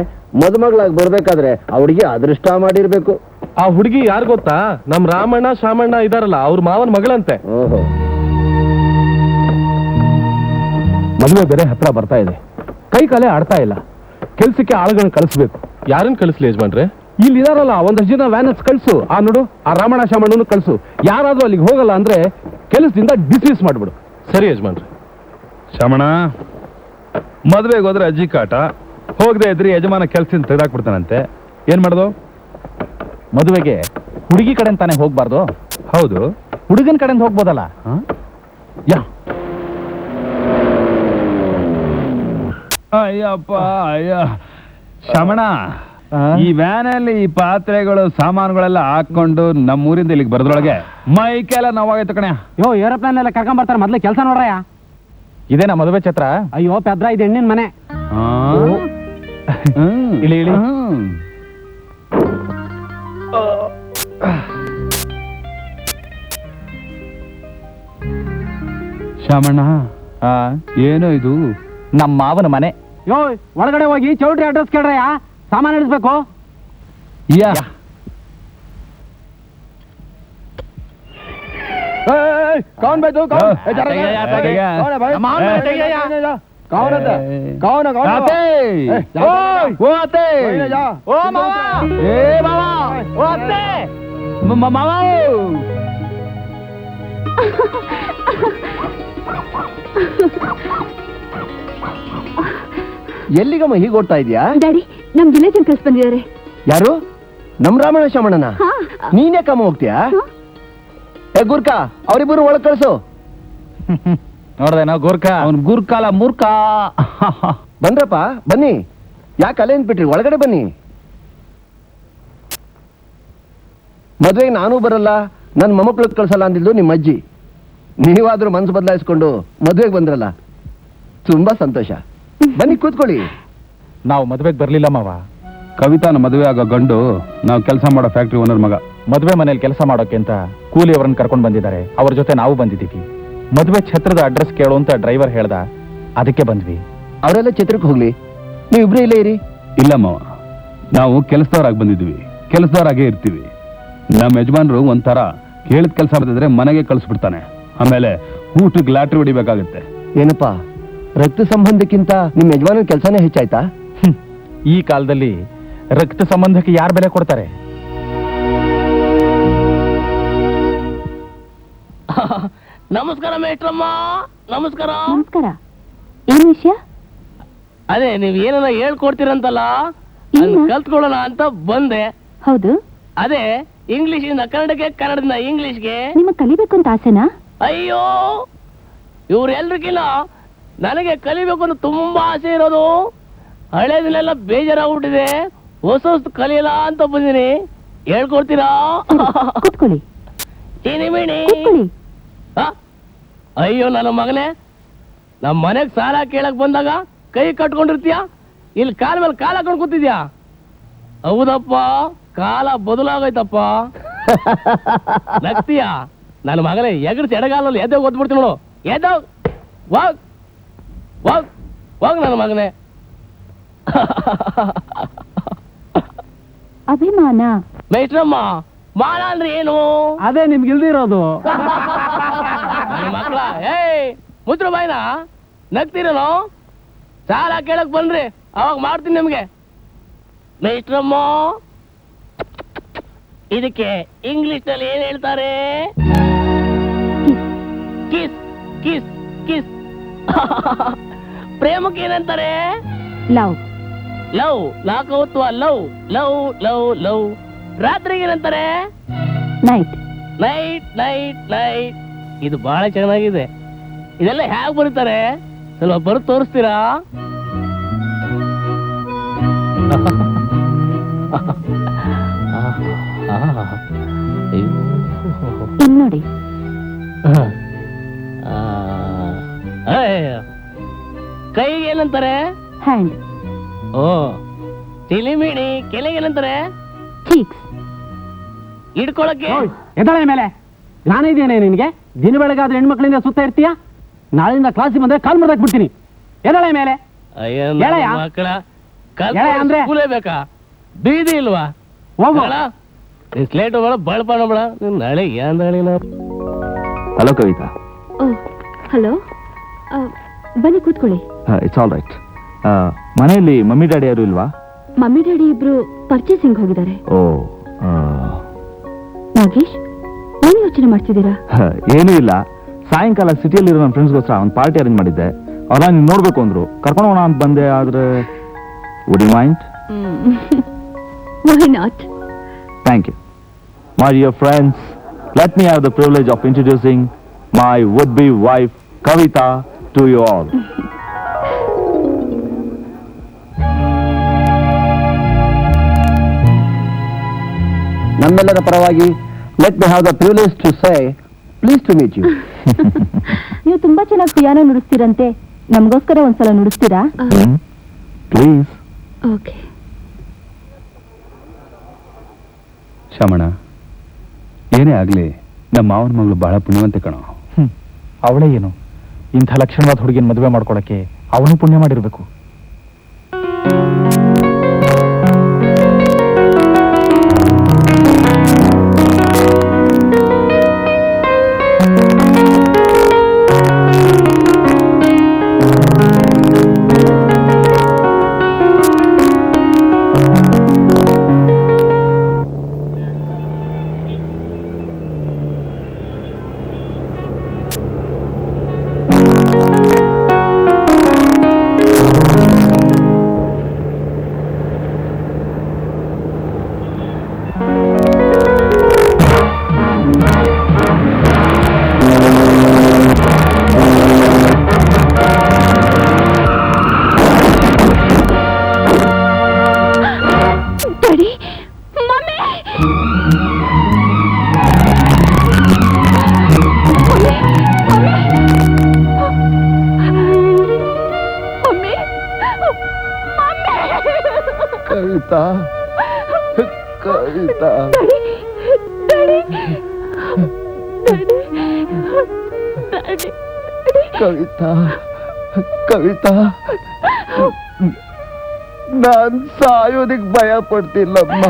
ಮದುಮಗಳಾಗಿ ಬರ್ಬೇಕಾದ್ರೆ ಅವಳಿಗೆ ಅದೃಷ್ಟ ಮಾಡಿರ್ಬೇಕು. ಆ ಹುಡುಗಿ ಯಾರು ಗೊತ್ತಾ? ನಮ್ ರಾಮಣ್ಣ ಶಾಮಣ್ಣ ಇದಾರಲ್ಲ, ಅವ್ರ ಮಾವನ ಮಗಳಂತೆ. ಓಹೋ, ಮದುವೆ ಬೇರೆ ಹತ್ರ ಬರ್ತಾ ಇದೆ, ಕೈ ಕಾಲೇ ಆಡ್ತಾ ಇಲ್ಲ. ಕೆಲ್ಸಕ್ಕೆ ಆಳುಗಳನ್ನ ಕಳಿಸ್ಬೇಕು. ಯಾರನ್ನ ಕಳಿಸ್ಲಿ ಯಜಮಾನ್ರೆ? ಇಲ್ಲಿ ಇದಾರಲ್ಲ ಒಂದಷ್ಟು ಜನ ವ್ಯಾನಸ್ ಕಳ್ಸು. ಆ ನೋಡು, ಆ ರಾಮಣ್ಣ ಶಾಮಣ್ಣನು ಕಳ್ಸು. ಯಾರಾದ್ರೂ ಅಲ್ಲಿಗೆ ಹೋಗಲ್ಲ ಅಂದ್ರೆ ಕೆಲಸದಿಂದ ಡಿಸ್ಮಿಸ್ ಮಾಡ್ಬಿಡು. ಸರಿ ಯಜಮಾನ್ರೆ. ಶ್ರಮಣ, ಮದ್ವೆಗೆ ಹೋದ್ರೆ ಅಜ್ಜಿ ಕಾಟ, ಹೋಗದೆ ಇದ್ರಿ ಯಜಮಾನ ಕೆಲ್ಸದಿಂದ ತೆಗೆದಾಕ್ಬಿಡ್ತಾನಂತೆ. ಏನ್ ಮಾಡೋದು? ಮದುವೆಗೆ ಹುಡುಗಿ ಕಡೆ ತಾನೇ ಹೋಗ್ಬಾರ್ದು? ಹೌದು, ಹುಡುಗನ ಕಡೆಯಿಂದ ಹೋಗ್ಬೋದಲ್ಲ. ಯಾ ಅಯ್ಯಪ್ಪ ಅಯ್ಯ. ಶ್ರಮಣ, ಈ ವ್ಯಾನಲ್ಲಿ ಈ ಪಾತ್ರೆಗಳು ಸಾಮಾನುಗಳೆಲ್ಲ ಹಾಕೊಂಡು ನಮ್ಮೂರಿಂದ ಇಲ್ಲಿಗೆ ಬರದ್ರೊಳಗೆ ಮೈಕೆಲ್ಲ ನೋವಾಗೈತೆ ಕಣೆ. ಯೋ, ಏರೋಪ್ಲೇನ್ ಎಲ್ಲ ಕರ್ಕೊಂಡ್ ಬರ್ತಾರೆ, ಮೊದ್ಲು ಕೆಲಸ ನೋಡ್ರಯ್ಯ. ಇದೇನಾ ಮದುವೆ ಛತ್ರ? ಅಯ್ಯೋ ಪೆದ್ರ, ಇದು ಹೆಣ್ಣಿನ ಮನೆ. ಇಳಿ ಇಳಿ. ಶ್ಯಾಮಣ್ಣ, ಏನೋ ಇದು? ನಮ್ಮ ಮಾವನ ಮನೆ. ಯೋ, ಒಳಗಡೆ ಹೋಗಿ ಚೌಟ್ರಿ ಅಡ್ರೆಸ್ ಕೇಳ್ರಯ್ಯ, ಸಾಮಾನು ಇಳಿಸ್ಬೇಕು. ಯಾ कौन भाई तू? कौन? ಎಲ್ಲಿಗಮ್ಮ ಹೀಗೆ ಓಡ್ತಾ ಇದೆಯಾ? ಡ್ಯಾಡಿ, ನಮ್ ವಿಲೇಜ್ ಕಳ್ಸಿ ಬಂದಿದ್ದಾರೆ. ಯಾರು? ನಮ್ ರಾಮಣ್ಣ ಶಾಮಣ್ಣನ? ನೀನೇ ಕಮ್ಮ ಹೋಗ್ತೀಯಾ? ಏ ಗುರ್ಕಾ, ಅವರಿಬ್ಬರು ಒಳಗ್ ಕಳ್ಸು. ನೋಡ್ದೇನೋ ಗುರ್ಕಾ? ಅವ್ನು ಗುರ್ಕಾಲ ಮೂರ್ಖ. ಬಂದ್ರಪ್ಪ, ಬನ್ನಿ. ಯಾಕೆ ಅಲ್ಲೇ ಬಿಟ್ರಿ? ಒಳಗಡೆ ಬನ್ನಿ. ಮದ್ವೆಗೆ ನಾನೂ ಬರಲ್ಲ, ನನ್ನ ಮೊಮ್ಮಕ್ಳು ಕಳ್ಸಲ್ಲ ಅಂದಿದ್ದು ನಿಮ್ಮ ಅಜ್ಜಿ. ನೀವಾದ್ರೂ ಮನ್ಸು ಬದಲಾಯಿಸ್ಕೊಂಡು ಮದ್ವೆಗೆ ಬಂದ್ರಲ್ಲ, ತುಂಬಾ ಸಂತೋಷ. ಬನ್ನಿ ಕೂತ್ಕೊಳ್ಳಿ. ನಾವು ಮದ್ವೆಗೆ ಬರ್ಲಿಲ್ಲ ಮಾವ. ಕವಿತಾನ ಮದುವೆ ಆಗೋ ಗಂಡು ನಾವು ಕೆಲಸ ಮಾಡೋ ಫ್ಯಾಕ್ಟ್ರಿ ಓನರ್ ಮಗ. ಮದುವೆ ಮನೇಲಿ ಕೆಲಸ ಮಾಡೋಕೆ ಅಂತ ಕೂಲಿ ಅವರನ್ನ ಕರ್ಕೊಂಡು ಬಂದಿದ್ದಾರೆ. ಅವ್ರ ಜೊತೆ ನಾವು ಬಂದಿದ್ದೀವಿ. ಮದುವೆ ಛತ್ರದ ಅಡ್ರೆಸ್ ಕೇಳು ಅಂತ ಡ್ರೈವರ್ ಹೇಳ್ದ, ಅದಕ್ಕೆ ಬಂದ್ವಿ. ಅವರೆಲ್ಲ ಛತ್ರಕ್ಕೆ ಹೋಗ್ಲಿ, ನೀವಿಬ್ರೇ ಇಲ್ಲೇ ಇರಿ. ಇಲ್ಲ ಮಾವ, ನಾವು ಕೆಲಸದವರಾಗಿ ಬಂದಿದ್ದೀವಿ, ಕೆಲಸದವರಾಗೇ ಇರ್ತೀವಿ. ನಮ್ಮ ಯಜಮಾನ್ರು ಒಂಥರ ಕೇಳಿದ ಕೆಲಸ ಮಾಡಿದ್ರೆ ಮನೆಗೆ ಕಳಿಸ್ಬಿಡ್ತಾನೆ. ಆಮೇಲೆ ಊಟಕ್ಕೆ ಲಾಟ್ರಿ ಹೊಡಿಬೇಕಾಗುತ್ತೆ. ಏನಪ್ಪಾ, ರಕ್ತ ಸಂಬಂಧಕ್ಕಿಂತ ನಿಮ್ಮ ಯಜಮಾನ ಕೆಲಸನೇ ಹೆಚ್ಚಾಯ್ತಾ? ಈ ಕಾಲದಲ್ಲಿ ರಕ್ತ ಸಂಬಂಧಕ್ಕೆ ಯಾರು ಬೆಲೆ ಕೊಡ್ತಾರೆ? ನಮಸ್ಕಾರ ಮೇಷ್ಟ್ರಮ್ಮ, ನಮಸ್ಕಾರ. ನಮಸ್ಕಾರ. ಏನ್ ವಿಷಯ? ಅದೇ ನೀವ್ ಏನನ್ನ ಹೇಳ್ಕೊಡ್ತೀರಂತಲ್ಲ, ಏನು? ಕಲ್ತ್ಕೊಳ್ಳೋಣ ಅಂತ ಬಂದೆ. ಹೌದು. ಅದೇ ಇಂಗ್ಲಿಷಿಂದ ಕನ್ನಡಕ್ಕೆ, ಕನ್ನಡದಿಂದ ಇಂಗ್ಲಿಷ್ಗೆ. ನಿಮಗ್ ಕಲಿಬೇಕು ಅಂತ ಆಸೆನಾ? ಅಯ್ಯೋ, ಇವ್ರೆಲ್ರಿಗಿಲ್ಲ ನನಗೆ ಕಲಿಬೇಕು ಅಂತ ತುಂಬಾ ಆಸೆ ಇರೋದು. ಹಳೇದಿನೆಲ್ಲ ಬೇಜಾರಾಗ್ಬಿಟ್ಟಿದೆ, ಹೊಸ ಹೊಸ ಕಲಿಯಲ್ಲ ಅಂತ ಬಂದಿನಿ. ಹೇಳ್ಕೊಡ್ತೀರಾ? ಕೂತ್ಕೊಳ್ಳಿ. ಚೀನಿ ಮೀಣಿ. ಕೂತ್ಕೊಳ್ಳಿ. ಅಯ್ಯೋ ನನ್ನ ಮಗನೇ, ನಮ್ಮ ಮನೆಗ್ ಸಾಲ ಕೇಳಕ್ ಬಂದಾಗ ಕೈ ಕಟ್ಕೊಂಡಿರ್ತೀಯ, ಇಲ್ಲಿ ಕಾಲ ಮೇಲೆ ಕಾಲ ಹಾಕೊಂಡು ಕೂತಿದ್ಯಾ? ಹೌದಪ್ಪ, ಕಾಲ ಬದಲಾಗೈತಪ್ಪ. ನಗ್ತೀಯ? ನನ್ನ ಮಗನೇ ಎಗರ್ಸಿ ಎಡಗಾಲಲ್ಲಿ ಎದ್ದೆ ಓದ್ಬಿಡ್ತೀನಿ ನೋಡು. ಎದ್ದ ವಾಗ್ ವಾಗ್ ವಾಗ್ ನನ್ನ ಮಗನೇ. ಅಭಿಮಾನ. ಮೇಷ್ಟ್ರಮ್ಮ, ಮಾನ ಅಂದ್ರೆ ಏನು? ಅದೇ ನಿಮ್ಗೆ ಇಲ್ದಿರೋದು. ನನ್ನ ಮಕ್ಕಳ, ಏಯ್ ಮುದ್ರ ಬಾಯ್ನ ನಗ್ತೀರನೋ? ಸಾಲ ಕೇಳಕ್ ಬಂದ್ರಿ ಅವಾಗ ಮಾಡ್ತೀನಿ ನಿಮ್ಗೆ. ಮೇಷ್ಟ್ರಮ್ಮ, ಇದಕ್ಕೆ ಇಂಗ್ಲಿಷ್ ನಲ್ಲಿ ಏನ್ ಹೇಳ್ತಾರೆ? Kiss kiss kiss. ಪ್ರೇಮಕ್ಕೆ ಏನಂತಾರೆ? ಲವ್. ಲವ್. ಲಾಕವತ್ವ ಲವ್ ಲವ್ ಲವ್ ಲವ್. ರಾತ್ರಿಗೆ ಏನಂತಾರೆ? ನೈಟ್. Night night night. ಇದು ಬಹಳ ಚೆನ್ನಾಗಿದೆ. ಇದೆಲ್ಲ ಹೇಗೆ ಬರೀತಾರೆ? ಸ್ವಲ್ಪ ಬರು ತೋರಿಸ್ತೀರಾ? ಇಲ್ ನೋಡಿ. ಕೈಗೆ ಏನಂತಾರೆ? ಹ್ಯಾಂಡ್. ಓ, ತಿಲಿಮಿಣಿ. ಕೆಲೆಗೆ ಏನಂತಾರೆ? ಚೀಕ್ಸ್. ಹಿಡ್ಕೊಳಕ್ಕೆ? ಎದಳೆ ಮೇಲೆ ನಾನಿದ್ದೇನೆ ನಿನ್ಗೆ. ದಿನ ಬೆಳಗಾದ್ರೆ ಹೆಣ್ಮಕ್ಳಿಂದ ಸುತ್ತ ಇರ್ತೀಯ. ನಾಳಿಂದ ಕ್ಲಾಸಿಗೆ ಬಂದ್ರೆ ಕಾಲ್ ಮುರ್ದಾಕ್ ಬಿಡ್ತೀನಿ. ಎದಳೆ ಮೇಲೆ. ಎಳೆಯ? ಮಕ್ಕಳ ಎಳೆ ಅಂದ್ರೆ? ಸ್ಕೂಲೇ ಬೇಕಾ? ಬೀದಿ ಇಲ್ವಾ? ಹೋಗು. ಸ್ಲೇಟ್ ಬೇಡ, ಬಳಪಾಣ ಬೇಡ. ನಾಳೆ ಏನ್ ನಾಳಿನ. ಹಲೋ ಕವಿತಾ. ಓ, ಹಲೋ. ಬನ್ನಿ ಕೂತ್ಕೊಳ್ಳಿ. It's all right. ಮನೆಯಲ್ಲಿ ಮಮ್ಮಿ ಡ್ಯಾಡಿ ಯಾರು ಇಲ್ವಾ? ಮಮ್ಮಿ ಡ್ಯಾಡಿ ಇಬ್ರು ಪರ್ಚೇಸಿಂಗ್ ಹೋಗಿದ್ದಾರೆ. ಓ, ನಾಗೇಶ್, ಏನ್ ಯೋಚನೆ ಮಾಡ್ತಿದ್ದೀರಾ? ಏನೂ ಇಲ್ಲ. ಸಾಯಂಕಾಲ ಸಿಟಿಯಲ್ಲಿರೋ ನನ್ನ ಫ್ರೆಂಡ್ಸ್ಗೋಸ್ಕರ ಒಂದು ಪಾರ್ಟಿ ಅರೇಂಜ್ ಮಾಡಿದ್ದೆ. ಅವ್ರ ನೀನು ನೋಡ್ಬೇಕು ಅಂದ್ರು, ಕರ್ಕೊಂಡು ಹೋಗೋಣ ಅಂತ ಬಂದೆ. ಆದ್ರೆ would you mind? Why not? Thank you. My dear friends, let me have the privilege of introducing my would-be wife, Kavita, to you all. ನಮ್ಮೆಲ್ಲರ ಪರವಾಗಿ let me have the privilege to say, pleased to meet you. ನೀವು ತುಂಬಾ ಚೆನ್ನಾಗಿ piano ನುಡಿಸ್ತೀರಂತೆ. ನಮಗೋಸ್ಕರ ಒಂದ್ಸಲ ನುಡಿಸ್ತೀರಾ? Please. Okay. ಶಮಣ, ಏನೇ ಆಗ್ಲಿ ನಮ್ಮ ಮಾವನ ಮಗಳು ಬಹಳ ಪುಣ್ಯವಂತೆ ಕಣೋ. ಅವಳೇ ಏನು, ಇಂಥ ಲಕ್ಷಣವಾದ ಹುಡುಗಿನ ಮದುವೆ ಮಾಡ್ಕೊಳಕ್ಕೆ ಅವನು ಪುಣ್ಯ ಮಾಡಿರ್ಬೇಕು. ಕವಿತಾ, ಕವಿತಾ, ಕವಿತಾ, ಕವಿತಾ, ನಾನ್ ಸಾಯೋದಿಕ್ ಭಯ ಪಡ್ತಿಲ್ಲಮ್ಮ.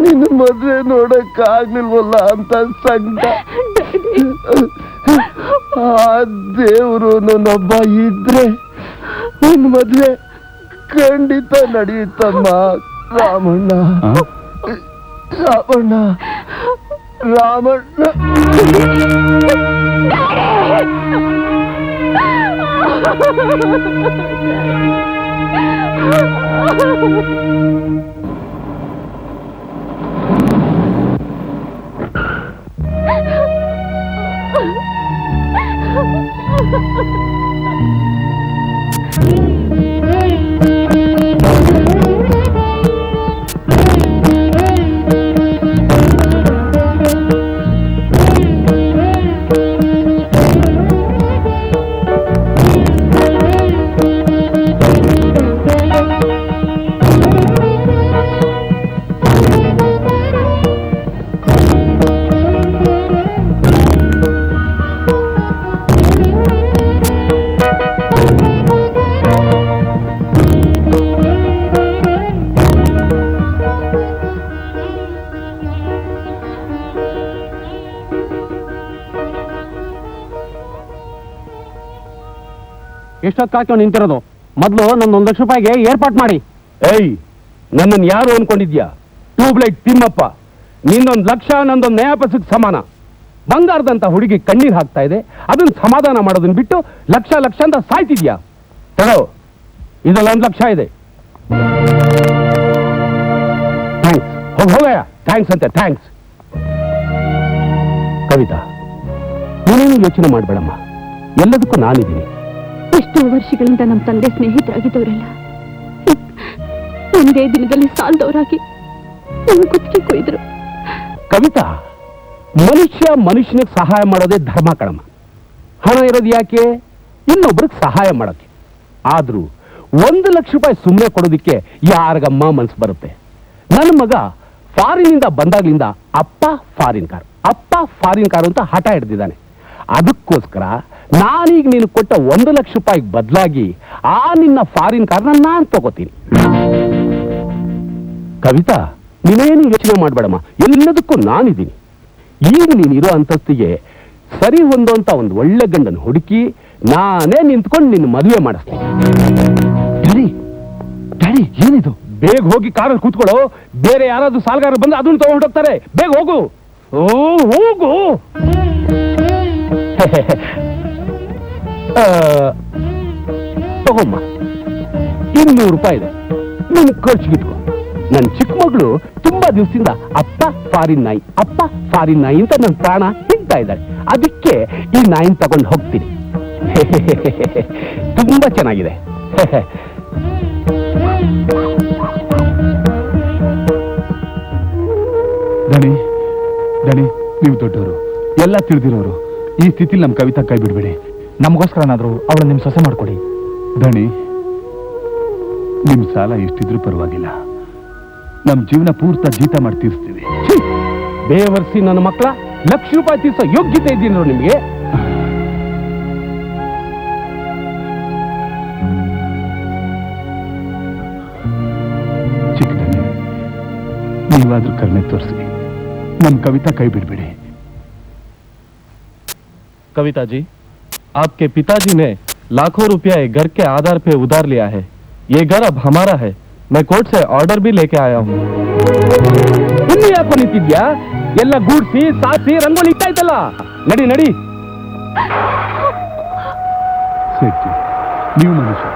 ನಿನ್ನ ಮದ್ವೆ ನೋಡಕ್ ಆಗ್ಲಿಲ್ವಲ್ಲ ಅಂತ ಸಂಕಟ. ಆ ದೇವ್ರು ನನ್ನೊಬ್ಬ ಇದ್ರೆ ನಿನ್ ಮದ್ವೆ ಖಂಡಿತ ನಡೆಯುತ್ತಮ್ಮ. ರಾಮಣ್ಣ ರಾಮಣ್ಣ ರಾಮಣ್ಣ. ಎಷ್ಟೊತ್ತು ಹಾಕೊಂಡು ನಿಂತಿರೋದು? ಮೊದಲು ನಮ್ದು 1 ಲಕ್ಷ ರೂಪಾಯಿಗೆ ಏರ್ಪಾಟ್ ಮಾಡಿ. ಏಯ್, ನನ್ನನ್ನು ಯಾರು ಅನ್ಕೊಂಡಿದ್ಯಾ? ಟ್ಯೂಬ್ಲೈಟ್ ತಿಮ್ಮಪ್ಪ. ನಿನ್ನೊಂದು ಲಕ್ಷ ನಂದೊಂದು ನ್ಯಾಯಪಸಕ್ಕೆ ಸಮಾನ. ಬಂಗಾರದಂತ ಹುಡುಗಿ ಕಣ್ಣೀರ್ ಹಾಕ್ತಾ ಇದೆ, ಅದನ್ನ ಸಮಾಧಾನ ಮಾಡೋದನ್ನ ಬಿಟ್ಟು ಲಕ್ಷ ಲಕ್ಷ ಅಂತ ಸಾಯ್ತಿದ್ಯಾ? ತಗೋ, ಇದ್ರಲ್ಲಿ 1 ಲಕ್ಷ ಇದೆ. ಥ್ಯಾಂಕ್ಸ್. ಹೋಗಯ್ಯ, ಥ್ಯಾಂಕ್ಸ್ ಅಂತೆ ಥ್ಯಾಂಕ್ಸ್. ಕವಿತಾ, ನೀನೇನು ಯೋಚನೆ ಮಾಡಬೇಡಮ್ಮ, ಎಲ್ಲದಕ್ಕೂ ನಾನಿದ್ದೀನಿ. ಎಷ್ಟೋ ವರ್ಷಗಳಿಂದ ನಮ್ಮ ತಂದೆ ಸ್ನೇಹಿತರಾಗಿದ್ದವರೆಲ್ಲ ಒಂದೇ ದಿನದಲ್ಲಿ ಸಾಲದವರಾಗಿ ನನ್ನ ಕುತ್ತಿಗೆ ಕೊಯ್ದ್ರು. ಕವಿತಾ, ಮನುಷ್ಯನಿಗೆ ಸಹಾಯ ಮಾಡೋದೇ ಧರ್ಮ ಕಣಮ್ಮ. ಹಣ ಇರೋದು ಯಾಕೆ? ಇನ್ನೊಬ್ರಿಗೆ ಸಹಾಯ ಮಾಡೋಕ್ಕೆ. ಆದ್ರೂ 1 ಲಕ್ಷ ರೂಪಾಯಿ ಸುಮ್ಮನೆ ಕೊಡೋದಿಕ್ಕೆ ಯಾರಿಗಮ್ಮ ಮನ್ಸು ಬರುತ್ತೆ? ನನ್ನ ಮಗ ಫಾರಿನಿಂದ ಬಂದಾಗ್ಲಿಂದ ಅಪ್ಪ ಫಾರಿನ್ ಕಾರ್ ಅಂತ ಹಠ ಹಿಡ್ದಿದ್ದಾನೆ. ಅದಕ್ಕೋಸ್ಕರ ನಾನೀಗ ನೀನು ಕೊಟ್ಟ 1 ಲಕ್ಷ ರೂಪಾಯಿಗೆ ಬದಲಾಗಿ ಆ ನಿನ್ನ ಫಾರಿನ್ ಕಾರ್ನ ನಾನು ತಗೋತೀನಿ. ಕವಿತಾ, ನೀನೇನು ಯೋಚನೆ ಮಾಡಬೇಡಮ್ಮ, ಎಲ್ಲದಕ್ಕೂ ನಾನಿದ್ದೀನಿ. ಈಗ ನೀನಿರೋ ಅಂತಸ್ತಿಗೆ ಸರಿ ಹೊಂದುವಂತ ಒಂದು ಒಳ್ಳೆ ಗಂಡನ ಹುಡುಕಿ ನಾನೇ ನಿಂತ್ಕೊಂಡು ನಿನ್ನ ಮದುವೆ ಮಾಡಿಸ್ತೀನಿ. ಡ್ಯಾಡಿ ಡ್ಯಾಡಿ, ಏನಿದು? ಬೇಗ ಹೋಗಿ ಕಾರಲ್ಲಿ ಕೂತ್ಕೊಳ್ಳೋ. ಬೇರೆ ಯಾರಾದ್ರೂ ಸಾಲಗಾರರು ಬಂದು ಅದನ್ನು ತಗೊಂಡೋಗ್ತಾರೆ. ಬೇಗ ಹೋಗು. ಹೋಗು. ತಗೊಮ್ಮ, 200 ರೂಪಾಯಿ ಇದೆ, ನಿನ್ ಖರ್ಚಿಗಿಟ್ಕೊ. ನನ್ನ ಚಿಕ್ಕ ಮಗಳು ತುಂಬಾ ದಿವಸದಿಂದ ಅಪ್ಪ ಫಾರಿನ್ ನಾಯಿ ಅಂತ ನನ್ನ ಪ್ರಾಣ ತಿಂತಾ ಇದ್ದಾಳೆ. ಅದಕ್ಕೆ ಈ ನಾಯಿನ ತಗೊಂಡು ಹೋಗ್ತೀನಿ. ತುಂಬಾ ಚೆನ್ನಾಗಿದೆ. ದಣಿ, ನೀವು ದೊಡ್ಡವರು, ಎಲ್ಲ ತಿಳಿದಿರೋರು. ಈ ಸ್ಥಿತಿಲಿ ನಮ್ ಕವಿತಾ ಕೈ ಬಿಡ್ಬೇಡಿ. ನಮಗೋಸ್ಕರನಾದ್ರೂ ಅವಳು ನಿಮ್ ಸೊಸೆ ಮಾಡ್ಕೊಡಿ. ದಣಿ, ನಿಮ್ ಸಾಲ ಎಷ್ಟಿದ್ರೂ ಪರವಾಗಿಲ್ಲ, ನಮ್ ಜೀವನ ಪೂರ್ತ ಜೀತ ಮಾಡಿ ತೀರಿಸ್ತೀವಿ. ಬೇವರ್ಸಿ ನನ್ನ ಮಕ್ಕಳ, 1 ಲಕ್ಷ ರೂಪಾಯಿ ತೀರ್ಸೋ ಯೋಗ್ಯತೆ ಇದ್ದೀನೋ ನಿಮ್ಗೆ? ಚಿಕ್ಕದಣಿ, ನೀವಾದ್ರೂ ಕರುಣೆ ತೋರಿಸಿ, ನಮ್ ಕವಿತಾ ಕೈ ಬಿಡ್ಬೇಡಿ. कविता जी, आपके पिताजी ने लाखों रुपया घर के आधार पे उधार लिया है. ये घर अब हमारा है. मैं कोर्ट से ऑर्डर भी लेके आया हूँ. ಇನ್ನು ಯಾಕೆ ನಿಂತಿದ್ಯಾ? ಎಲ್ಲ ಗೂಡ್ಸಿ ಸಾಸಿ ರಂಗೋಲಿ ಇಟ್ಟಾಯ್ತಲ್ಲ. ನಡಿ ನಡಿ. ಸೇಠ್ಜಿ, ನೀವು ಮನುಷ್ಯ,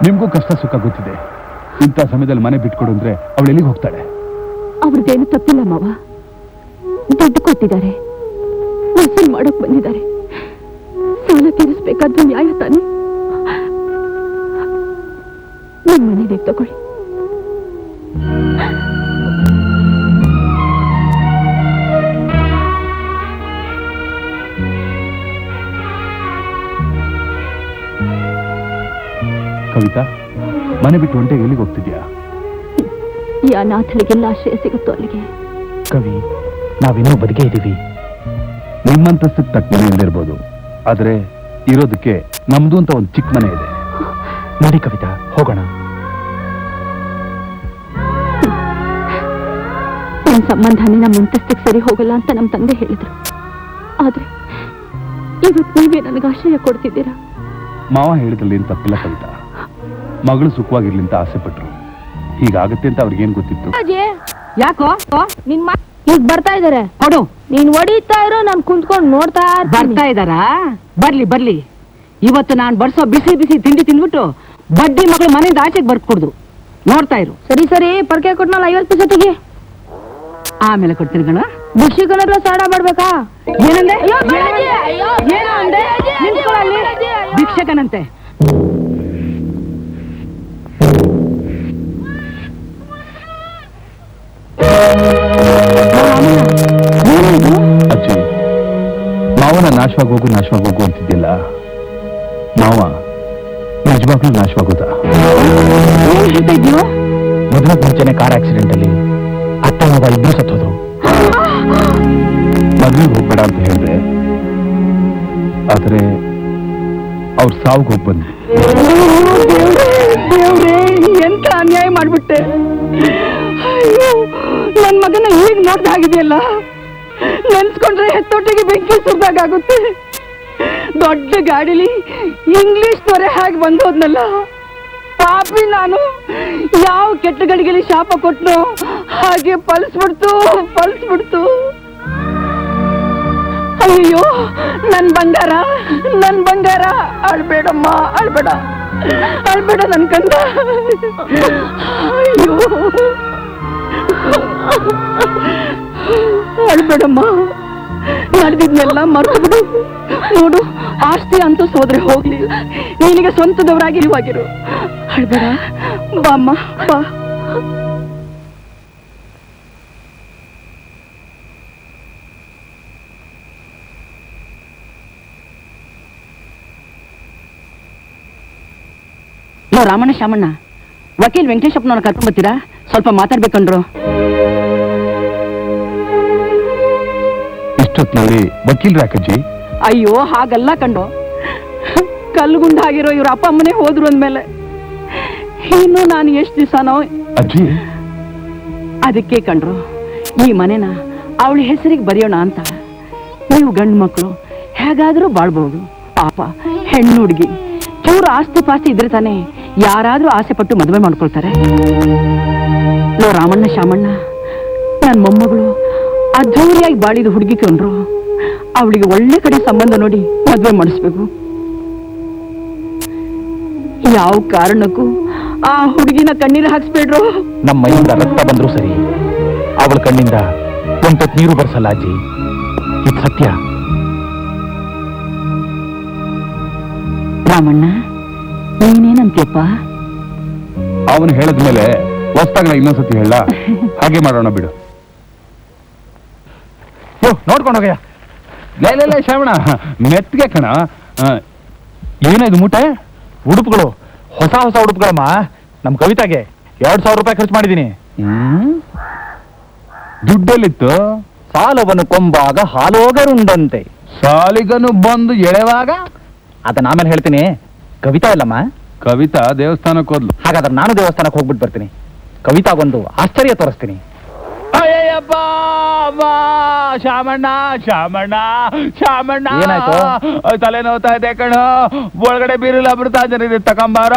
ನಿಮ್ಗೂ ಕಷ್ಟ ಸುಖ ಗೊತ್ತಿದೆ. ಇಂಥ ಸಮಯದಲ್ಲಿ ಮನೆ ಬಿಟ್ಕೊಡು ಅಂದ್ರೆ ಅವಳು ಎಲ್ಲಿಗೆ ಹೋಗ್ತಾಳೆ? ಅವ್ರದ್ದೇನು ತಪ್ಪಿಲ್ಲ ಮಾವ. ದುಡ್ಡು ಕೊಟ್ಟಿದ್ದಾರೆ, ವಸೂಲ್ ಮಾಡೋಕ್ ಬಂದಿದ್ದಾರೆ. ಸಾಲ ತೀರಿಸ್ಬೇಕಾದ್ರೂ ನ್ಯಾಯ ತಾನೆ. ನಮ್ಮ ಮನೆಗೆ ತಗೊಳ್ಳಿ. ಕವಿತಾ, ಮನೆ ಬಿಟ್ಟು ಒಂಟೆ ಎಲ್ಲಿಗೆ ಹೋಗ್ತಿದ್ಯಾ? ಈ ಅನಾಥರಿಗೆಲ್ಲ ಆಶ್ರಯ ಸಿಗುತ್ತೋ ಅಲ್ಲಿಗೆ. ಕವಿ, ನಾವಿನ್ನೂ ಬದುಕೇ ಇದ್ದೀವಿ. ನಿಮ್ಮಂತಸ್ತಕ್ಕೆ ತಕ್ಕ ಮನೆ ಇಲ್ದಿರ್ಬೋದು, ಆದ್ರೆ ಇರೋದಕ್ಕೆ ನಮ್ದು ಅಂತ ಒಂದು ಚಿಕ್ಕ ಮನೆ ಇದೆ. ನಡಿ ಕವಿತಾ, ಹೋಗೋಣ. ನನ್ನ ಸಂಬಂಧನೇ ನಮ್ಮ ಮುಂತಸ್ತಿಗೆ ಸರಿ ಹೋಗಲ್ಲ ಅಂತ ನಮ್ಮ ತಂದೆ ಹೇಳಿದ್ರು. ಆದ್ರೆ ಇವತ್ತು ನೀವೇ ನನಗೆ ಆಶ್ರಯ ಕೊಡ್ತಿದ್ದೀರಾ. ಮಾವ ಹೇಳಿದ್ರಲ್ಲಿ ಏನು ತಪ್ಪಿಲ್ಲ ಕವಿತಾ. ಮಗಳು ಸುಖವಾಗಿರ್ಲಿ ಅಂತ ಆಸೆ ಪಟ್ರು. ಹೀಗಾಗತ್ತೆ ಅಂತ ಅವ್ರಿಗೇನ್ ಗೊತ್ತಿತ್ತು? ಯಾಕೋ ಈಗ ಬರ್ತಾ ಇದಾರೆ ಕೊಡು. ನೀನ್ ಹೊಡಿತಾ ಇರೋ ನಾನು ಕುಂತ್ಕೊಂಡು ನೋಡ್ತಾ ಬರ್ತಾ ಇದಾರಾ? ಬರ್ಲಿ ಇವತ್ತು ನಾನು ಬಡ್ಸೋ ಬಿಸಿ ಬಿಸಿ ತಿಂಡಿ ತಿಂದ್ಬಿಟ್ಟು ಬಡ್ಡಿ ಮಗಳು ಮನೆಯಿಂದ ಆಚೆಗೆ ಬರ್ಕೊಡ್ದು ನೋಡ್ತಾ ಇರು. ಸರಿ ಪರ್ಕೆ ಕೊಟ್ನಲ್ಲ 50 ಪೈಸೆ ತೆಗಿ. ಆಮೇಲೆ ಕೊಡ್ತೀನಿ ಕಣ. ಭಿಕ್ಷುಕನೆಲ್ಲ ಸಾಡ ಮಾಡ್ಬೇಕಾ? ಏನಂದೆ? ಏನು ಅಂದೆ? ನಿಂತ್ಕೊಳ್ಳಲ್ಲಿ. ಭಿಕ್ಷಕನಂತೆ. ಅಜ್ಜಿ, ಮಾವನ ನಾಶವಾಗಿ ಹೋಗು ಅಂತಿದ್ದಿಲ್ಲ. ಮಾವ ನಿಜವಾಗ್ಲೂ ನಾಶವಾಗೋದಾ? ಮೊದಲ ಮುಂಚೆನೆ ಕಾರ್ ಆಕ್ಸಿಡೆಂಟ್ ಅಲ್ಲಿ ಅತ್ತ ಮಾವ ಇಬ್ಬರು ಸತ್ತೋದ್ರು. ಮದುವೆಗೆ ಹೋಗ್ಬೇಡ ಅಂತ ಹೇಳಿದ್ರೆ, ಆದ್ರೆ ಅವ್ರ ಸಾವುಗೆ ಹೋಗಿ ಬಂದ್ವಿ. ದೇವ್ರೇ, ಎಂತ ಅನ್ಯಾಯ ಮಾಡ್ಬಿಟ್ಟೆ. ಅಯ್ಯೋ, ನನ್ ಮಗನ ಈಗ ನೋಡ್ದಾಗಿದೆಯಲ್ಲ, ನೆನ್ಸ್ಕೊಂಡ್ರೆ ಹೆತ್ತೊಟ್ಟಿಗೆ ಬೆಂಕಿ ಸುರಿದಾಗುತ್ತೆ. ದೊಡ್ಡ ಗಾಡಿಲಿ ಇಂಗ್ಲಿಷ್ ತೊರೆ ಹಾಗೆ ಬಂದೋದ್ನಲ್ಲ ಪಾಪಿ. ನಾನು ಯಾವ ಕೆಟ್ಟ ಗಡಿಗೆಲಿ ಶಾಪ ಕೊಟ್ನೋ ಹಾಗೆ ಪಲ್ಸ್ಬಿಡ್ತು. ಅಯ್ಯೋ, ನನ್ ಬಂಗಾರ ಅಳ್ಬೇಡಮ್ಮ, ಅಳ್ಬೇಡ ನನ್ ಕಂದ. ಅಯ್ಯೋ, ಅಳ್ಬೇಡಮ್ಮ, ನಡೆದಿದ್ನೆಲ್ಲ ಮರ್ತು ಬಿಡು. ನೋಡು, ಆಸ್ತಿ ಅಂತೂ ಸೋದ್ರೆ ಹೋಗ್ಲಿ, ನಿನಗೆ ಸ್ವಂತದವರಾಗಿ ಇವಾಗಿರು. ಅಳ್ಬೇಡ, ಬಾಮ್ಮ ಬಾ. ರಾಮಣ್ಣ ಶಾಮಣ್ಣ, ವಕೀಲ್ ವೆಂಕಟೇಶಪ್ಪನವ್ರ ಕರ್ಕೊಂಡ್ ಬರ್ತೀರಾ? ಸ್ವಲ್ಪ ಮಾತಾಡ್ಬೇಕಂದ್ರು. ಇಷ್ಟೊತ್ತಿನಲ್ಲಿ ವಕೀಲ್ ರಾಕಜ್ಜಿ? ಅಯ್ಯೋ, ಹಾಗಲ್ಲ ಕಂಡು. ಕಲ್ಗುಂಡಾಗಿರೋ ಇವ್ರ ಅಪ್ಪ ಅಮ್ಮನೇ ಹೋದ್ರು ಅಂದ್ಮೇಲೆ ಇನ್ನು ನಾನು ಎಷ್ಟು ದಿವಸನೋ ಅಜ್ಜಿ. ಅದಕ್ಕೆ ಕಂಡ್ರು ಈ ಮನೆನ ಅವಳ ಹೆಸರಿಗೆ ಬರೆಯೋಣ ಅಂತ. ನೀವು ಗಂಡು ಮಕ್ಕಳು ಹೇಗಾದ್ರೂ ಬಾಳ್ಬಹುದು. ಪಾಪ ಹೆಣ್ಣು ಹುಡುಗಿ ಚೂರು ಆಸ್ತಿ ಪಾಸ್ತಿ ಇದ್ರೆ ತಾನೆ ಯಾರಾದ್ರೂ ಆಸೆ ಪಟ್ಟು ಮದುವೆ ಮಾಡ್ಕೊಳ್ತಾರೆ. ನೋ ರಾಮಣ್ಣ ಶಾಮಣ್ಣ, ನನ್ನ ಮೊಮ್ಮಗಳು ಅದ್ಧೂರಿಯಾಗಿ ಬಾಳಿದ ಹುಡುಗಿ ಕಂಡ್ರು. ಅವಳಿಗೆ ಒಳ್ಳೆ ಕಡೆ ಸಂಬಂಧ ನೋಡಿ ಮದುವೆ ಮಾಡಿಸ್ಬೇಕು. ಯಾವ ಕಾರಣಕ್ಕೂ ಆ ಹುಡುಗಿನ ಕಣ್ಣೀರು ಹಾಕ್ಸ್ಬೇಡ್ರು. ನಮ್ಮ ಮೈಯಿಂದ ರಕ್ತ ಬಂದ್ರು ಸರಿ, ಅವಳ ಕಣ್ಣಿಂದ ಒಂಟೊತ್ತು ನೀರು ಬರ್ಸಲ್ಲ ಅಜ್ಜಿ. ಇದು ಸತ್ಯ. ರಾಮಣ್ಣ, ನೀನೇನಂತೀಯಪ್ಪ? ಅವನು ಹೇಳಿದ್ಮೇಲೆ ಹೊಸ್ತಾಗ ಇನ್ನೊಂದ್ಸತಿ ಹೇಳ. ಹಾಗೆ ಮಾಡೋಣ ಬಿಡು. ನೋಡ್ಕೊಂಡು ಹೋಗಯ್ಯ. ಲೇ ಶ್ರವಣ, ಮೆತ್ಗೆ ಕಣ. ಏನಾಯ್ತು ಮೂಟೆ? ಉಡುಪುಗಳು, ಹೊಸ ಉಡುಪುಗಳಮ್ಮ. ನಮ್ ಕವಿತಾಗೆ 2000 ರೂಪಾಯಿ ಖರ್ಚು ಮಾಡಿದೀನಿ. ದುಡ್ಡಲ್ಲಿತ್ತು? ಸಾಲವನ್ನು ಕೊಂಬಾಗ ಹಾಲೋಗರುಂಡಂತೆ. ಸಾಲಿಗನು ಬಂದು ಎಳೆವಾಗ? ಅದನ್ನ ಆಮೇಲೆ ಹೇಳ್ತೀನಿ. ಕವಿತಾ ಇಲ್ಲಮ್ಮ? ಕವಿತಾ ದೇವಸ್ಥಾನಕ್ಕೆ ಹೋದ್ಲು. ಹಾಗಾದ್ರೆ ನಾನು ದೇವಸ್ಥಾನಕ್ಕೆ ಹೋಗ್ಬಿಟ್ಟು ಬರ್ತೀನಿ. ಕವಿತಾಗೊಂದು ಆಶ್ಚರ್ಯ ತೋರಿಸ್ತೀನಿ. ಅಯ್ಯಪ್ಪ, ಶಾಮಣ್ಣ ಏನಾಯ್ತು? ತಲೆ ನೋತಾ ಇದೆ ಕಣೋ. ಒಳಗಡೆ ಬೀರಿಲ್ಲ ಬಿಡ್ತಾ ಜನ ತಕೊಂಬಾರ.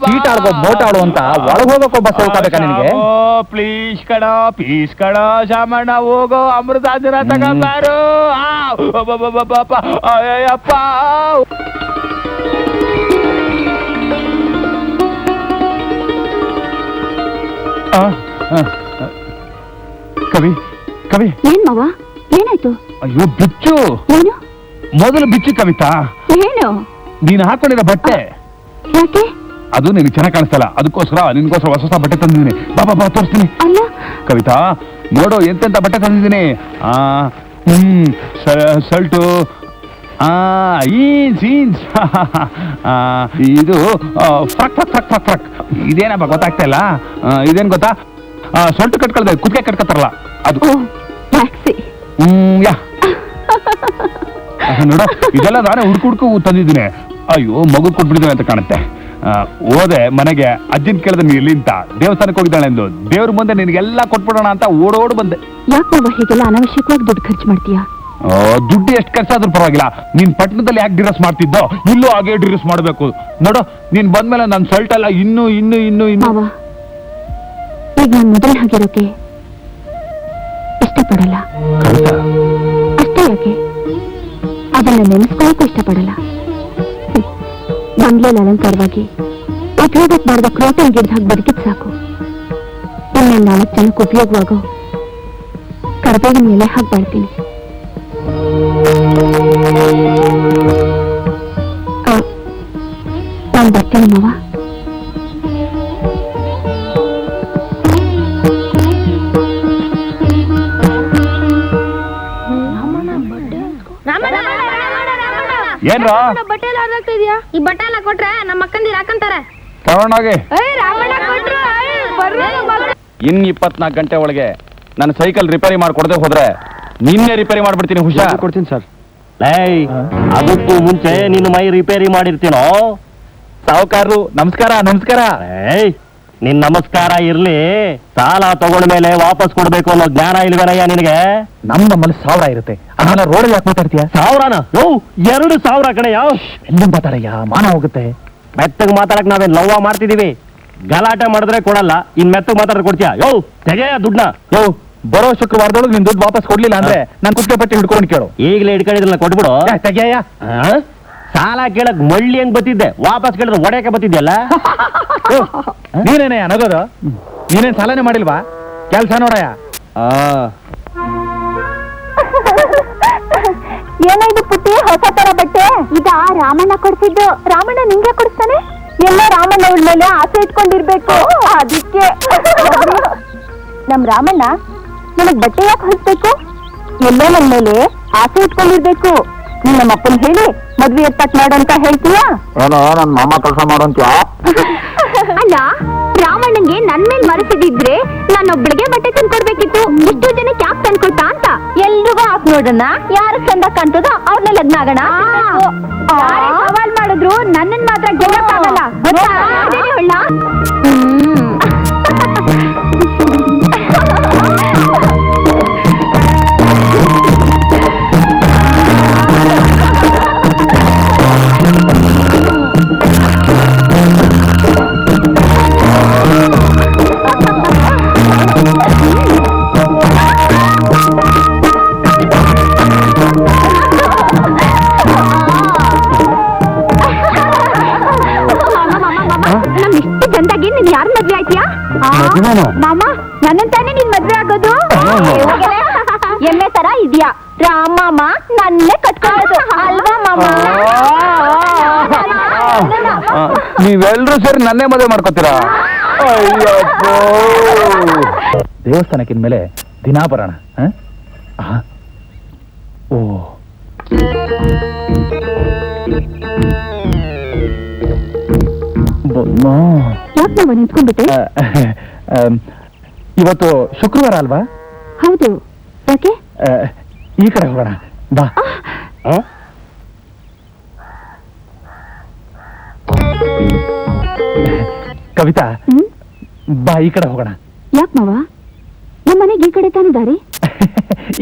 ಚೀಟ ಆಡ್ಬೋ ಮೋಟ ಆಡು ಅಂತ ಒಳಗೆ ಹೋಗಕ್ಕೆ ಒಬ್ಬ ಸೇವಕ ನಿನಗೆ. ಪ್ಲೀಸ್ ಕಣ ಶಾಮಣ್ಣ, ಹೋಗೋ ಅಮೃತಾಂಜನ ತಕೊಂಬಾರು. ಅಯ್ಯಪ್ಪ, ಕವಿ ಏನ್ ಮಾವ, ಏನಾಯ್ತು? ಅಯ್ಯೋ, ಬಿಚ್ಚು. ಏನು? ಮೊದಲು ಬಿಚ್ಚು ಕವಿತಾ. ಏನು? ನೀನು ಹಾಕೊಂಡಿರೋ ಬಟ್ಟೆ. ಯಾಕೆ? ಅದು ನಿನಗೆ ಚೆನ್ನಾಗಿ ಕಾಣಿಸ್ತಲ್ಲ, ಅದಕ್ಕೋಸ್ಕರ ನಿನ್ಗೋಸ್ಕರ ಹೊಸ ಬಟ್ಟೆ ತಂದಿದ್ದೀನಿ. ಬಾ ತೋರಿಸ್ತೀನಿ. ಅಲ್ಲ ಕವಿತಾ, ನೋಡು ಎಂತೆಂತ ಬಟ್ಟೆ ತಂದಿದ್ದೀನಿ. ಶರ್ಟು, ಜೀನ್ಸ್, ಇದು ಫ್ರಕ್. ಇದೇನಪ್ಪ ಗೊತ್ತಾಗ್ತಾ ಇಲ್ಲ. ಇದೇನ್ ಗೊತ್ತಾ? ಸೊಂಟು ಕಟ್ಕೊಳ್ದೆ ಕುತ್ತಿಗೆ ಕಟ್ಕೊತಾರಲ್ಲ ಅದು. ಟ್ಯಾಕ್ಸಿ. ಯಾ ನೋಡ, ಇದೆಲ್ಲ ನಾನೇ ಹುಡ್ಕು ತಂದಿದ್ದೀನಿ. ಅಯ್ಯೋ, ಮಗು ಕೊಟ್ಬಿಟ್ಟಿದ್ದೇನೆ ಅಂತ ಕಾಣುತ್ತೆ. ಹೋದೆ ಮನೆಗೆ ಅಜ್ಜಿನ ಕೇಳಿದ್ರೆ ನೀ ಇಲ್ಲಿ ಅಂತ ದೇವಸ್ಥಾನಕ್ಕೆ ಹೋಗಿದ್ದಾಳೆ ಎಂದು ದೇವ್ರ ಮುಂದೆ ನಿನಗೆಲ್ಲ ಕೊಟ್ಬಿಡೋಣ ಅಂತ ಓಡೋಡು ಬಂದೆ. ಯಾಕೆ ನಾವು ಹೀಗೆಲ್ಲ ಅನಾವಶ್ಯಕವಾಗಿ ದುಡ್ಡು ಖರ್ಚು ಮಾಡ್ತೀಯಾ? ದುಡ್ಡು ಎಷ್ಟು ಖರ್ಚಾದ್ರೂ ಪರವಾಗಿಲ್ಲ. ನೀನ್ ಪಟ್ಟಣದಲ್ಲಿ ಯಾಕೆ ಡಿರಸ್ ಮಾಡ್ತಿದ್ದೋ ಇಲ್ಲೂ ಹಾಗೆ ಡಿರಸ್ ಮಾಡ್ಬೇಕು. ನೋಡು ನೀನ್ ಬಂದ್ಮೇಲೆ ನನ್ನ ಸಲ್ಟ್ ಎಲ್ಲ ಇನ್ನು ಮಾವ, ಈಗ ನಾನು ಮೊದಲೇ ಹಾಗಿರೋಕೆ ಇಷ್ಟಪಡಲ್ಲ. ಅಷ್ಟೇ ಯಾಕೆ, ಅದನ್ನ ನೆನೆಸ್ಕೊಳ್ಳೋಕ್ಕೂ ಇಷ್ಟಪಡಲ್ಲ. ಬಂಗ್ಲೆಲ್ ಅಲಂಕಾರವಾಗಿ ಉಪಯೋಗಕ್ಕೆ ಬಾರ್ದ ಕ್ರೋಟನ್ ಗಿಡದ ಹಾಗೆ ಬದುಕಿದ್ ಸಾಕು. ಇನ್ನೊಂದು 4 ಜನಕ್ಕೆ ಉಪಯೋಗವಾಗೋ ಕರ್ಬೇವಿನ ಎಲೆ ಹಾಗೆ ಬಾಳ್ತೀನಿ. ನಾನು ಬರ್ತೀನಿ ಮಾವ. ಏನ್ರ ಬಟ್ಟೆ ಎಲ್ಲ ಹರಿದಾಗ್ತಾ ಇದೆಯಾ? ಈ ಬಟ್ಟೆ ಎಲ್ಲ ಕೊಟ್ರೆ ನಮ್ಮ ಅಕ್ಕಂದಿರು ಹಾಕಂತಾರೆ. ತಗೊಂಡೋಗಿ. ಇನ್ 24 ಗಂಟೆ ಒಳಗೆ ನನ್ನ ಸೈಕಲ್ ರಿಪೇರಿ ಮಾಡ್ಕೊಡದೆ ಹೋದ್ರೆ ನಿನ್ನೆ ರಿಪೇರಿ ಮಾಡ್ಬಿಡ್ತೀನಿ. ಹುಷಾರ್. ಕೊಡ್ತೀನಿ ಸರ್. ಅದಕ್ಕೂ ಮುಂಚೆ ನಿನ್ನ ಮೈ ರಿಪೇರಿ ಮಾಡಿರ್ತೀನೋ. ಸಾವುಕಾರರು ನಮಸ್ಕಾರ. ನಿನ್ ನಮಸ್ಕಾರ ಇರ್ಲಿ, ಸಾಲ ತಗೊಂಡ್ಮೇಲೆ ವಾಪಸ್ ಕೊಡ್ಬೇಕು ಅನ್ನೋ ಜ್ಞಾನ ಇಲ್ವೇನಯ್ಯ ನಿನಗೆ? ನಮ್ಮಲ್ಲಿ 1000 ಇರುತ್ತೆ, ಅದನ್ನ ರೋಡಲ್ಲಿ ಯಾಕೆ ಮಾತಾಡ್ತೀಯ? 1000ನ? 2,000 ಕಣೆ. ಯಾವ ಎಲ್ಲಿ ಮಾತಾಡಯ್ಯ, ಮಾನ ಹೋಗುತ್ತೆ. ಮೆತ್ತಗ್ ಮಾತಾಡಕ್ ನಾವೇನ್ ಲವ್ವ ಮಾಡ್ತಿದೀವಿ? ಗಲಾಟೆ ಮಾಡಿದ್ರೆ ಕೊಡಲ್ಲ, ಇನ್ ಮೆತ್ತಗ್ ಮಾತಾಡ್ರೆ ಕೊಡ್ತೀಯ? ತೆಗೆಯ ದುಡ್ಡನ್ನ. ಬರೋ ಶುಕ್ರವಾರದೊಳಗೆ ನಿನ್ ದುಡ್ಡು ವಾಪಸ್ ಕೊಡ್ಲಿಲ್ಲ ಅಂದ್ರೆ ನಾನು ಕುಕ್ಕೆ ಪಟ್ಟಿ ಹಿಡ್ಕೊಂಡು ಕೇಳು. ಈಗಲೇ ಹಿಡ್ಕೊಂಡಿದ್ರಲ್ಲ, ಕೊಟ್ಬಿಡು. ತೆಗೆಯ. ಸಾಲ ಕೇಳಕ್ ಮಳ್ಳಿ ಹೆಂಗ್ ಬತ್ತಿದ್ದೆ, ವಾಪಸ್ ಕೇಳಿದ್ರೆ ಒಡೆಯಕ್ಕೆ ಬತ್ತಿದ್ಯಲ್ಲ. ನೀನೇನೆ ನಗೋದು? ನೀನೇನ್ ಸಾಲನೆ ಮಾಡಿಲ್ವಾ? ಕೆಲ್ಸ ನೋಡಯ್ಯ. ಏನಾಯ್ತು ಪುಟ್ಟಿ, ಹೊಸ ತರ ಬಟ್ಟೆ? ಈಗ ರಾಮಣ್ಣ ಕೊಡ್ತಿದ್ದು. ರಾಮಣ್ಣ ನಿಂಗೆ ಕೊಡಿಸ್ತಾನೆ? ಎಲ್ಲ ರಾಮಣ್ಣ ಮೇಲೆ ಆಸೆ ಇಟ್ಕೊಂಡಿರ್ಬೇಕು, ಅದಕ್ಕೆ. ನಮ್ ರಾಮಣ್ಣ ನನಗ್ ಬಟ್ಟೆ ಯಾಕೆ ಹೊಲಿಸ್ಬೇಕು? ಎಲ್ಲೋ ನನ್ ಮೇಲೆ ಆಸೆ ಇಟ್ಕೊಂಡಿರ್ಬೇಕು. ನೀನ್ ನಮ್ಮ ಅಪ್ಪನ್ ಹೇಳಿ ಮದ್ವೆ ಏರ್ಪಾಟ್ ಮಾಡು ಅಂತ ಹೇಳ್ತೀಯಾ? ನನ್ ಮಾಮ ಕೆಲಸ ಮಾಡೋಂತ್ಯಾ? ಅಲ್ಲ, ರಾಮಣ್ಣಂಗೆ ನನ್ ಮೇಲೆ ಮನಸ್ಸಿದ್ರೆ ನಾನೊಬ್ಳಿಗೆ ಬಟ್ಟೆ ತಂದ್ಕೊಡ್ಬೇಕಿತ್ತು. ಇಷ್ಟು ಜನಕ್ಕೆ ಯಾಕೆ ತಂದ್ಕೊಡ್ತಾ ಅಂತ ಎಲ್ರಿಗೂ ಹಾಕ್ ನೋಡೋಣ, ಯಾರು ಚಂದ ಕಾಣ್ತದೋ ಅವ್ರನ್ನ ಲಗ್ನ ಆಗೋಣ. ಸವಾಲ್ ಮಾಡಿದ್ರು ನನ್ನನ್ ಮಾತ್ರ ಗೆಲ್ಲಕ್ಕಾಗಲ್ಲ, ಗೊತ್ತಾ? ನಮ್ಮಿಷ್ಟು ಚಂದಾಗಿ ನೀನ್ ಯಾರು ಮದ್ವೆ ಆಯ್ತೀಯಾ? ಮಾಮ, ನನ್ನಂತಾನೆ ನೀನ್ ಮದ್ವೆ ಆಗೋದು? ಎಮ್ಮೆ ತರ ಇದೆಯಾ? ರಾಮಮ್ಮ ನನ್ನೇ ಕಟ್ಕೊಳ್ಳೋದು ಅಲ್ವಾ ಮಾಮ? ನೀವೆಲ್ರೂ ಸೇರಿ ನನ್ನೇ ಮದುವೆ ಮಾಡ್ಕೋತೀರಾ? ದೇವಸ್ಥಾನಕ್ಕಿನ ಮೇಲೆ ದಿನಾ ಬರೋಣ. ಓ, ಯಾಕೆ ನಾವು ನಿಂತ್ಕೊಂಡ್ಬಿಟ್ಟೆ? ಇವತ್ತು ಶುಕ್ರವಾರ ಅಲ್ವಾ? ಹೌದು, ಯಾಕೆ? ಈ ಕಡೆ ಹೋಗೋಣ ಬಾ. ಕವಿತಾ, ಬಾ ಈ ಕಡೆ ಹೋಗೋಣ. ಯಾಕೆ ಮಾವ? ನಮ್ಮ ಮನೆಗೆ ಈ ಕಡೆ ತಾನೇ ದಾರಿ?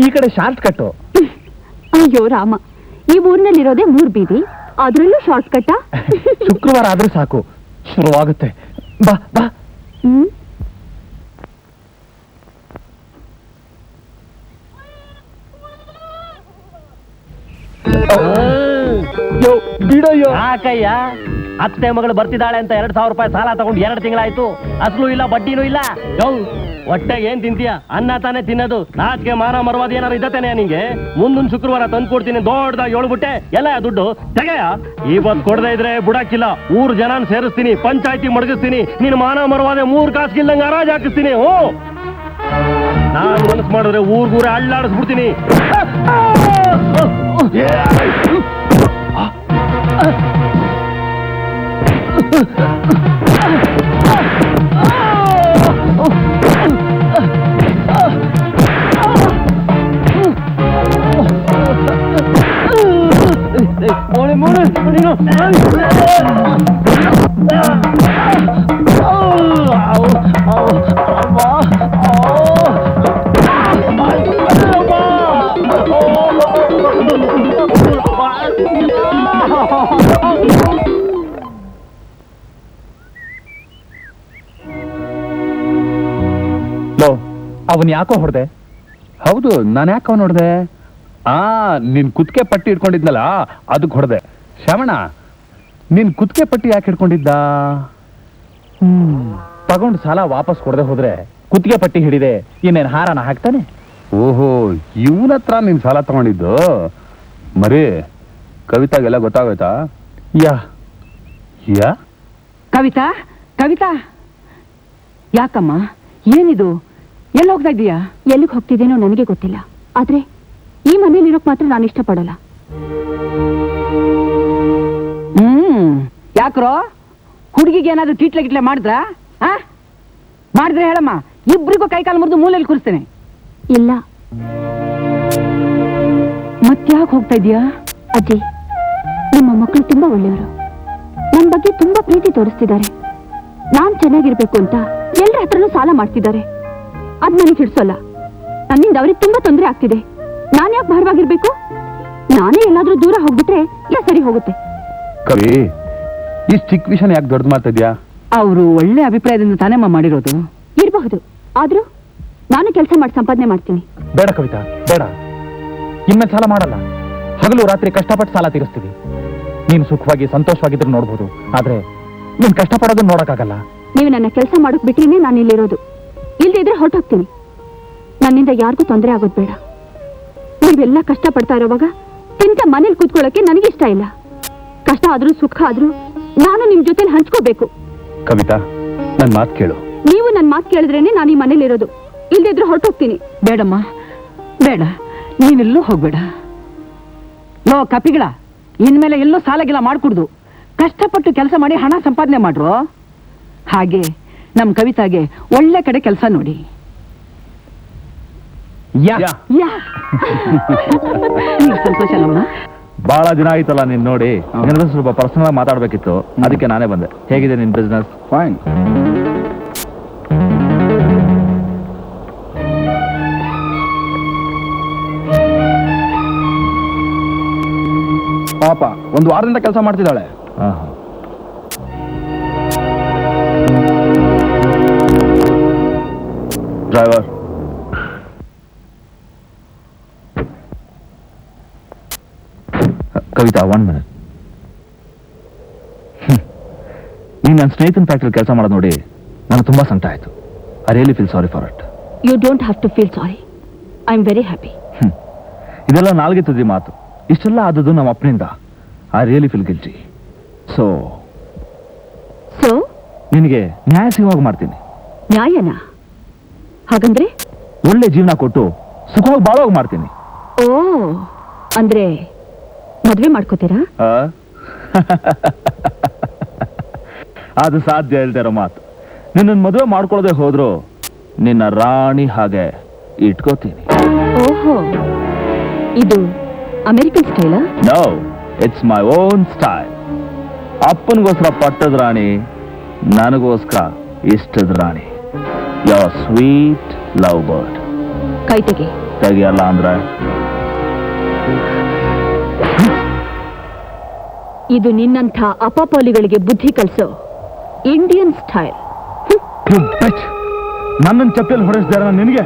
ಈ ಕಡೆ ಶಾರ್ಟ್ ಕಟ್ಟು. ಅಯ್ಯೋ ರಾಮ, ಈ ಊರಿನಲ್ಲಿರೋದೇ 3 ಬೀದಿ, ಅದ್ರಲ್ಲೂ ಶಾರ್ಟ್ ಕಟ್ಟ? ಶುಕ್ರವಾರ ಆದ್ರೂ ಸಾಕು, ಶುರುವಾಗುತ್ತೆ. ಬಾ ಬಾ. ಬಿಡಯ್ಯೋ. ಯಾಕಯ್ಯ, ಅತ್ತೆ ಮಗಳು ಬರ್ತಿದ್ದಾಳೆ ಅಂತ 2,000 ರೂಪಾಯಿ ಸಾಲ ತಗೊಂಡು 2 ತಿಂಗಳಾಯ್ತು, ಅಸಲು ಇಲ್ಲ ಬಡ್ಡಿನೂ ಇಲ್ಲ. ಹೊಟ್ಟೆಗೆ ಏನ್ ತಿಂತೀಯ? ಅನ್ನ ತಾನೇ ತಿನ್ನೋದು. ನಾಚಿಕೆ ಮಾನ ಮರವಾದ ಏನಾರು ಇದ್ದತೇನೆ ನಿಂಗೆ? ಮುಂದಿನ ಶುಕ್ರವಾರ ತಂದು ಕೊಡ್ತೀನಿ ದೊಡ್ಡದಾಗಿ ಹೇಳ್ಬಿಟ್ಟೆ. ಎಲ್ಲ ದುಡ್ಡು ತೆಗೆಯ. ಇವತ್ತು ಕೊಡದೇ ಇದ್ರೆ ಬುಡಕ್ಕಿಲ್ಲ, 3 ಜನ ಸೇರಿಸ್ತೀನಿ, ಪಂಚಾಯತಿ ಮಡಗಿಸ್ತೀನಿ, ನಿನ್ ಮಾನ ಮರವಾದ 3 ಕಾಸಿಗಿಲ್ದಂಗೆ ಹರಾಜ್ ಹಾಕಿಸ್ತೀನಿ. ನಾನ್ ಮನಸ್ಸು ಮಾಡಿದ್ರೆ ಊರ್ಗೂರೇ ಅಳ್ಳಾಡಿಸ್ಬಿಡ್ತೀನಿ. ಲೋ ಅವನ್ ಯಾಕೋ ಹೊಡೆದೆ? ಹೌದು, ನಾನು ಯಾಕೆ ಅವ್ನು ಹೊಡೆದೆ? ನಿನ್ ಕುತ್ತಿಗೆ ಪಟ್ಟಿ ಇಟ್ಕೊಂಡಿದ್ನಲ್ಲ ಅದಕ್ಕೆ ಹೊಡೆದೆ. ಶ್ರವಣ, ನಿನ್ ಕುತ್ತಿಗೆ ಪಟ್ಟಿ ಯಾಕೆ ಹಿಡ್ಕೊಂಡಿದ್ದ? ತಗೊಂಡು ಸಾಲ ವಾಪಸ್ ಕೊಡದೆ ಹೋದ್ರೆ ಕುತ್ತಿಗೆ ಪಟ್ಟಿ ಹಿಡಿದೆ ಇನ್ನೇನ್ ಹಾರನ ಹಾಕ್ತಾನೆ? ಓಹೋ, ಇವನ ಹತ್ರ ನೀನ್ ಸಾಲ ತಗೊಂಡಿದ್ದು. ಮರಿ, ಕವಿತಾಗೆಲ್ಲ ಗೊತ್ತಾಗೋಯ್ತಾ? ಯಾ ಯಾ ಕವಿತಾ, ಕವಿತಾ, ಯಾಕಮ್ಮ, ಏನಿದು? ಎಲ್ಲಿ ಹೋಗ್ತಾ ಇದೀಯಾ? ಎಲ್ಲಿಗೆ ಹೋಗ್ತಿದ್ದೇನೋ ನನಗೆ ಗೊತ್ತಿಲ್ಲ, ಆದ್ರೆ ಈ ಮನೇಲಿರೋಕ್ ಮಾತ್ರ ನಾನು ಇಷ್ಟಪಡಲ್ಲ. ಯಾಕ್ರೋ, ಹುಡುಗಿಗೆ ಏನಾದ್ರು ಟಿಟ್ಲೆ ಗಿಟ್ಲೆ ಮಾಡಿದ್ರ? ಮಾಡಿದ್ರೆ ಹೇಳಮ್ಮ, ಇಬ್ರಿಗೂ ಕೈಕಾಲು ಮುರಿದು ಮೂಲೆಯಲ್ಲಿ ಕೂರಿಸ್ತೇನೆ. ಇಲ್ಲ. ಮತ್ಯಾಕೆ ಹೋಗ್ತಾ ಇದೀಯಾ? ಅಜ್ಜಿ, ನಿಮ್ಮ ಮಕ್ಕಳು ತುಂಬಾ ಒಳ್ಳೆಯವರು, ನನ್ನ ಬಗ್ಗೆ ತುಂಬಾ ಪ್ರೀತಿ ತೋರಿಸ್ತಿದ್ದಾರೆ. ನಾನ್ ಚೆನ್ನಾಗಿರ್ಬೇಕು ಅಂತ ಎಲ್ಲರ ಹತ್ರನೂ ಸಾಲ ಮಾಡ್ತಿದ್ದಾರೆ. ಅದ್ ನನಗೆ ಹಿಡ್ಸೋಲ್ಲ. ನನ್ನಿಂದ ಅವ್ರಿಗೆ ತುಂಬಾ ತೊಂದರೆ ಆಗ್ತಿದೆ. ನಾನ್ ಯಾಕೆ ಭಾರವಾಗಿರ್ಬೇಕು? ನಾನೇ ಎಲ್ಲಾದ್ರೂ ದೂರ ಹೋಗ್ಬಿಟ್ರೆ ಎಲ್ಲ ಸರಿ ಹೋಗುತ್ತೆ. ಕವಿ, ಈ ಚಿಕ್ಕ ವಿಷಯನ ಯಾಕೆ ದೊಡ್ಡ ಮಾಡ್ತಿದ್ಯಾ? ಅವರು ಒಳ್ಳೆ ಅಭಿಪ್ರಾಯದಿಂದ ತಾನೇಮ್ಮ ಮಾಡಿರೋದು. ಇರಬಹುದು, ಆದ್ರೂ ನಾನು ಕೆಲಸ ಮಾಡಿ ಸಂಪಾದನೆ ಮಾಡ್ತೀನಿ. ಬೇಡ ಕವಿತಾ, ಬೇಡ. ಇನ್ಮೇಲೆ ಸಾಲ ಮಾಡಲ್ಲ. ಹಗಲು ರಾತ್ರಿ ಕಷ್ಟಪಟ್ಟು ಸಾಲ ತೀರಿಸ್ತೀವಿ. ನೀನು ಸುಖವಾಗಿ ಸಂತೋಷವಾಗಿದ್ರು ನೋಡ್ಬೋದು, ಆದ್ರೆ ನೀನ್ ಕಷ್ಟಪಡೋದನ್ನ ನೋಡಕ್ಕಾಗಲ್ಲ. ನೀವು ನನ್ನ ಕೆಲಸ ಮಾಡೋಕ್ ಬಿಟ್ರೇನೆ ನಾನು ಇಲ್ಲಿರೋದು. ಇಲ್ದೇ ಇದ್ರೆ ಹೊರಟೋಗ್ತೀನಿ. ನನ್ನಿಂದ ಯಾರಿಗೂ ತೊಂದರೆ ಆಗೋದು ಬೇಡ. ನೀವೆಲ್ಲ ಕಷ್ಟಪಡ್ತಾ ಇರೋವಾಗ ಇಂಥ ಮನೇಲಿ ಕೂತ್ಕೊಳ್ಳೋಕೆ ನನಗಿಷ್ಟ ಇಲ್ಲ. ಕಷ್ಟ ಆದ್ರೂ ಸುಖ ಆದ್ರೂ ನಾನು ನಿಮ್ ಜೊತೆಲಿ ಹಂಚ್ಕೋಬೇಕು. ಕವಿತಾ, ನನ್ ಮಾತು ಕೇಳು. ನೀವು ನನ್ನ ಮಾತು ಕೇಳಿದ್ರೇನೆ ನಾನು ಈ ಮನೇಲಿ ಇರೋದು. ಇಲ್ದೇ ಇದ್ರೆ ಹೊರಟೋಗ್ತೀನಿ. ಬೇಡಮ್ಮ, ಬೇಡ, ನೀನೆಲ್ಲೂ ಹೋಗ್ಬೇಡ. ಲೋ ಕಪಿಗಳ, ಇನ್ಮೇಲೆ ಎಲ್ಲೂ ಸಾಲಗಿಲ್ಲ ಮಾಡ್ಕೊಡ್ದು. ಕಷ್ಟಪಟ್ಟು ಕೆಲಸ ಮಾಡಿ ಹಣ ಸಂಪಾದನೆ ಮಾಡ್ರು. ಹಾಗೆ ನಮ್ ಕವಿತಾಗೆ ಒಳ್ಳೆ ಕಡೆ ಕೆಲಸ ನೋಡಿ. ಯಾ ಯಾ ಸಂತೋಷ ಅಲ್ಲಮ್ಮ? ಬಹಳ ದಿನ ಆಯ್ತಲ್ಲ ನೀನ್ ನೋಡಿ. ಸ್ವಲ್ಪ ಪರ್ಸನಲ್ ಮಾತಾಡ್ಬೇಕಿತ್ತು, ಅದಕ್ಕೆ ನಾನೇ ಬಂದೆ. ಹೇಗಿದೆ ನಿನ್ ಬಿಸ್ನೆಸ್? ಫೈನ್. ಪಾಪ ಒಂದು ವಾರದಿಂದ ಕೆಲಸ ಮಾಡ್ತಿದ್ದಾಳೆ. Driver, Kavitha, 1 minute. ನೀನ್ ನನ್ನ ಸ್ನೇಹಿತನ ಫ್ಯಾಕ್ಟ್ರಿ ಕೆಲಸ ಮಾಡೋದು ನೋಡಿ ನನಗೆ ತುಂಬಾ ಸಂಕಟ ಆಯ್ತು. I really feel sorry for it. You don't have to feel sorry. I am very happy. ಇದೆಲ್ಲ ನಾಲ್ಗೆ ತುದಿ ಮಾತು. ಇಷ್ಟೆಲ್ಲ ಆದದ್ದು ನಮ್ಮ ಅಪ್ಪನಿಂದ. I really feel guilty. So ನಿನಗೆ ನ್ಯಾಯ ಸಿಗುವಾಗ ಮಾಡ್ತೀನಿ. ನ್ಯಾಯನಾ? ಹಾಗಂದ್ರೆ ಒಳ್ಳೆ ಜೀವನ ಕೊಟ್ಟು ಸುಖವಾಗಿ ಬಾಳೋಗಿ ಮಾಡ್ತೀನಿ. ಓ, ಅಂದ್ರೆ ಮದ್ವೆ ಮಾಡ್ಕೋತೀರಾ? ಅದು ಸಾಧ್ಯ ಇಲ್ದೇ ಇರೋ ಮಾತು. ನಿನ್ನ ಮದುವೆ ಮಾಡ್ಕೊಳ್ಳದೆ ಹೋದ್ರು ನಿನ್ನ ರಾಣಿ ಹಾಗೆ ಇಟ್ಕೋತೀನಿ. ಓಹೋ, ಇದು ಅಮೆರಿಕನ್ ಸ್ಟೈಲಾ? No, it's my own style. ಅಪ್ಪನಿಗೋಸ್ಕರ ಪಟ್ಟದ ರಾಣಿ, ನನಗೋಸ್ಕರ ಇಷ್ಟದ ರಾಣಿ. Your sweet love bird. ಕೈ ತೆಗಿಯಲ್ಲ ಅಂದ್ರೆ ಇದು ನಿನ್ನಂಥ ಅಪಪೋಲಿಗಳಿಗೆ ಬುದ್ಧಿ ಕಲಿಸೋ ಇಂಡಿಯನ್ ಸ್ಟೈಲ್. ನನ್ನನ್ನು ಚಪ್ಪಲಿ ಹೊಡೆಸ್ದಾರ ನಿನಗೆ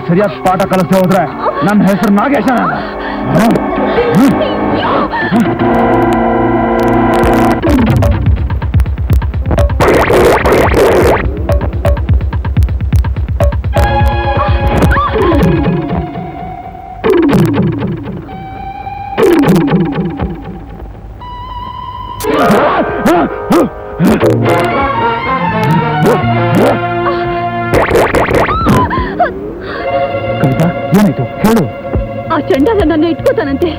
ಸರಿಯಾದ ಪಾಠ ಕಲಿಸ್ತಾ ಹೋದ್ರೆ ನನ್ನ ಹೆಸರು ನಾಗೇಶ. ಕವಿತಾ, ಏನಾಯ್ತು ಹೇಳು. ಆ ಚಂಡಾಲ ನನ್ನ ಇಟ್ಕೋತಾನಂತೆ.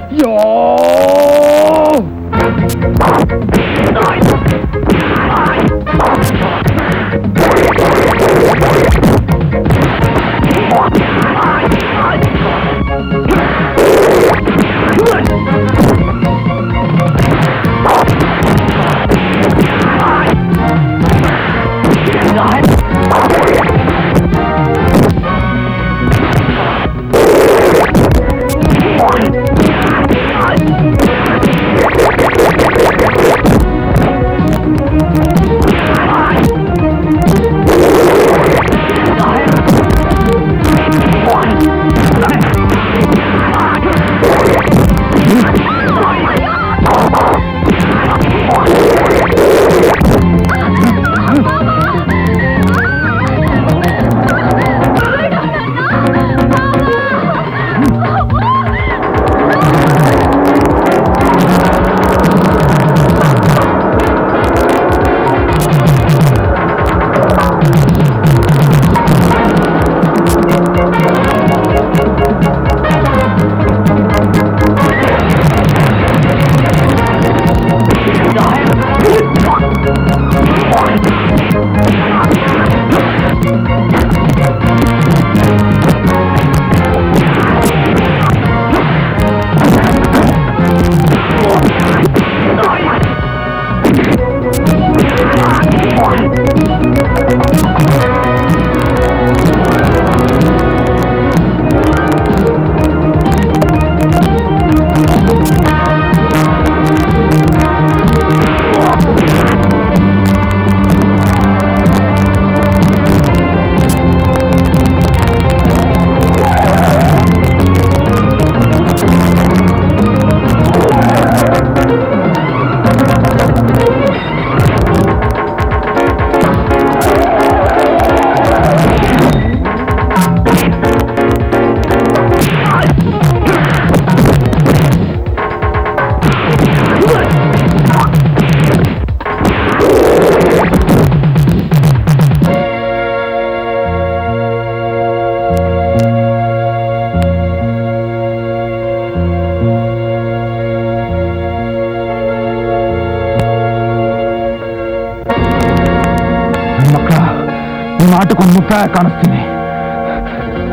ನಾಟಕ್ಕೊಂದು ಮುಕ್ತಾಯ ಕಾಣಿಸ್ತೀನಿ.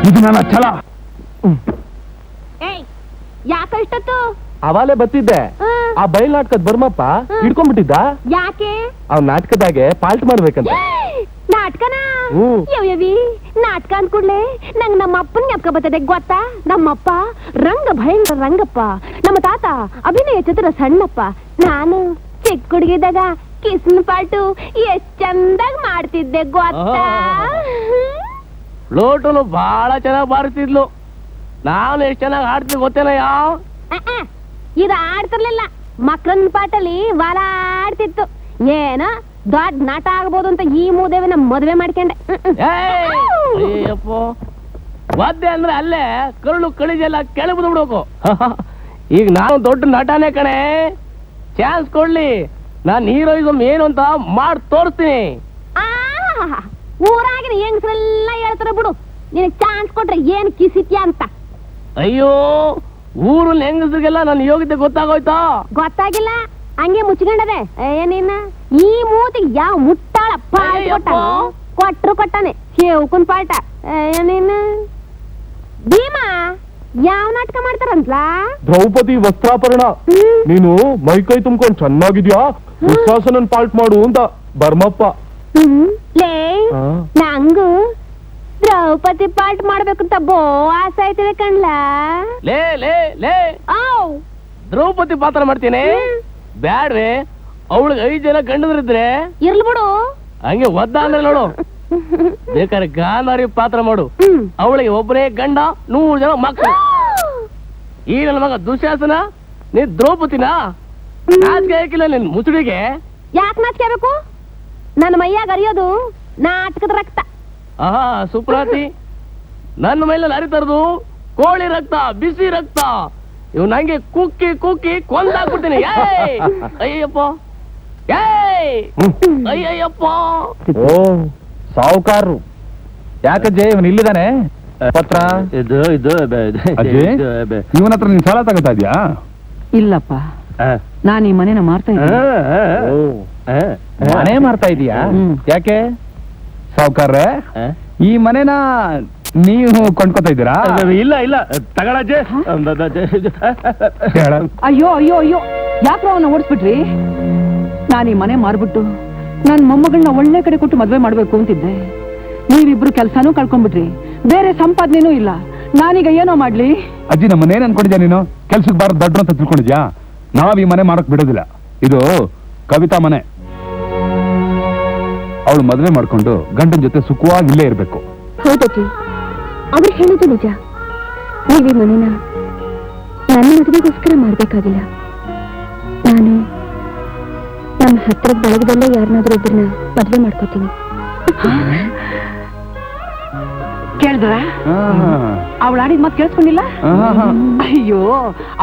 ಇದು ನನ್ನ ಛಲ. ಯಾಕಷ್ಟತ್ತು ಅವಾಲೆ ಬತ್ತಿದ್ದೆ. ಆ ಬಯಲ್ ನಾಟಕದ ಬರ್ಮಪ್ಪ ಹಿಡ್ಕೊಂಡ್ಬಿಟ್ಟಿದ್ದ. ಯಾಕೆ ಅವ್ನ ನಾಟಕದಾಗೆ ಪಾಲ್ಟ್ ಮಾಡ್ಬೇಕಂತ. ನಾಟಕನ ಯವ್ಯವಿ ನಾಟಕ ಅಂದ್ಕೂಡ್ಲೆ ನಂಗ್ ನಮ್ಮ ಅಪ್ಪನ್ ಜ್ಞಾಪಕ ಬರ್ತದೆ ಗೊತ್ತಾ? ನಮ್ಮಪ್ಪ ರಂಗ ಭಯಂಕರ ರಂಗಪ್ಪ, ನಮ್ಮ ತಾತ ಅಭಿನಯ ಚತುರ ಸಣ್ಣಪ್ಪ. ನಾನು ಚಿಕ್ಕ ಹುಡುಗಿದಾಗ ಕಿಸ್ನ ಪಾಟು ಎಷ್ಟ್ ಚಂದಾಗ್ ಮಾಡ್ತಿದ್ದೆ ಗೊತ್ತಾ? ಲೋಟನು ಬಹಳ ಚೆನ್ನಾಗಿ ಬಾರಿಸ್ತಿದ್ಲು. ನಾನು ಎಷ್ಟು ಚೆನ್ನಾಗಿ ಆಡ್ತೀನಿ ಗೊತ್ತೇನ ಯಾವ ಇದು ಆಡ್ತಿರ್ಲಿಲ್ಲ, ಮಕ್ಕಳನ್ನ ಪಾಟಲ್ಲಿ ವಾಲ ಆಡ್ತಿತ್ತು. ಏನೋ ದೊಡ್ಡ ನಾಟ ಆಗ್ಬೋದು ಅಂತ ಈ ಮೂದೇವಿನ ಮದುವೆ ಮಾಡ್ಕೊಂಡೆ. ಅಯ್ಯಪ್ಪ ವಾದ್ಯ ಅಂದ್ರೆ ಅಲ್ಲೇ ಕರುಳು ಕಳಿಜೆಲ್ಲ ಕೆಳಗೆ ಬಿಡ್ಬೇಕು. ಈಗ ನಾನು ದೊಡ್ಡ ನಟನೆ ಕಣೆ. ಚಾನ್ಸ್ ಕೊಡ್ಲಿ, ನಾನು ಹೀರೋಯಿಸಮ್ ಏನು ಅಂತ ಮಾಡಿ ತೋರಿಸ್ತೀನಿ. ಊರಾಗಿನ ಹೆಂಗಸರೆಲ್ಲ ಹೇಳ್ತಾರೆ ಬಿಡು, ನಿನಗ್ ಚಾನ್ಸ್ ಕೊಟ್ರೆ ಏನ್ ಕಿಸಿತ್ಯಾ ಅಂತ. ಅಯ್ಯೋ ಊರಲ್ಲಿ ಹೆಂಗಸರಿಗೆಲ್ಲ ನನ್ನ ಯೋಗ್ಯತೆ ಗೊತ್ತಾಗೋಯ್ತಾ? ಗೊತ್ತಾಗಿಲ್ಲ, ಹಂಗೆ ಮುಚ್ಕೊಂಡದೆ. ಏನಿನ್ನ ಈ ಮೂತಿಗೆ ಯಾವ ಮುಟ್ಟಾಳ ಪಾಠ ಕೊಟ್ರು ಕೊಟ್ಟಾನೆ ಶೇವ್ಕುನ್ ಪಾಠ. ಏನಿನ್ನ ಭೀಮಾ ಯಾವ ನಾಟಕ ಮಾಡ್ತಾರಂತ್ಲಾ? ದ್ರೌಪದಿ ವಸ್ತ್ರಾಪರಣ. ನೀನು ಮೈಕೈ ತುಂಬ್ಕೊಂಡು ಚೆನ್ನಾಗಿದ್ಯಾ, ದುಶ್ಯಾಸನನ್ ಪಾಲ್ಟ್ ಮಾಡು ಅಂತ ಬರ್ಮಪ್ಪ. ಲೇ ನಂಗು ದ್ರೌಪದಿ ಪಾಠ ಮಾಡ್ಬೇಕಂತ ಬೋ ಆಸೆ ಆಯ್ತದೆ ಕಣ್ಲಾ. ಲೇ ಲೇ ಲೇ ದ್ರೌಪದಿ ಪಾತ್ರ ಮಾಡ್ತೀನಿ ಬ್ಯಾಡ್ರೆ. ಅವಳಿಗೆ 5 ಜನ ಗಂಡದ್ರಿದ್ರೆ ಇರ್ಲಿ ಬಿಡು, ಹಂಗೆ ಒದ್ದ ಅಂದ್ರೆ ನೋಡು. ಬೇಕಾದ್ರೆ ಗಾಂಧಾರಿ ಪಾತ್ರ ಮಾಡು, ಅವಳಿಗೆ ಒಬ್ಬನೇ ಗಂಡ 100 ಜನ ಮಕ್ಕಳು. ಈ ನನ್ನ ಮಗ ದುಶ್ಯಾಸನ, ನೀ ದ್ರೌಪದಿನ ನಾಚಿಕೆ ಹಾಕಿಲ್ಲ ನಿನ್ ಮುಸುಡಿಗೆ. ಯಾಕೆ ನಾಚಿಕೆಬೇಕು? ನನ್ನ ಮೈಯಾಗ ಅರಿಯೋದು ನಾಟಕದ ರಕ್ತ. ಆಹಾ ಸುಪ್ರಾತಿ, ನನ್ನ ಮೇಲೆ ಹರಿತರದು ಕೋಳಿ ರಕ್ತ, ಬಿಸಿ ರಕ್ತ. ಇವ್ ನಂಗೆ ಕುಕ್ಕಿ ಕುಕ್ಕಿ ಕೊಂದಾಕ್ಬಿಡ್ತೀನಿ. ಅಯ್ಯಪ್ಪ ಅಯ್ಯಯ್ಯಪ್ಪ. ಓ ಸಾವುಕಾರರು ಯಾಕಜ್ಜೆ ಇವನು ಇಲ್ಲಿದ್ದಾನೆ? ಪತ್ರ ಇದು ಇವನ ಹತ್ರ ನೀನ್ ಸಾಲ ತಗೋತಾ ಇದ್ಯಾ? ಇಲ್ಲಪ್ಪ, ನಾನು ಈ ಮನೆನ ಮಾರ್ತಾ ಇದ್ದೀನಿ. ಮನೆ ಮಾರ್ತಾ ಇದೀಯಾ? ಯಾಕೆ ಸಾವುಕಾರ್ರೆ, ಈ ಮನೆನ ನೀವು ಕೊಂಡ್ಕೊತಾ ಇದ್ದೀರಾ? ಇಲ್ಲ ಇಲ್ಲ ತಗೊಳಜ್ಜೆ. ಅಯ್ಯೋ ಅಯ್ಯೋ ಅಯ್ಯೋ, ಯಾಕ್ರೋ ಅವನ್ನ ಓಡಿಸ್ಬಿಟ್ರಿ? ನಾನು ಈ ಮನೆ ಮಾರ್ಬಿಟ್ಟು ನನ್ ಮೊಮ್ಮಗಳನ್ನ ಒಳ್ಳೆ ಕಡೆ ಕೊಟ್ಟು ಮದ್ವೆ ಮಾಡ್ಬೇಕು ಅಂತಿದ್ದೆ. ನೀವಿಬ್ರು ಕೆಲ್ಸಾನೂ ಕಳ್ಕೊಂಡ್ಬಿಟ್ರಿ, ಬೇರೆ ಸಂಪಾದನೆನೂ ಇಲ್ಲ. ನಾನೀಗ ಏನೋ ಮಾಡ್ಲಿ? ಅಜ್ಜಿ, ನಮ್ಮ ಮನೇನ್ ಅನ್ಕೊಂಡಿದ್ಯಾ ನೀನು? ಕೆಲ್ಸಕ್ಕೆ ಬಾರ ದಡ್ರು ಅಂತ ತಿಳ್ಕೊಂಡಿದ್ಯಾ? ನಾವ್ ಈ ಮನೆ ಮಾರಕ್ ಬಿಡೋದಿಲ್ಲ. ಇದು ಕವಿತಾ ಮನೆ. ಅವಳು ಮದ್ವೆ ಮಾಡ್ಕೊಂಡು ಗಂಡನ ಜೊತೆ ಸುಖವಾಗಿ ಇಲ್ಲೇ ಇರ್ಬೇಕು. ಹೌದಜ್ಜಿ, ಅವ್ರು ಹೇಳೋದು ನಿಜ. ನೀವೀ ಮನೇನ ನನ್ನ ಮದುವೆಗೋಸ್ಕರ ಮಾಡ್ಬೇಕಾಗಿಲ್ಲ. ನಾನು ನಮ್ಮ ಹತ್ರದ ಬಳಗದಲ್ಲೇ ಯಾರನ್ನಾದ್ರೂ ಒಬ್ಬರನ್ನ ಮದ್ವೆ ಮಾಡ್ಕೋತೀನಿ. ಕೇಳಿದ್ರ? ಅವಳು ಆಡಿದ ಮಾತು ಕೇಳಿಸ್ಕೊಂಡಿಲ್ಲ? ಅಯ್ಯೋ,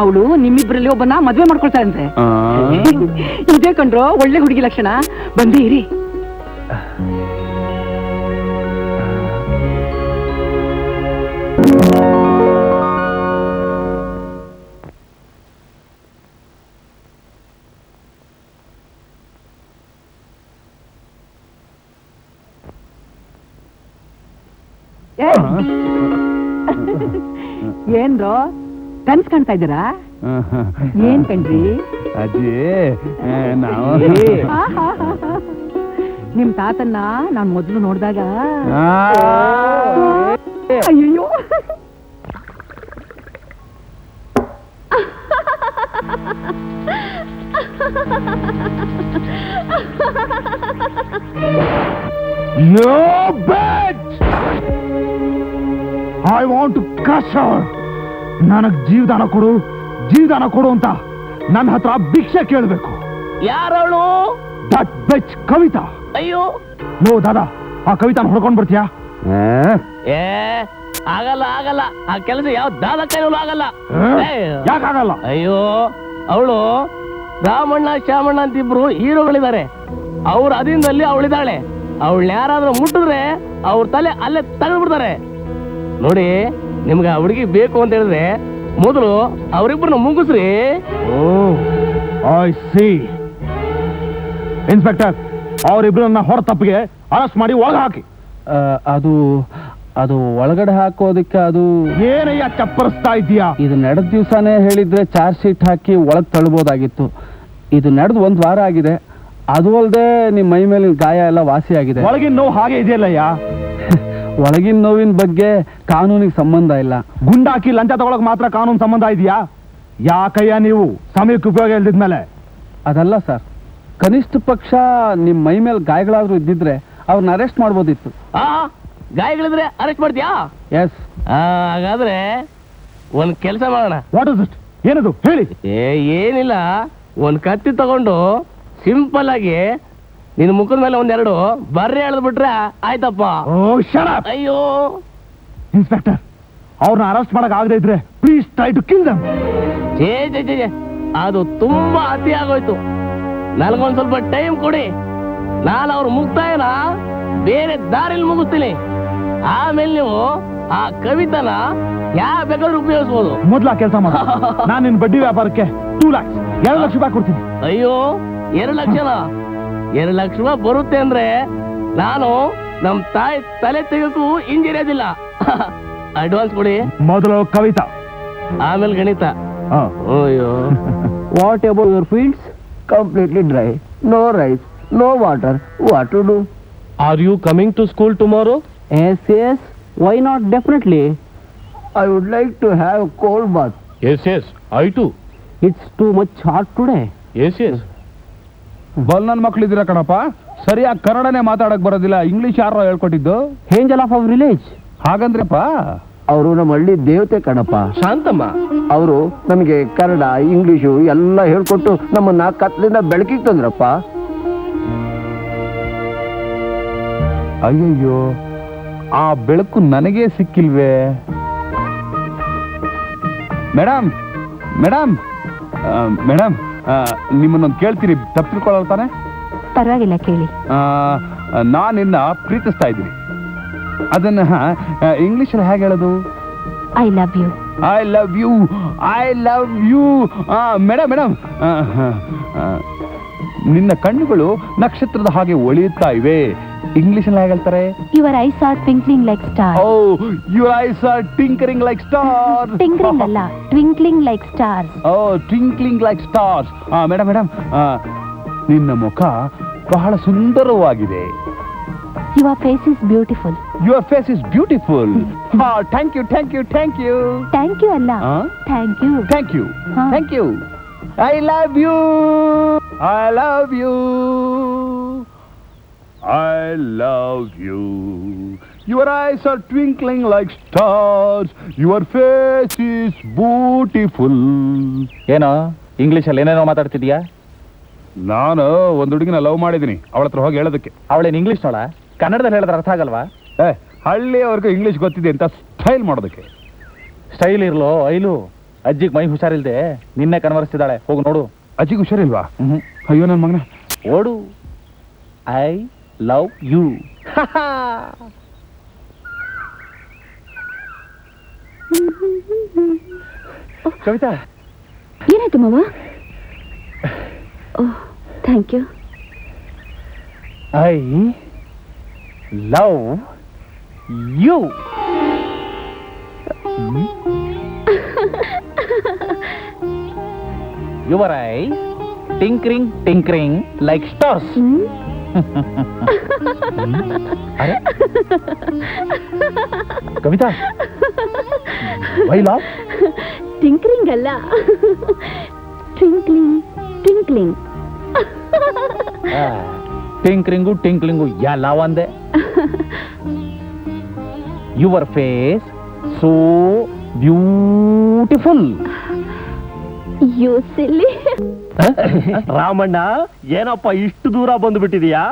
ಅವಳು ನಿಮ್ಮಿಬ್ರಲ್ಲಿ ಒಬ್ಬನ ಮದ್ವೆ ಮಾಡ್ಕೊಳ್ತಾಳಂತೆ. ಇದೇ ಕಂಡ್ರೋ ಒಳ್ಳೆ ಹುಡುಗಿ ಲಕ್ಷಣ. ಬಂದೇ ಇರಿ. ಏನ್ರೋ ಕನ್ಸ್ ಕಾಣ್ತಾ ಇದ್ದೀರಾ? ಏನ್ ಕಣ್ರಿ? ಅಜ್ಜಿ, ನಾವು ನಿಮ್ ತಾತನ್ನ ನಾನ್ ಮೊದಲು ನೋಡಿದಾಗ ಅಯ್ಯೋ You bitch! I want to crush her. ನನಗ್ ಜೀವದಾನ ಕೊಡು ಅಂತ ನನ್ನ ಹತ್ರ ಭಿಕ್ಷೆ ಕೇಳಬೇಕು. ಯಾರವಳು? ದಟ್ ಬಿಚ್ ಕವಿತಾ. ಅಯ್ಯೋ ನೋ ದಾದಾ, ಆ ಕವಿತಾನ ಹೊಡ್ಕೊಂಡ್ ಬರ್ತೀಯಾ? ಏ ಆಗಲ್ಲ ಆಗಲ್ಲ, ಆ ಕೆಲಸ ಯಾವ ದಾದ ಕೈಲೂ ಆಗಲ್ಲ. ಯಾಕಾಗಲ್ಲ? ಅಯ್ಯೋ ಅವಳು ರಾಮಣ್ಣ ಶ್ಯಾಮಣ್ಣ ಅಂತ ಇಬ್ರು ಹೀರೋಗಳಿದ್ದಾರೆ. ಅವ್ರ ಅಧೀನದಲ್ಲಿ ಅವಳಿದ್ದಾಳೆ. ಅವಳನ್ನ ಯಾರಾದ್ರೂ ಮುಟ್ಟಿದ್ರೆ ಅವ್ರ ತಲೆ ಅಲ್ಲೇ ತಗೊಂಡ್ಬಿಡ್ತಾರೆ. ನೋಡಿ, ನಿಮ್ಗೆ ಆ ಹುಡುಗಿ ಬೇಕು ಅಂತ ಹೇಳಿದ್ರೆ ಮೊದಲು ಅವರಿಬ್ಬರನ್ನ ಮುಗಿಸ್ರಿ. I see. ಇನ್ಸ್ಪೆಕ್ಟರ್, ಅವರಿಬ್ಬರನ್ನ ಹೊರ ತಪ್ಪಿಗೆ ಅರೆಸ್ಟ್ ಮಾಡಿ ಒಳಗೆ ಹಾಕಿ. ಅದು ಒಳಗಡೆ ಹಾಕೋದಕ್ಕೆ ಅದು ಏನಯ್ಯ ಚಪ್ಪರಿಸ್ತಾ ಇದೀಯಾ? ಇದು ನಡೆದ ದಿವಸನೇ ಹೇಳಿದ್ರೆ ಚಾರ್ಜ್ ಶೀಟ್ ಹಾಕಿ ಒಳಗೆ ತಳ್ಬೋದಾಗಿತ್ತು. ಇದು ನಡೆದು 1 ವಾರ ಆಗಿದೆ. ಅದು ಅಲ್ಲದೆ ನಿಮ್ಮ ಮೈ ಮೇಲಿನ ಗಾಯ ಎಲ್ಲ ವಾಸಿ ಆಗಿದೆ. ಒಳಗಿನ ನೋವು ಹಾಗೆ ಇದೆಯಲ್ಲಯ್ಯ. ಒಳಗಿನ ನೋವಿನ ಬಗ್ಗೆ ಕಾನೂನಿಗೆ ಸಂಬಂಧ ಇಲ್ಲ. ಗುಂಡಾಕಿ ಲಂಚ ತಗೊಳಕ್ ಮಾತ್ರ ಕಾನೂನು ಸಂಬಂಧ ಇದೆಯಾ? ಯಾಕಯ್ಯ ನೀವು ಸಮಯಕ್ಕೆ ಉಪಯೋಗ ಇಲ್ದಿದ್ಮೇಲೆ? ಅದಲ್ಲ ಸರ್, ಕನಿಷ್ಠ ಪಕ್ಷ ನಿಮ್ಮ ಮೈ ಮೇಲೆ ಗಾಯಗಳಾದ್ರೂ ಇದ್ದಿದ್ರೆ ಅವ್ರನ್ನ ಅರೆಸ್ಟ್ ಮಾಡ್ಬೋದಿತ್ತು. ಗಾಯಗಳಿದ್ರೆ ಅರೆಸ್ಟ್ ಮಾಡ್ತೀಯಾ? ಎಸ್. ಹಾಗಾದ್ರೆ ಒಂದ್ ಕೆಲಸ ಮಾಡೋಣ. What is it? ಏನದು ಹೇಳಿ. ಏನಿಲ್ಲ, ಒಂದ್ ಕತ್ತಿ ತಗೊಂಡು ಸಿಂಪಲ್ ಆಗಿ ನಿನ್ ಮುಖದ ಮೇಲೆ 1-2 ಬರ್ರೆ ಎಳೆದ್ ಬಿಟ್ರೆ ಆಯ್ತಪ್ಪ. ಓ ಶಟ್ ಅಪ್. ಅಯ್ಯೋ ಇನ್ಸ್ಪೆಕ್ಟರ್, ಅವ್ರನ್ನ ಅರೆಸ್ಟ್ ಮಾಡಕ್ ಆಗದೆ ಇದ್ರೆ ಪ್ಲೀಸ್ ಟ್ರೈ ಟು ಕಿಲ್ ದಮ್. ಛೇ, ಅದು ತುಂಬಾ ಅತಿ ಆಗೋಯ್ತು. ನನಗೊಂದ್ ಸ್ವಲ್ಪ ಟೈಮ್ ಕೊಡಿ. ನಾನು ಅವ್ರ ಮುಕ್ತಾಯನ ಬೇರೆ ದಾರಿಲಿ ಮುಗಿಸ್ತೀನಿ. ಆಮೇಲೆ ನೀವು ಆ ಕವಿತನ ಯಾವ ಬೇಕಾದ್ರೂ ಉಪಯೋಗಿಸ್ಬೋದು. ಮೊದ್ಲ ಕೆಲಸ ಮಾಡ. ನಾನು ನಿನ್ ಬಡ್ಡಿ ವ್ಯಾಪಾರಕ್ಕೆ 2 lakhs 2 ಲಕ್ಷ ರೂಪಾಯಿ ಕೊಡ್ತೀನಿ. ಅಯ್ಯೋ 2 ಲಕ್ಷನ? 2 ಲಕ್ಷ ರೂಪಾಯಿ ಬರುತ್ತೆ ಅಂದ್ರೆ ನಾನು ನಮ್ ತಾಯಿ ತಲೆ ತೆಗಕ್ಕೂ ಇಂಜಿರಿಯೋದಿಲ್ಲ. ಅಡ್ವಾನ್ಸ್ ಕೊಡಿ. ಮೊದಲು ಕವಿತಾ, ಆಮೇಲೆ ಗಣಿತ. ಅಯ್ಯೋ what about your fields? Completely dry, no rice, no water. What to do? Are you coming to school tomorrow? Yes. Why not? Definitely. I would like to have cold bath. Yes, I too. It's too much hot today. Yes. ಬಲ್ ನನ್ನ ಮಕ್ಳಿದ್ದೀರಾ ಕಣಪ್ಪ. ಸರಿಯಾಗಿ ಕನ್ನಡನೇ ಮಾತಾಡಕ್ ಬರೋದಿಲ್ಲ. English ಯಾರೋ ಹೇಳ್ಕೊಟ್ಟಿದ್ದು? Angel of our village. ಹಾಗಂದ್ರಪ್ಪ? ಅವರು ನಮ್ಮ ಹಳ್ಳಿ ದೇವತೆ ಕಣಪ್ಪ. ಶಾಂತಮ್ಮ ಅವರು ನಮಗೆ ಕನ್ನಡ, ಇಂಗ್ಲಿಷು ಎಲ್ಲ ಹೇಳ್ಕೊಟ್ಟು ನಮ್ಮನ್ನ ಕತ್ಲಿಂದ ಬೆಳಕಿಗೆ ತಂದ್ರಪ್ಪ. ಅಯ್ಯಯ್ಯೋ, ಆ ಬೆಳಕು ನನಗೆ ಸಿಕ್ಕಿಲ್ವೇ? ಮೇಡಮ್, ನಿಮ್ಮನ್ನೊಂದು ಕೇಳ್ತೀರಿ, ತಪ್ಪು ತಿಳ್ಕೊಳ್ಳಲ್ಲ ತಾನೆ? ಪರವಾಗಿಲ್ಲ, ಕೇಳಿ. ನಾನು ನಿನ್ನ ಪ್ರೀತಿಸ್ತಾ ಇದ್ದೀನಿ. ಅದನ್ನ ಇಂಗ್ಲಿಷಲ್ಲಿ ಹೇಗೆ ಹೇಳೋದು? I love you. I love you. Madam, ನಿನ್ನ ಕಣ್ಣುಗಳು ನಕ್ಷತ್ರದ ಹಾಗೆ ಒಳೆಯುತ್ತಾ ಇವೆ. ಇಂಗ್ಲಿಷ್ ಹೇಗೆ ಹೇಳ್ತಾರೆ? Your eyes are twinkling like star. ಓ, your eyes are tinkering like star. Tinkering ಅಲ್ಲ, ಟ್ವಿಂಕ್ಲಿಂಗ್ ಲೈಕ್ ಸ್ಟಾರ್ಸ್. ಓ, ಟ್ವಿಂಕ್ಲಿಂಗ್ ಲೈಕ್ ಸ್ಟಾರ್ಸ್. ಮೇಡಮ್, ನಿನ್ನ ಮುಖ ಬಹಳ ಸುಂದರವಾಗಿದೆ. Your face is beautiful. Your face is beautiful. Thank you. Thank you ಅಲ್ಲ, thank you. Thank you. I love you. I love you. Your eyes are twinkling like stars. Your face is beautiful. ಏನೋ ಇಂಗ್ಲಿಷಲ್ಲಿ ಏನೇನೋ ಮಾತಾಡ್ತಿದ್ಯಾ? ನಾನು ಒಂದು ಹುಡುಗಿನ love ಮಾಡಿದ್ದೀನಿ. ಅವಳ ಹತ್ರ ಹೋಗಿ ಹೇಳೋದಕ್ಕೆ. ಅವಳೇನು ಇಂಗ್ಲಿಷ್ ನೋಡ? ಕನ್ನಡದಲ್ಲಿ ಹೇಳಿದ್ರೆ ಅರ್ಥ ಆಗಲ್ವಾ? ಹಳ್ಳಿಯವ್ರಿಗೆ ಇಂಗ್ಲಿಷ್ ಗೊತ್ತಿದೆ ಅಂತ ಸ್ಟೈಲ್ ಮಾಡೋದಕ್ಕೆ. ಸ್ಟೈಲ್ ಇರ್ಲೋ ಐಲು. ಅಜ್ಜಿಗೆ ಮೈ ಹುಷಾರಿಲ್ದೆ ನಿನ್ನೆ ಕನ್ವರ್ಸ್ತಿದ್ದಾಳೆ. ಹೋಗಿ ನೋಡು. ಅಜ್ಜಿಗೆ ಹುಷಾರಿಲ್ವಾ? ಅಯ್ಯೋ ನನ್ನ ಮಗನ, ಓಡು. I love you. ಕವಿತಾ, ಏನಾಯ್ತು ಮಾವ? Oh, thank you. I love you. Your eyes tinkering like stars. ಅರೆ ಕವಿತಾ ವೈಲಾ ಟಿಂಕ್ರಿಂಗ್ ಅಲ್ಲ, ಟ್ವಿಂಕ್ಲಿಂಗ್ ಟ್ವಿಂಕ್ಲಿಂಗ್. ಟಿಂಕ್ರಿಂಗು ಟಿಂಕ್ಲಿಂಗು ಎಲ್ಲ ಒಂದೇ. Your face so beautiful. You silly. Ramanna ಏನಪ್ಪ ಇಷ್ಟು ದೂರ ಬಂದ್ಬಿಟ್ಟಿದೀಯಾ?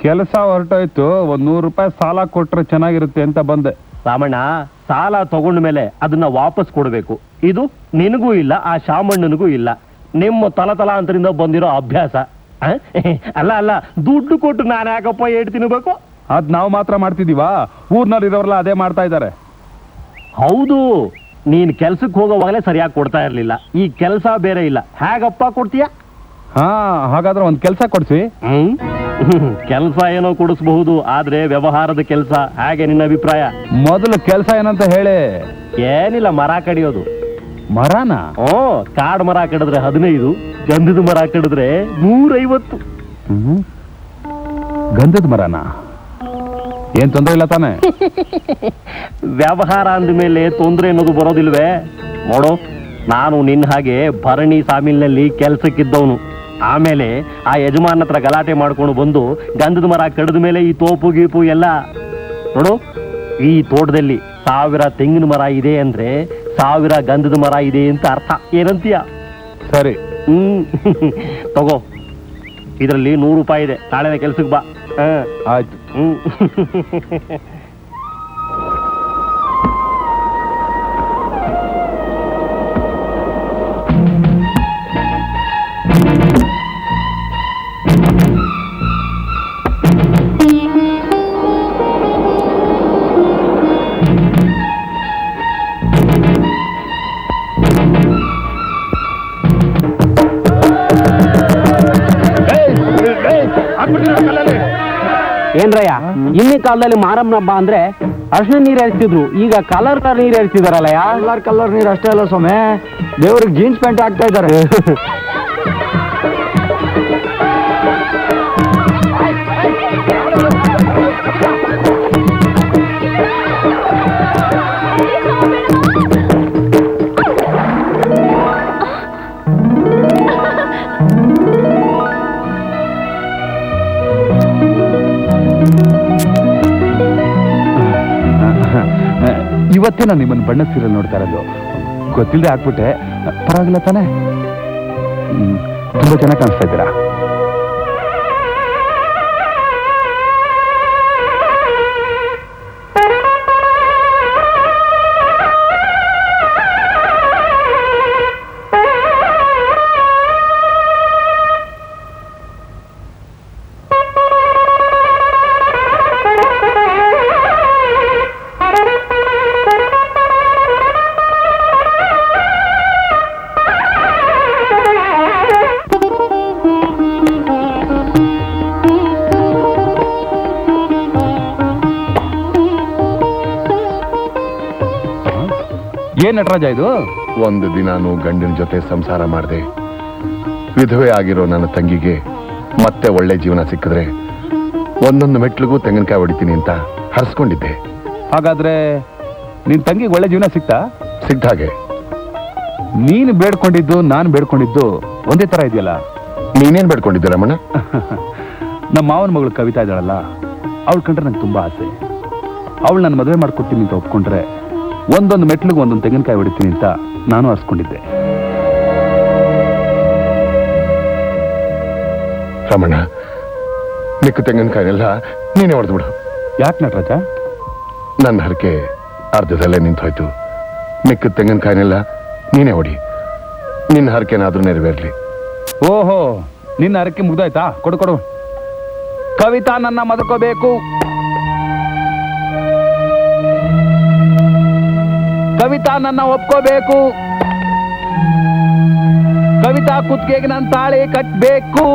ಕೆಲಸ ಹೊರಟೋಯ್ತು, 100 ರೂಪಾಯಿ ಸಾಲ ಕೊಟ್ರೆ ಚೆನ್ನಾಗಿರುತ್ತೆ ಅಂತ ಬಂದೆ. ರಾಮಣ್ಣ, ಸಾಲ ತಗೊಂಡ ಮೇಲೆ ಅದನ್ನ ವಾಪಸ್ ಕೊಡ್ಬೇಕು. ಇದು ನಿನಗೂ ಇಲ್ಲ, ಆ ಶಾಮಣ್ಣನಿಗೂ ಇಲ್ಲ. ನಿಮ್ಮ ತಲತಲಾಂತರಿಂದ ಬಂದಿರೋ ಅಭ್ಯಾಸ. ಅಲ್ಲ ಅಲ್ಲ, ದುಡ್ಡು ಕೊಟ್ಟು ನಾನು ಯಾಕಪ್ಪ ಏಟ್ ತಿನ್ಬೇಕು? ಅದ್ ನಾವು ಮಾತ್ರ ಮಾಡ್ತಿದೀವಾ? ಊರ್ನಲ್ಲಿರೋರೆಲ್ಲ ಅದೇ ಮಾಡ್ತಾ ಇದ್ದಾರೆ. ಹೌದು, ನೀನ್ ಕೆಲ್ಸಕ್ಕೆ ಹೋಗೋವಾಗಲೇ ಸರಿಯಾಗಿ ಕೊಡ್ತಾ ಇರ್ಲಿಲ್ಲ. ಈ ಕೆಲಸ ಬೇರೆ ಇಲ್ಲ, ಹೇಗಪ್ಪ ಕೊಡ್ತೀಯ? ಹಾ, ಹಾಗಾದ್ರೆ ಒಂದ್ ಕೆಲ್ಸ ಕೊಡ್ಸಿ. ಕೆಲಸ ಏನೋ ಕೊಡಿಸಬಹುದು, ಆದ್ರೆ ವ್ಯವಹಾರದ ಕೆಲಸ ಹೇಗೆ? ನಿನ್ನ ಅಭಿಪ್ರಾಯ? ಮೊದಲು ಕೆಲ್ಸ ಏನಂತ ಹೇಳಿ. ಏನಿಲ್ಲ, ಮರ ಕಡಿಯೋದು. ಮರನ? ಕಾಡ್ ಮರ ಕಡಿದ್ರೆ 15, ಗಂಧದ ಮರ ಕಡಿದ್ರೆ 150. ಗಂಧದ ಮರನ? ಏನ್ ತೊಂದ್ರೆ ಇಲ್ಲ ತಾನೆ? ವ್ಯವಹಾರ ಅಂದ್ಮೇಲೆ ತೊಂದ್ರೆ ಅನ್ನೋದು ಬರೋದಿಲ್ವೇ? ನೋಡು, ನಾನು ನಿನ್ನ ಹಾಗೆ ಭರಣಿ ಸಾಮಿಲ್ನಲ್ಲಿ ಕೆಲ್ಸಕ್ಕಿದ್ದವನು. ಆಮೇಲೆ ಆ ಯಜಮಾನ್ ಹತ್ರ ಗಲಾಟೆ ಮಾಡ್ಕೊಂಡು ಬಂದು ಗಂಧದ ಮರ ಕಡಿದ ಮೇಲೆ ಈ ತೋಪು ಗೀಪು ಎಲ್ಲ. ನೋಡು, ಈ ತೋಟದಲ್ಲಿ 1000 ತೆಂಗಿನ ಮರ ಇದೆ ಅಂದ್ರೆ 1000 ಗಂಧದ ಮರ ಇದೆ ಅಂತ ಅರ್ಥ. ಏನಂತೀಯ? ಸರಿ. ತಗೋ, ಇದರಲ್ಲಿ 100 ರೂಪಾಯಿ ಇದೆ. ನಾಳೆನೇ ಕೆಲ್ಸಕ್ಕೆ ಬಾ. ಆಯ್ತು. ಏನ್ರಯ್ಯ, ಇನ್ನೇ ಕಾಲದಲ್ಲಿ ಮಾರಮ್ಮನ ಹಬ್ಬ ಅಂದ್ರೆ ಅರ್ಶಿನ ನೀರು ಹರಿಸ್ತಿದ್ರು, ಈಗ ಕಲರ್ ನೀರು ಹರಿಸ್ತಿದಾರಲ್ಲಯ್ಯ. ಕಲರ್ ನೀರು ಅಷ್ಟೇ ಅಲ್ಲ ಸ್ವಾಮಿ, ದೇವ್ರಿಗೆ ಜೀನ್ಸ್ ಪ್ಯಾಂಟ್ ಹಾಕ್ತಾ ಇದ್ದಾರೆ. ಇವತ್ತೇ ನಾನು ನಿಮ್ಮನ್ನ ಬಣ್ಣದ ಸೀರೆ ನೋಡ್ತಾ ಇರೋದು. ಗೊತ್ತಿಲ್ಲದೆ ಹಾಕ್ಬಿಟ್ಟೆ, ಪರವಾಗಿಲ್ಲ ತಾನೆ? ತುಂಬಾ ಚೆನ್ನಾಗಿ ಕಾಣಿಸ್ತಾ ಇದ್ದೀರಾ. ಏನ್ ನಟರಾಜ ಇದು? ಒಂದು ದಿನಾನು ಗಂಡಿನ ಜೊತೆ ಸಂಸಾರ ಮಾಡಿದೆ. ವಿಧವೆ ಆಗಿರೋ ನನ್ನ ತಂಗಿಗೆ ಮತ್ತೆ ಒಳ್ಳೆ ಜೀವನ ಸಿಕ್ಕಿದ್ರೆ ಒಂದೊಂದು ಮೆಟ್ಲಿಗೂ ತೆಂಗಿನಕಾಯಿ ಹೊಡಿತೀನಿ ಅಂತ ಹರ್ಸ್ಕೊಂಡಿದ್ದೆ. ಹಾಗಾದ್ರೆ ನಿನ್ ತಂಗಿಗೆ ಒಳ್ಳೆ ಜೀವನ ಸಿಕ್ತಾ? ಸಿಕ್ತ ಹಾಗೆ. ನೀನು ಬೇಡ್ಕೊಂಡಿದ್ದು ನಾನು ಬೇಡ್ಕೊಂಡಿದ್ದು ಒಂದೇ ತರ ಇದೆಯಲ್ಲ. ನೀನೇನ್ ಬೇಡ್ಕೊಂಡಿದ್ದೆ ರಮಣ? ನಮ್ಮ ಮಾವನ ಮಗಳು ಕವಿತಾ ಇದ್ದಾಳಲ್ಲ, ಅವಳು ಕಂಡ್ರೆ ನಂಗೆ ತುಂಬಾ ಆಸೆ. ಅವಳು ನನ್ನ ಮದುವೆ ಮಾಡ್ಕೊಡ್ತೀನಿ ಅಂತ ಒಪ್ಕೊಂಡ್ರೆ ಒಂದೊಂದು ಮೆಟ್ಲಿಗೆ ಒಂದೊಂದು ತೆಂಗಿನಕಾಯಿ ಹೊಡಿತೀನಿ ಅಂತ ನಾನು ಹರ್ಸ್ಕೊಂಡಿದ್ದೆ. ರಮಣ, ಮಿಕ್ಕ ತೆಂಗಿನಕಾಯಿನೆಲ್ಲ ನೀನೇ ಹೊಡೆದ್ಬಿಡು. ಯಾಕೆ ನಟರಾಜ? ನನ್ನ ಹರಕೆ ಅರ್ಧದಲ್ಲೇ ನಿಂತೋಯ್ತು. ಮಿಕ್ಕ ತೆಂಗಿನಕಾಯಿನೆಲ್ಲ ನೀನೇ ಹೊಡಿ. ನಿನ್ನ ಹರಕೆನಾದ್ರೂ ನೆರವೇರ್ಲಿ. ಓಹೋ, ನಿನ್ನ ಹರಕೆ ಮುಗ್ದಾಯ್ತಾ? ಕೊಡು ಕೊಡು. ಕವಿತಾ ನನ್ನ ಮದಕೋಬೇಕು. ಕವಿತಾ ನನ್ನ ಒಪ್ಕೋಬೇಕು. ಕವಿತಾ ಕುತ್ತಿಗೆಗೆ ನನ್ನ ತಾಳಿ ಕಟ್ಬೇಕು.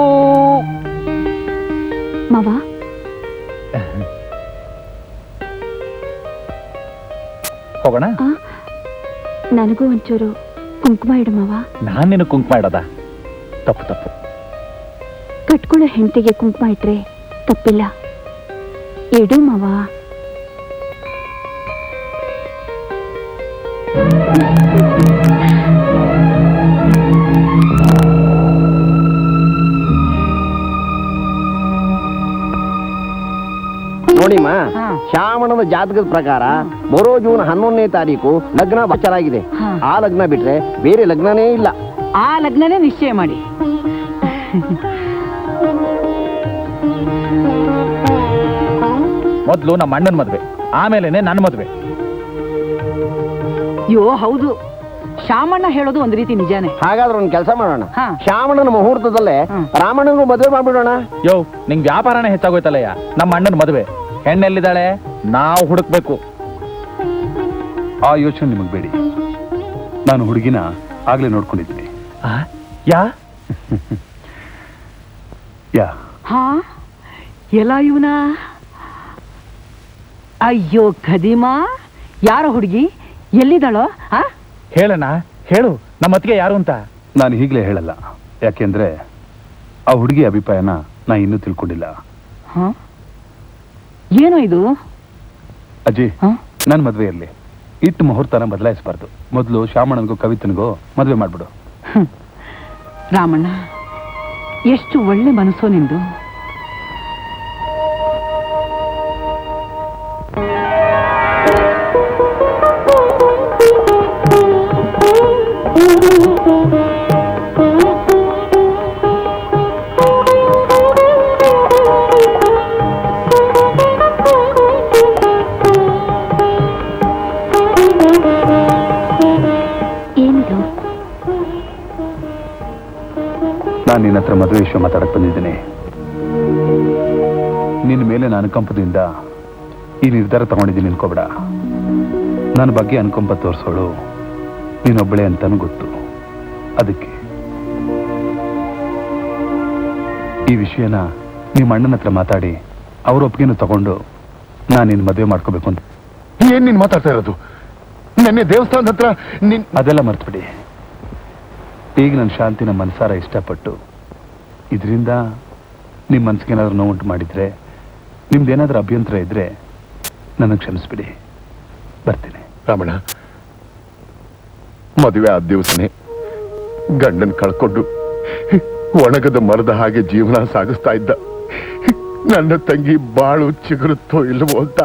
ಮಾವ, ಹೋಗೋಣ. ನನಗೂ ಒಂಚೂರು ಕುಂಕುಮ ಇಡು ಮಾವ. ನಾನ್ ನಿನ್ನ ಕುಂಕುಮ ಇಡೋದ? ತಪ್ಪು ತಪ್ಪು. ಕಟ್ಕೊಳ್ಳೋ ಹೆಂಡತಿಗೆ ಕುಂಕುಮ ಇಟ್ರೆ ತಪ್ಪಿಲ್ಲ. ಎಡು ಮಾವ. ನೋಡಿಮ್ಮ, ಶ್ಯಾಮಣ್ಣನ ಜಾತಕದ ಪ್ರಕಾರ ಬರೋ ಜೂನ್ 11ನೇ ತಾರೀಕು ಲಗ್ನ ಬಚ್ಚಲಾಗಿದೆ. ಆ ಲಗ್ನ ಬಿಟ್ರೆ ಬೇರೆ ಲಗ್ನನೇ ಇಲ್ಲ. ಆ ಲಗ್ನನೇ ನಿಶ್ಚಯ ಮಾಡಿ. ಮೊದ್ಲು ನಮ್ಮ ಅಣ್ಣನ ಮದ್ವೆ, ಆಮೇಲೆನೆ ನನ್ನ ಮದ್ವೆ. ಅಯ್ಯೋ ಹೌದು, ಶ್ಯಾಮಣ್ಣ ಹೇಳೋದು ಒಂದ್ ರೀತಿ ನಿಜಾನೇ. ಹಾಗಾದ್ರೆ ಒಂದು ಕೆಲಸ ಮಾಡೋಣ, ಹಾ. ಶ್ಯಾಮಣ್ಣನ ಮುಹೂರ್ತದಲ್ಲೇ ರಾಮಣ್ಣನಿಗೂ ಮದುವೆ ಮಾಡ್ಬಿಡೋಣ. ಯೋ, ನಿಂಗ್ ವ್ಯಾಪಾರನೇ ಹೆಚ್ಚಾಗೋಯ್ತಲ್ಲಯ್ಯ. ನಮ್ಮ ಅಣ್ಣನ ಮದ್ವೆ ಹೆಣ್ಣೆಲ್ಲಿದ್ದಾಳೆ, ನಾವು ಹುಡುಕ್ಬೇಕು. ಆ ಯೋಚನೆ ನಿಮಗೆ ಬೇಡಿ. ನಾನು ಹುಡುಗಿನ ಆಗ್ಲೇ ನೋಡ್ಕೊಂಡಿದ್ದೀನಿ. ಯಾ ಯಾ ಹಾ ಎಲ್ಲ ಇವನಾ? ಅಯ್ಯೋ ಖದೀಮಾ, ಯಾರ ಹುಡುಗಿ, ಎಲ್ಲಿದ್ದಾಳೋ? ಹೇಳಣ್ಣ, ಹೇಳು, ನಮ್ಮ ಅತ್ತಿಗೆ ಯಾರು ಅಂತ. ನಾನು ಈಗಲೇ ಹೇಳಲ್ಲ, ಯಾಕೆಂದ್ರೆ ಆ ಹುಡುಗಿ ಅಭಿಪ್ರಾಯನ ನಾ ಇನ್ನೂ ತಿಳ್ಕೊಂಡಿಲ್ಲ. ಏನೋ ಇದು? ಅಜ್ಜಿ, ನನ್ನ ಮದುವೆಯಲ್ಲಿ ಇಟ್ಟು ಮುಹೂರ್ತನ ಬದಲಾಯಿಸಬಾರ್ದು. ಮೊದಲು ಶ್ಯಾಮಣ್ಣನಿಗೂ ಕವಿತನಿಗೂ ಮದುವೆ ಮಾಡ್ಬಿಡು. ರಾಮಣ್ಣ, ಎಷ್ಟು ಒಳ್ಳೆ ಮನಸ್ಸು ನಿಂದು. ನಾನು ನಿನ್ನ ಹತ್ರ ಮದುವೆ ವಿಷಯ ಮಾತಾಡಕ್ ಬಂದಿದ್ದೀನಿ. ನಿನ್ನ ಮೇಲೆ ನಾನು ಅನುಕಂಪದಿಂದ ಈ ನಿರ್ಧಾರ ತಗೊಂಡಿದ್ದೀನಿ ಅನ್ಕೋಬೇಡ. ನನ್ನ ಬಗ್ಗೆ ಅನುಕಂಪ ತೋರಿಸೋಳು ನೀನೊಬ್ಬಳೆ ಅಂತಾನು ಗೊತ್ತು. ಅದಕ್ಕೆ ಈ ವಿಷಯನ ನಿಮ್ಮ ಅಣ್ಣನ ಹತ್ರ ಮಾತಾಡಿ ಅವ್ರ ಒಪ್ಪಿಗೆನೂ ತಗೊಂಡು ನಾನು ನಿನ್ನ ಮದುವೆ ಮಾಡ್ಕೋಬೇಕು ಅಂತ. ಏನ್ ನೀನ್ ಮಾತಾಡ್ತಾ ಇರೋದು? ನೆನ್ನೆ ದೇವಸ್ಥಾನದ ಹತ್ರ ಅದೆಲ್ಲ ಮರ್ತ್ಬಿಡಿ. ಈಗ ನನ್ನ ಶಾಂತಿನ ಮನಸಾರ ಇಷ್ಟಪಟ್ಟು ಇದರಿಂದ ನಿಮ್ಮ ಮನಸ್ಸಿಗೆ ಏನಾದರೂ ನೋವುಂಟು ಮಾಡಿದ್ರೆ, ನಿಮ್ದೇನಾದ್ರೂ ಅಭ್ಯಂತರ ಇದ್ರೆ ನನಗೆ ಕ್ಷಮಿಸ್ಬಿಡಿ. ಬರ್ತೀನಿ. ರಾಮಣ್ಣ, ಮದುವೆ ಆದ ದಿವಸನೇ ಗಂಡನ್ ಕಳ್ಕೊಂಡು ಒಣಗದ ಮರದ ಹಾಗೆ ಜೀವನ ಸಾಗಿಸ್ತಾ ಇದ್ದ ನನ್ನ ತಂಗಿ ಬಾಳು ಚಿಗುರುತ್ತೋ ಇಲ್ಲವೋ ಅಂತ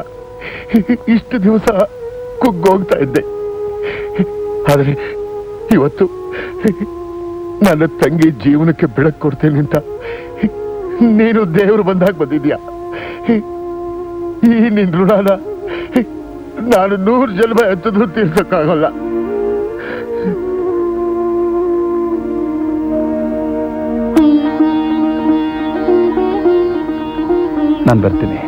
ಇಷ್ಟು ದಿವಸ ಕುಗ್ಗೋಗ್ತಾ ಇದ್ದೆ. ಆದರೆ ಇವತ್ತು ನನ್ನ ತಂಗಿ ಜೀವನಕ್ಕೆ ಬೆಳಕು ಕೊಡ್ತೇನೆ ಅಂತ ನೀನು ದೇವರು ಬಂದಾಗ ಬಂದಿದ್ಯಾ. ಈ ನಿನ್ ಋಣನ ನಾನು 100 ಜನ್ಮ ಎತ್ತಿದ್ರು ತೀರ್ಸಕ್ಕಾಗಲ್ಲ. ನಾನು ಬರ್ತೀನಿ.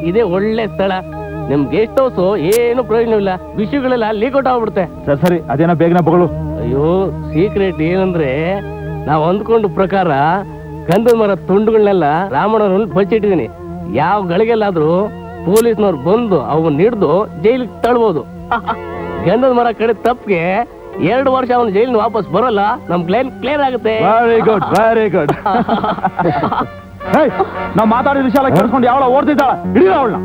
ಇದೇ ಒಳ್ಳೆ ಸ್ಥಳ. ನಿಮ್ ಗೆಸ್ಟ್ ಹೌಸ್ ಏನು ಪ್ರಯೋಜನವಿಲ್ಲ, ವಿಷಯಗಳೆಲ್ಲ ಲೀಕ್ ಔಟ್ ಆಗ್ಬಿಡುತ್ತೆ. ಸರಿ, ಅದೇನೋ ಬೇಗನೆ ಬಗಳು. ಅಯ್ಯೋ, ಸೀಕ್ರೆಟ್ ಏನಂದ್ರೆ ನಾವ್ ಅಂದ್ಕೊಂಡ ಪ್ರಕಾರ ಗಂಧದ ಮರ ತುಂಡುಗಳನ್ನೆಲ್ಲ ರಾಮಣ್ಣವ್ರಲ್ಲಿ ಬಚ್ಚಿಟ್ಟಿದೀನಿ. ಯಾವ ಗಳಿಗೆಲ್ಲಾದ್ರೂ ಪೊಲೀಸ್ನವ್ರು ಬಂದು ಅವನ್ನ ಹಿಡ್ದು ಜೈಲಿಗೆ ತಳ್ಬೋದು. ಗಂಧದ ಮರ ಕಡೆ ತಪ್ಪಿಗೆ 2 ವರ್ಷ ಅವನು ಜೈಲಿನ ವಾಪಸ್ ಬರೋಲ್ಲ. ನಮ್ ಕ್ಲೈಮ್ ಕ್ಲಿಯರ್ ಆಗುತ್ತೆ. Very good, very good. ನಾವ್ ಮಾತಾಡಿದ ವಿಷಯ ಎಲ್ಲ ಕೇಳಿಸ್ಕೊಂಡು ಯಾವಳ ಓಡ್ತಿದ್ದಾಳ, ಹಿಡಿದ ಅವಳನ್ನ.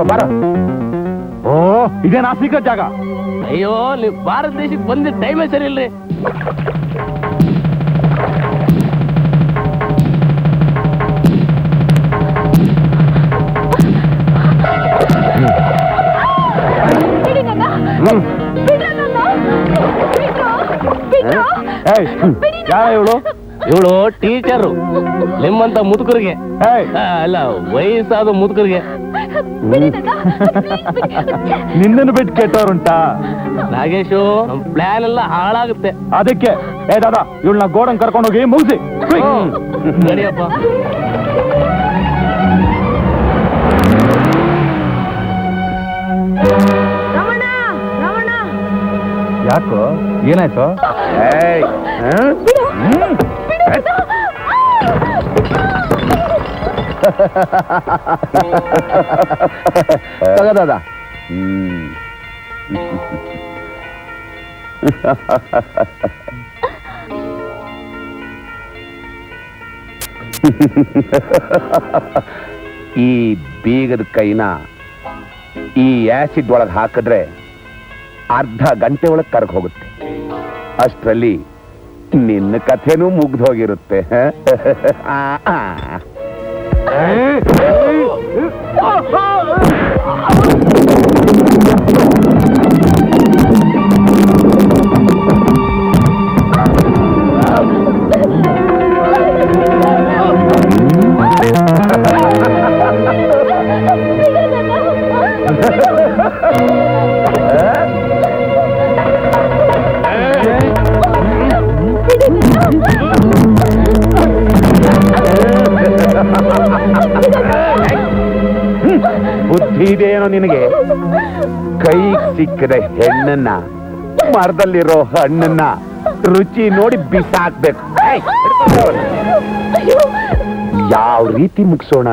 ಬಾರ. ಓ, ಇದೇನಾ ಸೀಕ್ರೆಟ್ ಜಾಗ? ಅಯ್ಯೋ, ನೀವು ಭಾರತ ದೇಶಕ್ಕೆ ಬಂದಿದ್ದ ಟೈಮೇ ಸರಿ ಇಲ್ರಿ. ಇವಳು ಟೀಚರು ನಿಮ್ಮಂತ ಮುದುಕರಿಗೆ, ಅಲ್ಲ ವಯಸ್ಸಾದ ಮುದುಕರಿಗೆ. ನಿನ್ನನ್ನು ಬಿಟ್ಟು ಕೆಟ್ಟವ್ರುಂಟಾ? ನಾಗೇಶು, ನಮ್ ಪ್ಲಾನ್ ಎಲ್ಲ ಹಾಳಾಗುತ್ತೆ. ಅದಕ್ಕೆ ದಾದಾ ಇವಳನ್ನ ಗೋಡನ್ ಕರ್ಕೊಂಡೋಗಿ ಮುಗಿಸಿ. ನಡಿಯಪ್ಪ. ಯಾಕೋ, ಏನಾಯ್ತು? ತಗದಾದ ಈ ಬೀಗದ ಕೈನ ಈ ಆಸಿಡ್ ಒಳಗೆ ಹಾಕಿದ್ರೆ ಅರ್ಧ ಗಂಟೆ ಒಳಗೆ ಕರ್ಗ ಹೋಗುತ್ತೆ. ಅಷ್ಟರಲ್ಲಿ ನಿನ್ನ ಕಥೆನೂ ಮುಗ್ದು ಹೋಗಿರುತ್ತೆ. ಬುದ್ಧಿ ಇದೆಯೇನೋ ನಿನಗೆ? ಕೈ ಸಿಕ್ಕದ ಹೆಣ್ಣನ್ನ, ಮರದಲ್ಲಿರೋ ಹಣ್ಣನ್ನ ರುಚಿ ನೋಡಿ ಬಿಸಾಕ್ಬೇಕು. ಯಾವ ರೀತಿ ಮುಗಿಸೋಣ?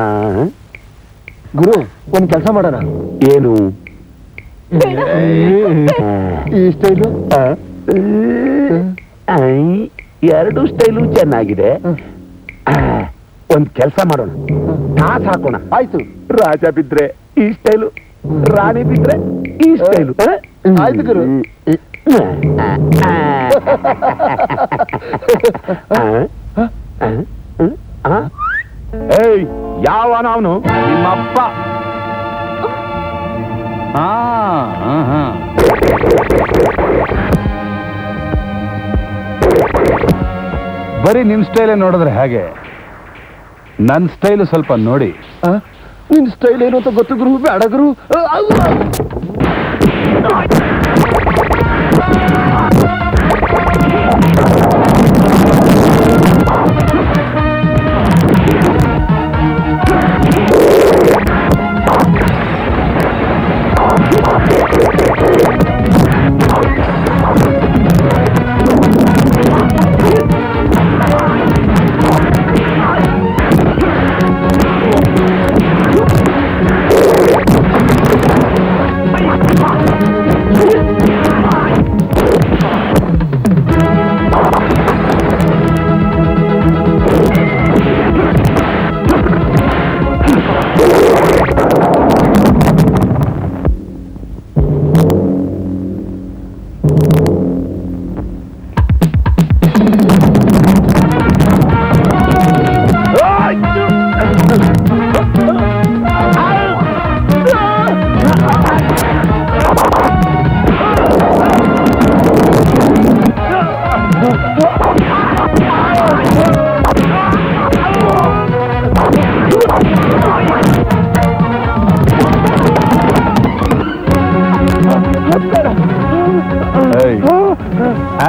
ಗುರು, ಒಂದ್ ಕೆಲಸ ಮಾಡೋಣ. ಏನು? ಈ ಸ್ಟೈಲು ಎರಡು ಸ್ಟೈಲು ಚೆನ್ನಾಗಿದೆ. ಒಂದ್ ಕೆಲಸ ಮಾಡೋಣ, ಟಾಸ್ ಹಾಕೋಣ. ಆಯ್ತು. ರಾಜ ಬಿದ್ರೆ ಈ ಸ್ಟೈಲು, ರಾಣಿ ಬಿದ್ರೆ ಈ ಸ್ಟೈಲು. ಆಯ್ತು ಗುರು. ಏಯ್, ಯಾವನ ಅವನು? ನಿಮ್ಮಪ್ಪ. ಬರೀ ನಿಮ್ ಸ್ಟೈಲೇ ನೋಡಿದ್ರೆ ಹಾಗೆ, ನನ್ ಸ್ಟೈಲು ಸ್ವಲ್ಪ ನೋಡಿ. ನಿನ್ ಸ್ಟೈಲ್ ಏನು ಅಂತ ಗೊತ್ತು ಗುರು, ಬೇಡ ಗುರು.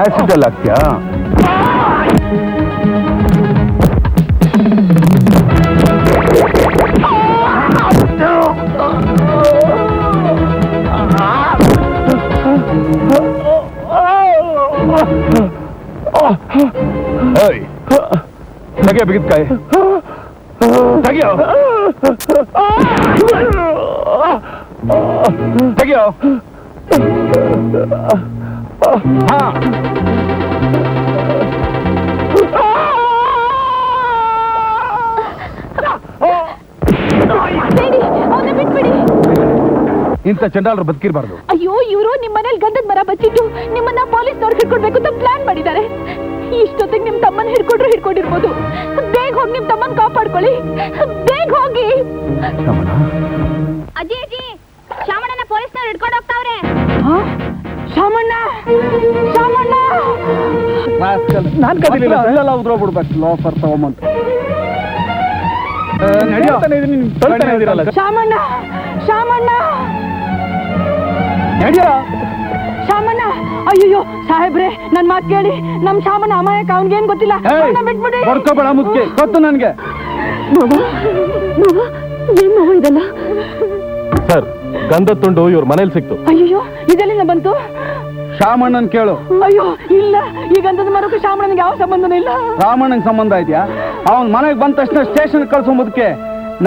ಆಸಿಡ್ ಅಲ್ಲಿ ಹಾಕ್ತ್ಯಾ? ತೆಗೆ ಬಿಗಿದ್ಕಾಯಿ, ತೆಗಿಯೋ ತೆಗಿಯೋ. ಹಾ, ಇಂಥ ಚಂಡಾಲರು ಬದುಕಿರಬಾರ್ದು. ಅಯ್ಯೋ, ಇವರು ನಿಮ್ಮ ಮನೇಲಿ ಗಂಧದ ಮರ ಬಚ್ಚಿಟ್ಟು ನಿಮ್ಮನ್ನ ಪೊಲೀಸ್ನವ್ರು ಹಿಡ್ಕೊಡ್ಬೇಕು ಅಂತ ಪ್ಲಾನ್ ಮಾಡಿದ್ದಾರೆ. ಇಷ್ಟೊತ್ತಿಗೆ ನಿಮ್ ತಮ್ಮನ ಹಿಡ್ಕೊಂಡಿರ್ಬೋದು. ಬೇಗ ಹೋಗಿ ನಿಮ್ ತಮ್ಮನ್ ಕಾಪಾಡ್ಕೊಳ್ಳಿ, ಬೇಗ ಹೋಗಿ. ಅಜ್ಜಿ ಅಜ್ಜಿ, ಶಾಮಣ್ಣನ ಪೊಲೀಸ್ನವ್ರು ಹಿಡ್ಕೊಂಡು ಹೋಗ್ತಾವ್ರೆ. ಶಾಮಣ್ಣ, ಶಾಮಣ್ಣ, ನಾನ್ ಕದಿಲಿಲ್ಲ, ಉದ್ರೋಗ್ಬಿಡ್ಬೇಕು. ಲೋಫರ್ ತಗೊಂಬಂತ ಶಾಮಣ್ಣ, ಶಾಮಣ್ಣ, ಶಾಮಣ್ಣ. ಅಯ್ಯೋ ಸಾಹೇಬ್ರೆ, ನನ್ ಮಾತು ಕೇಳಿ. ನಮ್ ಶಾಮಣ್ಣ ಅಮಾಯಕ, ಅವನ್ಗೇನ್ ಗೊತ್ತಿಲ್ಲ. ಬಿಟ್ಬಿಡಿ. ಬರ್ಕೋಬೇಡ ಮುಖ್ಯ ಗೊತ್ತು ನನ್ಗೆ. ಏನ್ ನೋವು ಇದಲ್ಲ? ಸರ್, ಗಂಧದ ತುಂಡು ಇವ್ರ ಮನೇಲಿ ಸಿಕ್ತು. ಅಯ್ಯೋ, ಇದೆಲ್ಲಿಂದ ಬಂತು? ಶಾಮಣ್ಣನ್ ಕೇಳು. ಅಯ್ಯೋ ಇಲ್ಲ, ಈ ಗಂಧದ ಮರಕ್ಕೂ ಶಾಮಣ್ಣನಿಗೆ ಯಾವ ಸಂಬಂಧನೂ ಇಲ್ಲ. ರಾಮಣ್ಣನ್ ಸಂಬಂಧ ಇದೆಯಾ? ಅವನ್ ಮನೆಗೆ ಬಂದ ತಕ್ಷಣ ಸ್ಟೇಷನ್ ಕಳ್ಸೋ ಮುದಕ್ಕೆ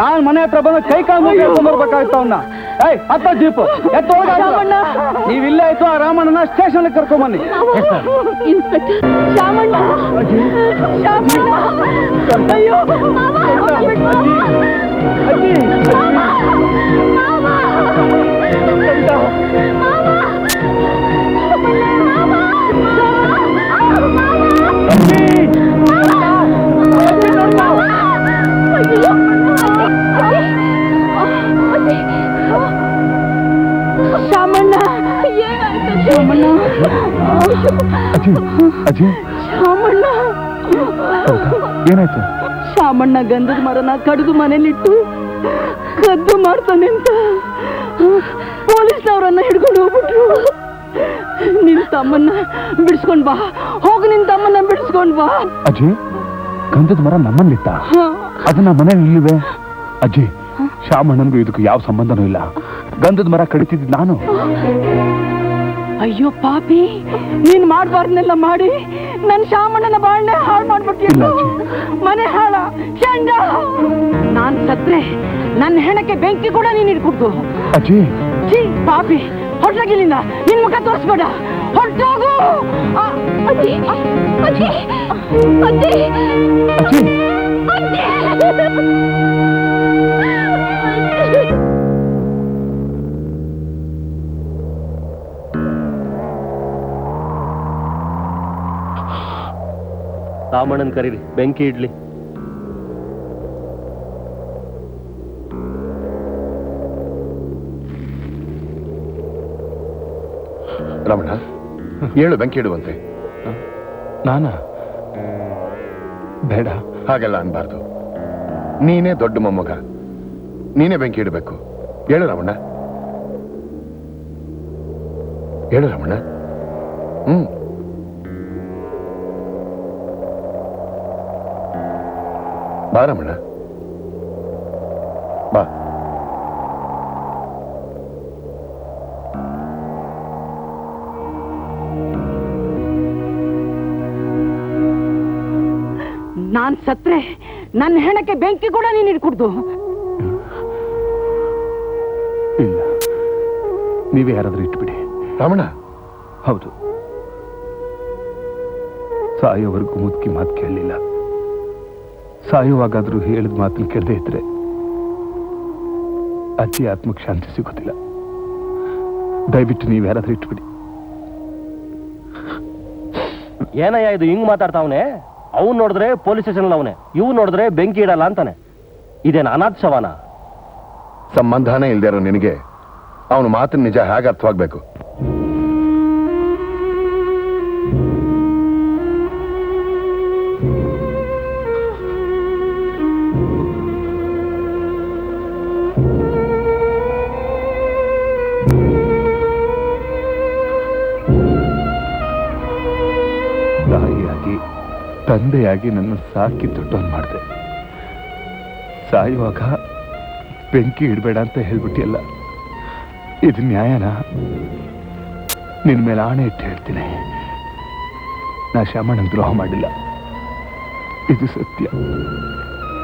ನಾನ್ ಮನೆ ಹತ್ರ ಬಂದ ಕೈ ಕಾಲು ಬರ್ಬೇಕಾಗ್ತ ಅವನ್ನ. ಹತ್ತ ಜೀಪು ಶಾಮಣ್ಣ. ನೀವಿಲ್ಲೇ ಆಯ್ತು ಆ ರಾಮಣ್ಣನ ಸ್ಟೇಷನ್ ಕರ್ಕೊಂಬನ್ನಿ. ಇನ್ಸ್ಪೆಕ್ಟರ್ ಶಾಮಣ್ಣ. ಶಾಮಣ್ಣ. ಅಯ್ಯೋ ಶಾಮಣ್ಣ ಏನಾಯ್ತು ಶಾಮಣ್ಣ? ಅಜ್ಜಿ ಶಾಮಣ್ಣ ಏನಾಯ್ತು? ಶಾಮಣ್ಣ ಗಂಧದ ಮರನ ಕಡಿದು ಮನೇಲಿಟ್ಟು ಕದ್ದು ಮಾಡ್ತಾನೆ ಅಂತ ಪೊಲೀಸ್ನವರನ್ನ ಹಿಡ್ಕೊಂಡು ಹೋಗ್ಬಿಟ್ರು. ನಿನ್ ತಮ್ಮನ್ನ ಬಿಡಿಸ್ಕೊಂಡ್ ಬಾ, ಹೋಗಿ ನಿನ್ ತಮ್ಮನ್ನ ಬಿಡಿಸ್ಕೊಂಡ್ ಬಾ. ಅಜ್ಜಿ ಗಂಧದ ಮರ ನಮ್ಮಲ್ಲಿತ್ತ? ಅದನ್ನ ಮನೇಲಿ ಇಲ್ಲಿವೆ. ಅಜ್ಜಿ ಶಾಮಣ್ಣನ್ಗೂ ಇದಕ್ಕೂ ಯಾವ ಸಂಬಂಧನೂ ಇಲ್ಲ. ಗಂಧದ ಮರ ಕಡಿತಿದ್ ನಾನು. ಅಯ್ಯೋ ಪಾಪಿ, ನೀನ್ ಮಾಡ್ಬಾರ್ದನ್ನೆಲ್ಲ ಮಾಡಿ ನನ್ ಶಾಮಣ್ಣನ ಬಾಳ್ನೆ ಹಾಳು ಮಾಡ್ಬಿಟ್ಟಿಲ್ಲ. ಮನೆ ಹಾಳ ಚಂಡ. ನಾನ್ ಸತ್ರೆ ನನ್ನ ಹೆಣಕ್ಕೆ ಬೆಂಕಿ ಕೂಡ ನೀನ್ ಹಿಡ್ಕೊಡ್ತು. ಅಜ್ಜಿ ಛೀ ಪಾಪಿ, ಹೊರಟಾಗಿಲ್ಲಿಂದ ನಿನ್ ಮುಖ ತೋರಿಸ್ಬೇಡ, ಹೊರಟೋಗು. ಅಜ್ಜಿ ಅಜ್ಜಿ ಅಜ್ಜಿ ಅಜ್ಜಿ ರಾಮಣ್ಣನ್ ಕರೀರಿ, ಬೆಂಕಿ ಇಡ್ಲಿ. ರಮಣ ಹೇಳು, ಬೆಂಕಿ ಇಡುವಂತೆ. ನಾನಾ? ಬೇಡ. ಹಾಗೆಲ್ಲ ಅನ್ಬಾರ್ದು. ನೀನೇ ದೊಡ್ಡ ಮೊಮ್ಮಗ, ನೀನೇ ಬೆಂಕಿ ಇಡಬೇಕು. ಹೇಳು ರಮಣ, ಹೇಳು ರಮಣ. ಬಾ ರಮಣ, ಬಾ. ನಾನ್ ಸತ್ರೆ ನನ್ನ ಹೆಣಕ್ಕೆ ಬೆಂಕಿ ಕೂಡ ನೀನ್ ಹಿಡ್ಕೊಡ್ದು. ಇಲ್ಲ, ನೀವೇ ಯಾರಾದ್ರೂ ಇಟ್ಬಿಡಿ. ರಮಣ, ಹೌದು, ಸಾಯೋವರೆಗೂ ಮುದುಕಿ ಮಾತು ಕೇಳಲಿಲ್ಲ. ಸಾಯುವಾಗಾದ್ರೂ ಹೇಳಿದ ಮಾತನ್ನು ಕೇಳದೆ ಇದ್ರೆ ಅಜ್ಜಿ ಆತ್ಮಕ್ಕೆ ಶಾಂತಿ ಸಿಗೋದಿಲ್ಲ. ದಯವಿಟ್ಟು ನೀವು ಯಾರಾದ್ರೂ ಇಟ್ಬಿಡಿ. ಏನಯ್ಯ ಇದು ಹಿಂಗ್ ಮಾತಾಡ್ತಾವನೆ? ಅವ್ನು ನೋಡಿದ್ರೆ ಪೊಲೀಸ್ ಸ್ಟೇಷನ್ ಅವನೇ, ಇವ್ ನೋಡಿದ್ರೆ ಬೆಂಕಿ ಇಡಲ್ಲ ಅಂತಾನೆ. ಇದೇನು ಅನಾಥ ಶವನ? ಸಂಬಂಧನೇ ಇಲ್ದೇ ಇರೋ ನಿನಗೆ ಅವನ ಮಾತಿನ ನಿಜ ಹೇಗೆ ಅರ್ಥವಾಗ್ಬೇಕು? ತಾಯಿಯಾಗಿ ತಂದೆಯಾಗಿ ನನ್ನ ಸಾಕಿ ದೊಡ್ಡವನ್ ಮಾಡಿದೆ. ಸಾಯುವಾಗ ಬೆಂಕಿ ಇಡಬೇಡ ಅಂತ ಹೇಳ್ಬಿಟ್ಟಿಯಲ್ಲ, ಇದು ನ್ಯಾಯನಾ? ನಿನ್ ಮೇಲೆ ಆಣೆ ಇಟ್ಟು ಹೇಳ್ತೀನಿ, ನಾ ಶಾಮಣ್ಣನ ದ್ರೋಹ ಮಾಡಿಲ್ಲ. ಇದು ಸತ್ಯ,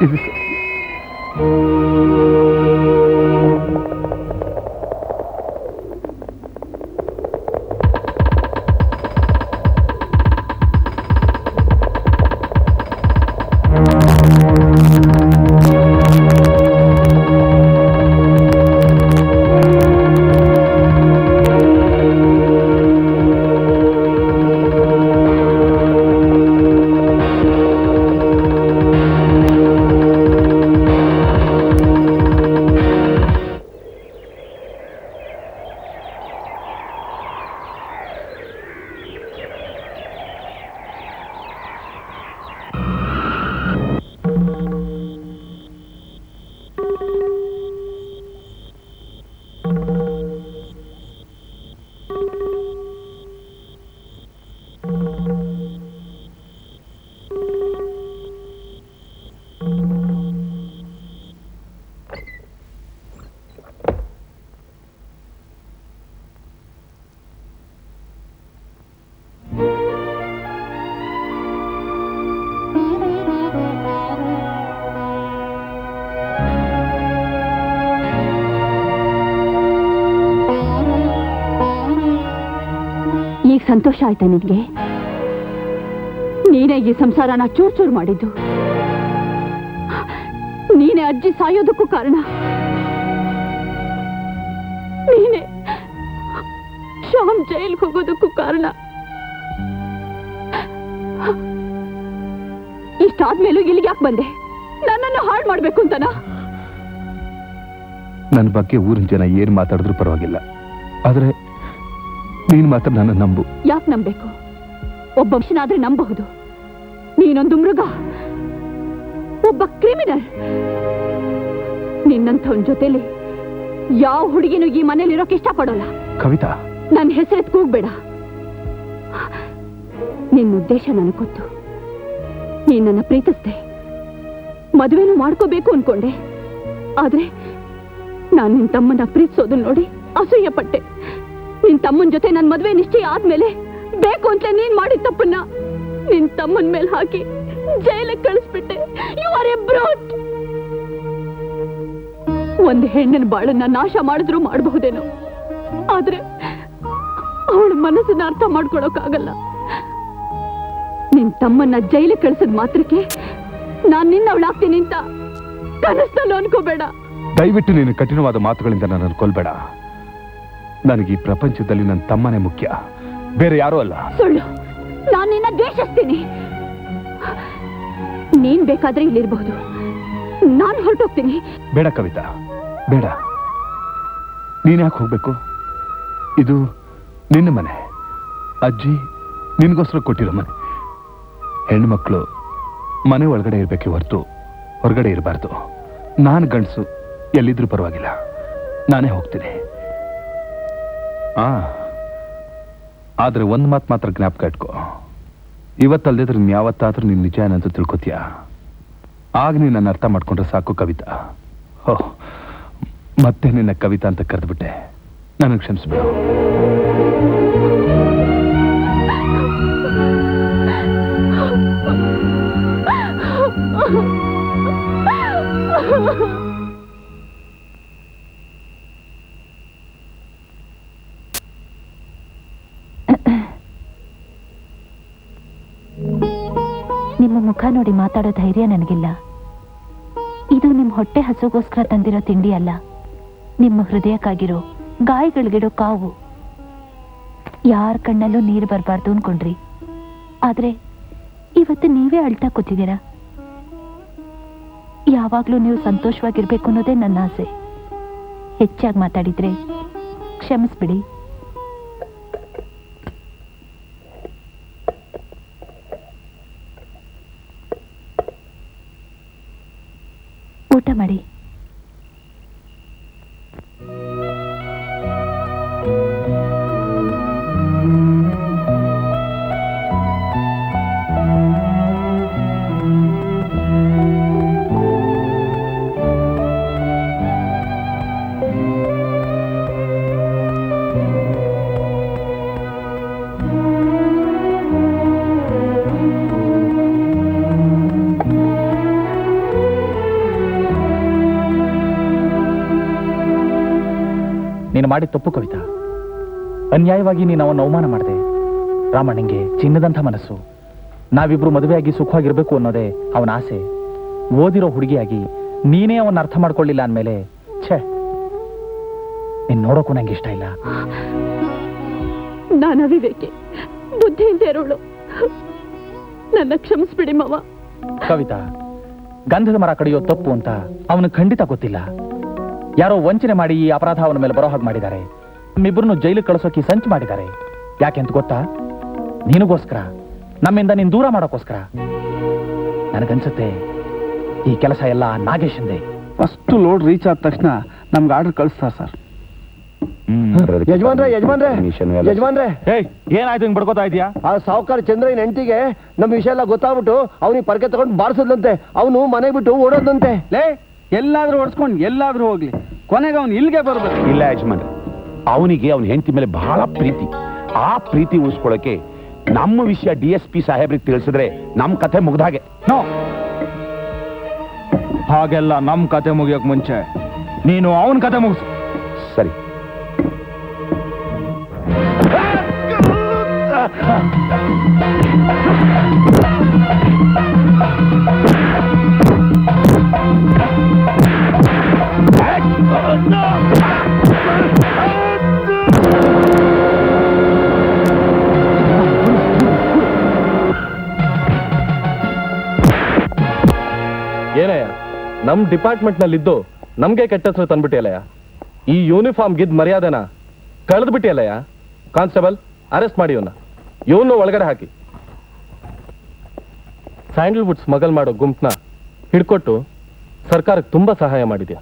ಇದು ಸತ್ಯ. ಸಂತೋಷ ಆಯ್ತಾ ನಿನ್ಗೆ? ನೀನೇ ಈ ಸಂಸಾರನ ಚೂರ್ ಚೂರ್ ಮಾಡಿದ್ದು, ನೀನೇ ಅಜ್ಜಿ ಸಾಯೋದಕ್ಕೂ ಕಾರಣ, ನೀನೇ ಶ್ಯಾಮ್ ಜೈಲ್ಗೆ ಹೋಗೋದಕ್ಕೂ ಕಾರಣ. ಇಷ್ಟಾದ್ಮೇಲೂ ಇಲ್ಲಿಗೆ ಯಾಕೆ ಬಂದೆ? ನನ್ನನ್ನು ಹಾಳು ಮಾಡ್ಬೇಕು ಅಂತನಾ? ನನ್ನ ಬಗ್ಗೆ ಊರಿನ ಜನ ಏನ್ ಮಾತಾಡಿದ್ರು ಪರವಾಗಿಲ್ಲ, ಆದ್ರೆ ನೀನ್ ಮಾತ್ರ ನನ್ನ ನಂಬು. ಯಾಕೆ ನಂಬೇಕು? ಒಬ್ಬ ಮನುಷ್ಯನಾದ್ರೆ ನಂಬಬಹುದು, ನೀನೊಂದು ಮೃಗ, ಒಬ್ಬ ಕ್ರಿಮಿನಲ್. ನಿನ್ನಂಥವನ್ ಜೊತೆಲಿ ಯಾವ ಹುಡುಗಿನೂ ಈ ಮನೇಲಿರೋಕೆ ಇಷ್ಟಪಡೋಲ್ಲ. ಕವಿತಾ, ನನ್ನ ಹೆಸರೆತ್ ಕೂಗ್ಬೇಡ. ನಿನ್ನ ಉದ್ದೇಶ ನನಗೆ ಗೊತ್ತು. ನೀನ್ ನನ್ನ ಪ್ರೀತಿಸ್ದೆ, ಮದುವೆನೂ ಮಾಡ್ಕೋಬೇಕು ಅನ್ಕೊಂಡೆ. ಆದ್ರೆ ನಾನ್ ನಿನ್ ತಮ್ಮನ್ನ ಪ್ರೀತಿಸೋದನ್ನ ನೋಡಿ ಅಸೂಯೆ ಪಟ್ಟೆ. ನಿನ್ ತಮ್ಮನ ಜೊತೆ ನನ್ ಮದುವೆ ನಿಶ್ಚಯ ಆದ್ಮೇಲೆ ಬೇಕು ಅಂತ ನೀನ್ ಮಾಡಿದ ತಪ್ಪನ್ನ ನಿನ್ ತಮ್ಮನ ಮೇಲೆ ಹಾಕಿ ಜೈಲಿಗೆ ಕಳಿಸ್ಬಿಟ್ಟೆ. You are a brute. ಒಂದು ಹೆಣ್ಣಿನ ಬಾಳನ್ನ ನಾಶ ಮಾಡಿದ್ರು ಮಾಡಬಹುದೇನೋ, ಆದ್ರೆ ಅವಳ ಮನಸ್ಸನ್ನ ಅರ್ಥ ಮಾಡ್ಕೊಳಕ್ಕಾಗಲ್ಲ. ನಿನ್ ತಮ್ಮನ್ನ ಜೈಲಿಗೆ ಕಳಿಸಿದ ಮಾತ್ರಕ್ಕೆ ನಾನ್ ನಿನ್ನವಳಾಗ್ತೀನಿ ಅಂತ ಕನಸಲ್ಲೂ ಅನ್ಕೋಬೇಡ. ದಯವಿಟ್ಟು ನೀನು ಕಠಿಣವಾದ ಮಾತುಗಳಿಂದ ನನ್ನನ್ನು ಕೊಲ್ಬೇಡ. ನನಗೆ ಈ ಪ್ರಪಂಚದಲ್ಲಿ ನನ್ನ ತಮ್ಮನೇ ಮುಖ್ಯ, ಬೇರೆ ಯಾರೂ ಅಲ್ಲ. ಸುಳ್ಳು. ನಾನು ನಿನ್ನ ದ್ವೇಷಿಸ್ತೀನಿ. ನೀನ್ ಬೇಕಾದ್ರೆ ಇಲ್ಲಿರ್ಬಹುದು, ನಾನು ಹೊರಟೋಗ್ತೀನಿ. ಬೇಡ ಕವಿತಾ, ಬೇಡ. ನೀನ್ ಯಾಕೆ ಹೋಗ್ಬೇಕು? ಇದು ನಿನ್ನ ಮನೆ, ಅಜ್ಜಿ ನಿನ್ಗೋಸ್ಕರ ಕೊಟ್ಟಿರೋ ಮನೆ. ಹೆಣ್ಮಕ್ಳು ಮನೆ ಒಳಗಡೆ ಇರ್ಬೇಕೆ ಹೊರತು ಹೊರಗಡೆ ಇರಬಾರ್ದು. ನಾನು ಗಂಡಸು, ಎಲ್ಲಿದ್ರೂ ಪರವಾಗಿಲ್ಲ, ನಾನೇ ಹೋಗ್ತೀನಿ. ಆದ್ರೆ ಒಂದ್ ಮಾತ್ರ ಜ್ಞಾಪಕ ಇಟ್ಕೋ, ಇವತ್ತಲ್ದಿದ್ರೆ ನೀನ್ ಯಾವತ್ತಾದ್ರೂ ನೀನ್ ನಿಜ ಏನಂತ ತಿಳ್ಕೊತೀಯ. ಆಗ ನೀನ್ ನನ್ನ ಅರ್ಥ ಮಾಡ್ಕೊಂಡ್ರೆ ಸಾಕು ಕವಿತಾ. ಮತ್ತೆ ನಿನ್ನ ಕವಿತಾ ಅಂತ ಕರೆದ್ಬಿಟ್ಟೆ, ನನಗೆ ಕ್ಷಮಿಸ್ಬಿಡು. ನಿಮ್ಮ ಮುಖ ನೋಡಿ ಮಾತಾಡೋ ಧೈರ್ಯ ನನಗಿಲ್ಲ. ಇದು ನಿಮ್ಮ ಹೊಟ್ಟೆ ಹಸುಗೋಸ್ಕರ ತಂದಿರೋ ತಿಂಡಿ ಅಲ್ಲ, ನಿಮ್ಮ ಹೃದಯಕ್ಕಾಗಿರೋ ಗಾಯಗಳಿಗಿಡೋ ಕಾವು. ಯಾರ ಕಣ್ಣಲ್ಲೂ ನೀರು ಬರಬಾರ್ದು ಅನ್ಕೊಂಡ್ರಿ, ಆದ್ರೆ ಇವತ್ತು ನೀವೇ ಅಳ್ತಾ ಕೂತಿದ್ದೀರಾ. ಯಾವಾಗ್ಲೂ ನೀವು ಸಂತೋಷವಾಗಿರ್ಬೇಕು ಅನ್ನೋದೇ ನನ್ನ ಆಸೆ. ಹೆಚ್ಚಾಗಿ ಮಾತಾಡಿದ್ರೆ ಕ್ಷಮಿಸ್ಬಿಡಿ. ಊಟ ಮಾಡಿ. ನೀನು ಮಾಡಿದ ತಪ್ಪು ಕವಿತಾ. ಅನ್ಯಾಯವಾಗಿ ನೀನು ಅವನ ಅವಮಾನ ಮಾಡಿದೆ. ರಾಮಣ್ಣಂಗೆ ಚಿನ್ನದಂಥ ಮನಸ್ಸು. ನಾವಿಬ್ರು ಮದುವೆಯಾಗಿ ಸುಖವಾಗಿರ್ಬೇಕು ಅನ್ನೋದೇ ಅವನ ಆಸೆ. ಓದಿರೋ ಹುಡುಗಿಯಾಗಿ ನೀನೇ ಅವನ್ನ ಅರ್ಥ ಮಾಡ್ಕೊಳ್ಳಿಲ್ಲ ಅಂದಮೇಲೆ ಛೇ, ನೀನ್ ನೋಡೋಕ್ಕೂ ನಂಗೆ ಇಷ್ಟ ಇಲ್ಲ. ನಾನು ಅವಿವೇಕಿ, ಬುದ್ಧಿಯಿಂದ ಇರೋಳು. ನನ್ನ ಕ್ಷಮಿಸ್ಬಿಡಿ ಮಾವ. ಕವಿತಾ, ಗಂಧದ ಮರ ಕಡಿಯೋ ತಪ್ಪು ಅಂತ ಅವನಿಗೆ ಖಂಡಿತ ಗೊತ್ತಿಲ್ಲ. ಯಾರೋ ವಂಚನೆ ಮಾಡಿ ಈ ಅಪರಾಧ ಅವನ ಮೇಲೆ ಬರೋ ಹಾಗೆ ಮಾಡಿದ್ದಾರೆ. ನಮ್ಮಿಬ್ಬರನ್ನು ಜೈಲಿಗೆ ಕಳಿಸೋಕೆ ಸಂಚು ಮಾಡಿದ್ದಾರೆ. ಯಾಕೆಂತ ಗೊತ್ತಾ? ನಿನಗೋಸ್ಕರ, ನಮ್ಮಿಂದ ನೀನ್ ದೂರ ಮಾಡೋಕ್ಕೋಸ್ಕರ. ನನಗನ್ಸುತ್ತೆ ಈ ಕೆಲಸ ಎಲ್ಲ ನಾಗೇಶಂದೆ. ಫಸ್ಟ್ ಲೋಡ್ ರೀಚ್ ಆದ ತಕ್ಷಣ ನಮ್ಗೆ ಆರ್ಡರ್ ಕಳಿಸ್ತಾರೆ ಸರ್. ಯಜಮಾನ್ರೆ ಯಜಮಾನ್ರೆ ಯಜಮಾನ್ರೆ, ಏನಾಯ್ತು ಹಿಂಗ್ ಬಡ್ಕೋತಾ ಇದೀಯಾ? ಆ ಸಾವುಕಾರ ಚಂದ್ರಯ್ಯನ ಹೆಂಡತಿಗೆ ನಮ್ಮ ವಿಷಯ ಎಲ್ಲ ಗೊತ್ತಾಗ್ಬಿಟ್ಟು ಅವನಿಗೆ ಪರಕೆ ತಗೊಂಡು ಬಾರಿಸೋದಂತೆ. ಅವನು ಮನೆ ಬಿಟ್ಟು ಓಡೋದಂತೆ. ಲೇ, ಎಲ್ಲಾದ್ರೂ ಓಡಿಸ್ಕೊಂಡು ಎಲ್ಲಾದ್ರೂ ಹೋಗ್ಲಿ, ಕೊನೆಗೆ ಅವನು ಇಲ್ಲಿಗೆ ಬರ್ಬೇಕು. ಇಲ್ಲ ಯಜಮಾನ್ರೆ, ಅವನಿಗೆ ಅವನ ಹೆಂಡತಿ ಮೇಲೆ ಬಹಳ ಪ್ರೀತಿ. ಆ ಪ್ರೀತಿ ಉಳಿಸ್ಕೊಳ್ಳೋಕೆ ನಮ್ಮ ವಿಷಯ DSP ಸಾಹೇಬ್ರಿಗೆ ತಿಳಿಸಿದ್ರೆ ನಮ್ ಕಥೆ ಮುಗ್ದಾಗೆ. ನೋ, ಹಾಗೆಲ್ಲ ನಮ್ ಕತೆ ಮುಗಿಯೋಕ್ ಮುಂಚೆ ನೀನು ಅವನ ಕತೆ ಮುಗಿಸು. ಸರಿ. ಏನಯ್ಯ ನಮ್ ಡಿಪಾರ್ಟ್ಮೆಂಟ್ ನಲ್ಲಿದ್ದು ನಮ್ಗೆ ಕೆಟ್ಟ ಹೆಸರು ತಂದ್ಬಿಟ್ಟಿಯಲ್ಲಯ್ಯ. ಈ ಯೂನಿಫಾರ್ಮ್ ಗಿದ್ ಮರ್ಯಾದೆನ ಕಳೆದ್ಬಿಟ್ಟಿಯಲ್ಲಯ್ಯ. ಕಾನ್ಸ್ಟೇಬಲ್, ಅರೆಸ್ಟ್ ಮಾಡಿ ಇವನು ಒಳಗಡೆ ಹಾಕಿ. ಸ್ಯಾಂಡಲ್ವುಡ್ ಸ್ಮಗಲ್ ಮಾಡೋ ಗುಂಪನ್ನ ಹಿಡ್ಕೊಟ್ಟು ಸರ್ಕಾರಕ್ಕೆ ತುಂಬಾ ಸಹಾಯ ಮಾಡಿದ್ಯಾ.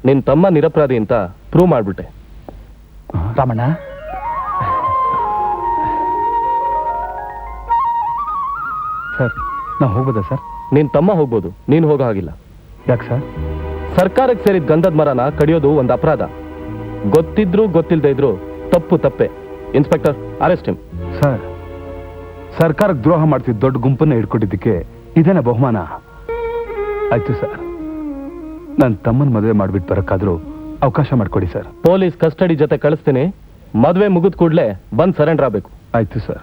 ನಿನ್ ತಮ್ಮ ನಿರಪರಾಧಿ ಅಂತ ಪ್ರೂವ್ ಮಾಡ್ಬಿಟ್ಟೆ. ರಾಮಣ್ಣ, ಸರ್ ನಾವು ಹೋಗ್ಬೋದಾ ಸರ್? ನಿನ್ ತಮ್ಮ ಹೋಗ್ಬೋದು, ನೀನ್ ಹೋಗೋ ಹಾಗಿಲ್ಲ. ಯಾಕೆ ಸರ್? ಸರ್ಕಾರಕ್ಕೆ ಸೇರಿದ ಗಂಧದ ಮರನ ಕಡಿಯೋದು ಒಂದು ಅಪರಾಧ. ಗೊತ್ತಿದ್ರು ಗೊತ್ತಿಲ್ಲದೆ ಇದ್ರು ತಪ್ಪು ತಪ್ಪೆ. Inspector, arrest him. ಸರ್, ಸರ್ಕಾರಕ್ಕೆ ದ್ರೋಹ ಮಾಡ್ತಿದ್ದ ದೊಡ್ಡ ಗುಂಪನ್ನ ಹಿಡ್ಕೊಂಡಿದ್ದಕ್ಕೆ ಇದೇನ ಬಹುಮಾನ? ಆಯ್ತು ಸರ್, ನನ್ನ ತಮ್ಮನ ಮದುವೆ ಮಾಡ್ಬಿಟ್ಟು ಬರಕ್ಕಾದ್ರೂ ಅವಕಾಶ ಮಾಡ್ಕೊಡಿ ಸರ್. ಪೊಲೀಸ್ ಕಸ್ಟಡಿ ಜೊತೆ ಕಳಿಸ್ತೀನಿ. ಮದುವೆ ಮುಗಿದ ಕೂಡಲೇ ಬಂದ್ ಸರೆಂಡರ್ ಆಗಬೇಕು. ಆಯ್ತು sir.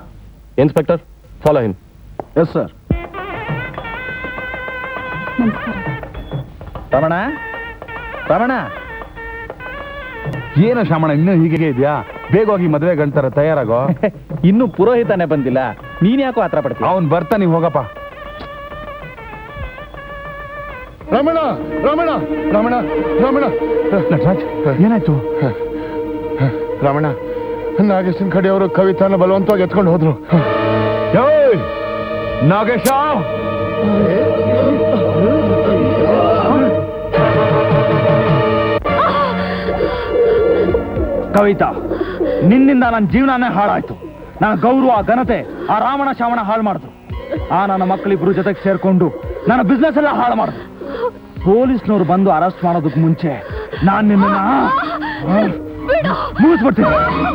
Inspector, follow him. Yes sir. Ramana, Ramana, ಏನೋ ಶಾಮಣ್ಣ ಇನ್ನೂ ಹೀಗೆ ಇದೆಯಾ? ಬೇಗ ಹೋಗಿ ಮದುವೆ ಗಂಟರ ತಯಾರಾಗೋ. ಇನ್ನು ಪುರೋಹಿತನೇ ಬಂದಿಲ್ಲ, ನೀನ್ ಯಾಕೋ ಆತರ ಪಡ್ತೀಯ? ಅವನ್ ಬರ್ತಾ, ನೀವು ಹೋಗಪ್ಪ. ರಮಣ ರಮಣ ರಮಣ ರಮಣ ನಟರಾಜ್, ಏನಾಯ್ತು? ರಮಣ, ನಾಗೇಶನ್ ಕಡೆಯವರು ಕವಿತಾನ ಬಲವಂತವಾಗಿ ಎತ್ಕೊಂಡು ಹೋದ್ರು. ಏಯ್, ನಾಗೇಶ! ಕವಿತಾ, ನಿನ್ನಿಂದ ನನ್ನ ಜೀವನನೇ ಹಾಳಾಯ್ತು. ನನ್ನ ಗೌರವ, ಘನತೆ ಆ ರಾಮಣ ಶಾವಣ ಹಾಳು ಮಾಡಿದ್ರು. ಆ ನನ್ನ ಮಕ್ಕಳಿಬ್ರು ಜೊತೆಗೆ ಸೇರ್ಕೊಂಡು ನನ್ನ ಬಿಸ್ನೆಸ್ ಎಲ್ಲ ಹಾಳು ಮಾಡಿದ್ರು. ಪೊಲೀಸ್ನವ್ರು ಬಂದು ಅರೆಸ್ಟ್ ಮಾಡೋದಕ್ಕೆ ಮುಂಚೆ ನಾನು ನಿನ್ನನ್ನ ಮುಗಿಸ್ಬಿಡ್ತೀನಿ.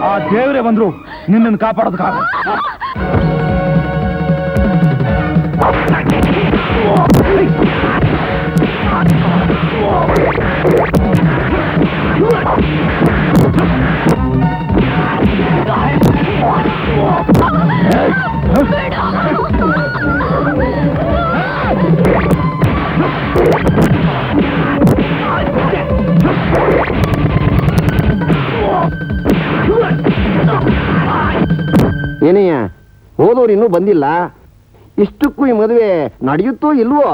ಆ ದೇವರೇ ಬಂದ್ರು ನಿನ್ನನ್ನು ಕಾಪಾಡೋದಕ್ಕಾಗ. ಏನಯ್ಯ, ಹೋದವ್ರು ಇನ್ನೂ ಬಂದಿಲ್ಲ. ಇಷ್ಟಕ್ಕೂ ಈ ಮದುವೆ ನಡೆಯುತ್ತೋ ಇಲ್ವೋ?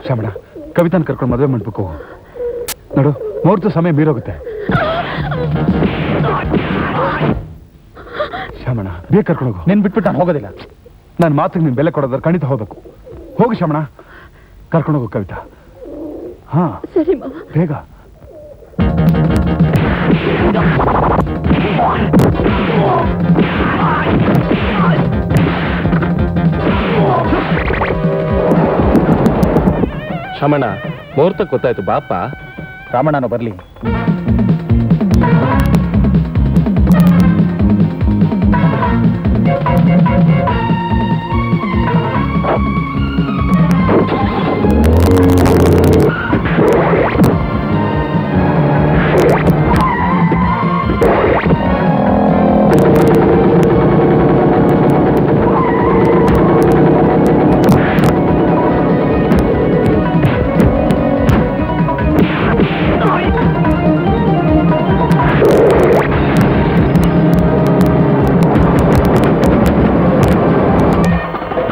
ಶ್ಯಾಮಣ, ಕವಿತಾನ್ ಕರ್ಕೊಂಡು ಮದುವೆ ಮಾಡ್ಬೇಕು. ನೋಡು, ಮುಹೂರ್ತ ಸಮಯ ಮೀರೋಗುತ್ತೆ. ಶ್ಯಾಮಣ್ಣ ಬೇಗ ಕರ್ಕೊಂಡು ಹೋಗು. ನಿನ್ ಬಿಟ್ಬಿಟ್ಟು ನಾನು ಹೋಗೋದಿಲ್ಲ. ನನ್ನ ಮಾತಿಗೆ ನೀನು ಬೆಲೆ ಕೊಡೋದ್ರ ಖಂಡಿತ ಹೋಗ್ಬೇಕು. ಹೋಗು ಶ್ಯಾಮಣ್ಣ, ಕರ್ಕೊಂಡು ಹೋಗು ಕವಿತಾ. ಹಾ ಸರಿ ಮಾವ. ಬೇಗ. ಶಮಣ, ಮುಹೂರ್ತಕ್ಕೆ ಗೊತ್ತಾಯ್ತು, ಬಾಪ. ರಾಮಣ್ಣನು ಬರ್ಲಿ.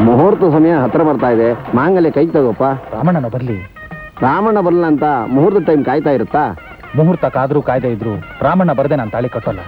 ಮುಹೂರ್ತ ಸಮಯ ಹತ್ರ ಬರ್ತಾ ಇದೆ, ಮಾಂಗಲ್ಯ ಕೈ ತಗೋಪ್ಪ. ರಾಮಣ್ಣನು ಬರ್ಲಿ. ರಾಮಣ್ಣ ಬರಲ್ಲ ಅಂತ ಮುಹೂರ್ತ ಟೈಮ್ ಕಾಯ್ತಾ ಇರುತ್ತಾ? ಮುಹೂರ್ತ ಕಾದ್ರೂ ಕಾಯ್ದೆ ಇದ್ರು ರಾಮಣ್ಣ ಬರ್ದೆ ನಾನು ತಾಳಿ ಕಟ್ಟೋಲ್ಲ.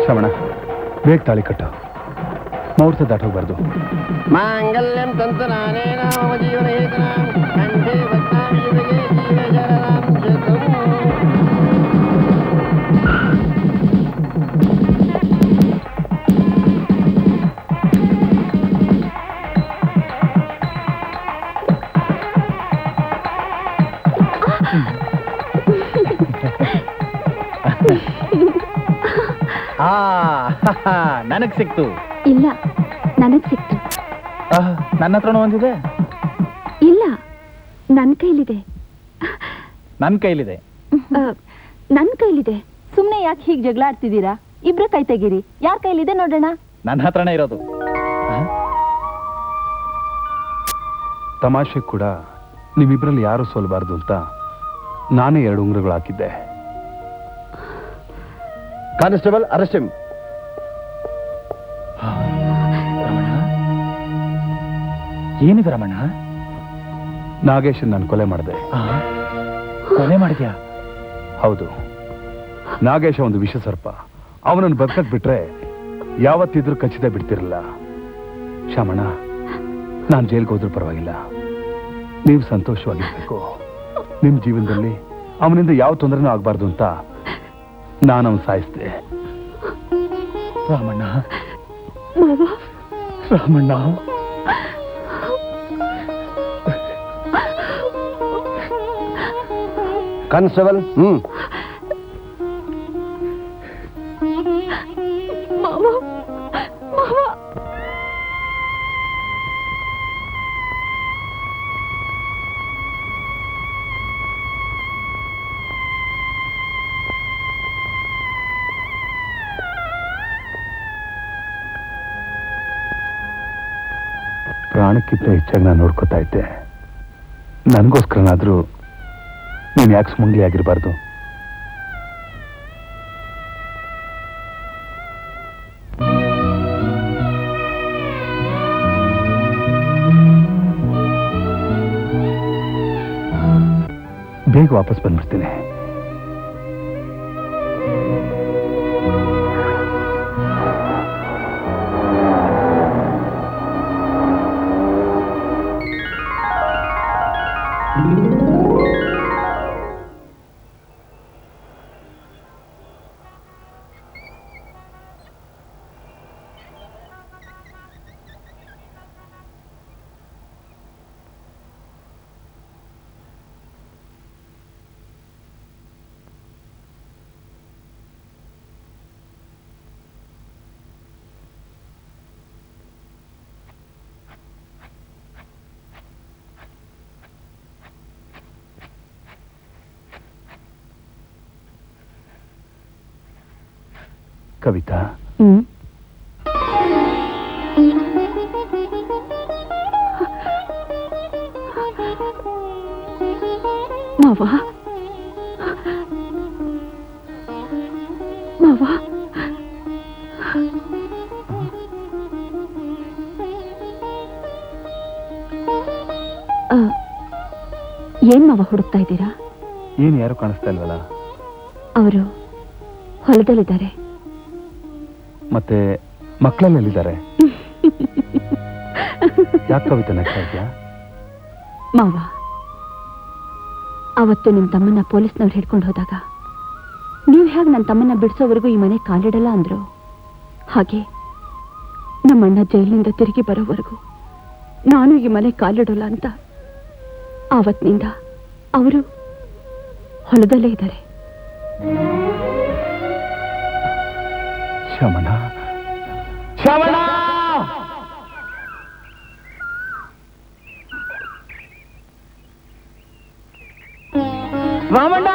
ಶ್ರವಣ, ಬೇಗ ತಾಳಿ ಕಟ್ಟು. ಮುಹೂರ್ತ ದಾಟೋಗ್ಬಾರ್ದು. ಮಾಂಗಲ್ಯಂ ತಂತು ನಾನೇನ ಮಮ ಜೀವನ ಹೇತನಾಂ ಕಂಠೆ ಬದ್ನಾಮಿ ಯುಗೇ ಜೀವ ಶರಣಾಂ ಶತಂ. ನನಗ್ ಸಿಕ್ತು. ಇಲ್ಲ, ನನಗ್ ಸಿಕ್ತು. ನನ್ನ ಹತ್ರನೂ ಒಂದಿದೆ. ಇಲ್ಲ, ನನ್ ಕೈಲಿದೆ. ನನ್ ಕೈಲಿದೆ. ನನ್ ಕೈಲಿದೆ. ಸುಮ್ನೆ ಯಾಕೆ ಹೀಗೆ ಜಗಳ ಆಡ್ತಿದ್ದೀರಾ? ಇಬ್ರು ಕೈ ತೆಗೀರಿ. ಯಾರ್ ಕೈಲಿದೆ ನೋಡೋಣ. ನನ್ನ ಹತ್ರನೇ ಇರೋದು. ತಮಾಷೆ ಕೂಡ ನಿಮ್ಮಿಬ್ರಲ್ಲಿ ಯಾರು ಸೋಲ್ಬಾರ್ದು ಅಂತ ನಾನೇ 2 ಉಂಗುರಗಳು ಹಾಕಿದ್ದೆ. Constable, arrest him. ಏನಿದೆ ರಮಣ? ನಾಗೇಶನ್ ನಾನು ಕೊಲೆ ಮಾಡಿದೆ. ಕೊಲೆ ಮಾಡಿದ್ಯಾ? ಹೌದು. ನಾಗೇಶ ಒಂದು ವಿಷ ಸರ್ಪ. ಅವನನ್ನು ಬದುಕಕ್ ಬಿಟ್ರೆ ಯಾವತ್ತಿದ್ರೂ ಕಚ್ಚಿದೆ ಬಿಡ್ತಿರಲಿಲ್ಲ. ಶ್ಯಾಮಣ್ಣ, ನಾನು ಜೈಲ್ಗೆ ಹೋದ್ರೂ ಪರವಾಗಿಲ್ಲ, ನೀವು ಸಂತೋಷವಾಗಿರ್ಬೇಕು. ನಿಮ್ಮ ಜೀವನದಲ್ಲಿ ಅವನಿಂದ ಯಾವ ತೊಂದರೆನೂ ಆಗಬಾರ್ದು ಅಂತ ನಾನು ಅವನು ಸಾಯಿಸ್ದೆ. ರಾಮಣ್ಣ, ರಾಮಣ್ಣ, ಕಾನ್ಸ್ಟೇಬಲ್. ಪ್ರಾಣಕ್ಕಿಂತ ಹೆಚ್ಚಾಗಿ ನಾನು ನೋಡ್ಕೋತಾ ಇದ್ದೆ. ನನಗೋಸ್ಕರನಾದ್ರೂ ನೀನು ಯಾಕೆ ಸುಮಂಗ್ಲಿ ಆಗಿರಬಾರ್ದು? ಬೇಗ ವಾಪಸ್ ಬಂದ್ಬಿಡ್ತೀನಿ. ಕವಿತಾ, ಮಾವ ಮಾವ ಏನ್ ಮಾವ ಹುಡುಕ್ತಾ ಇದ್ದೀರಾ? ಏನ್ ಯಾರು ಕಾಣಿಸ್ತಾ ಇಲ್ವಲ್ಲ? ಅವರು ಹೊಲದಲ್ಲಿದ್ದಾರೆ. ಮತ್ತೆ ಮಕ್ಕಳಲ್ಲಿದ್ದಾರೆ. ಯಾಕೆ ಕವಿತಾ ನಗ್ತಾ ಇದ್ಯಾ? ಮಾವ, ಅವತ್ತು ನಿಮ್ ತಮ್ಮನ್ನ ಪೊಲೀಸ್ನವ್ರು ಹಿಡ್ಕೊಂಡು ಹೋದಾಗ ನೀವ್ ಹೇಗೆ ನನ್ನ ತಮ್ಮನ್ನ ಬಿಡಿಸೋವರೆಗೂ ಈ ಮನೆ ಕಾಲಿಡಲ್ಲ ಅಂದ್ರು, ಹಾಗೆ ನಮ್ಮಣ್ಣ ಜೈಲಿನಿಂದ ತಿರುಗಿ ಬರೋವರೆಗೂ ನಾನು ಈ ಮನೆ ಕಾಲಿಡಲ್ಲ ಅಂತ ಆವತ್ತಿನಿಂದ ಅವರು ಹೊಲದಲ್ಲೇ ಇದ್ದಾರೆ. ಶಮನ, ಶ್ರವಣ! ರಾಮಣ್ಣ!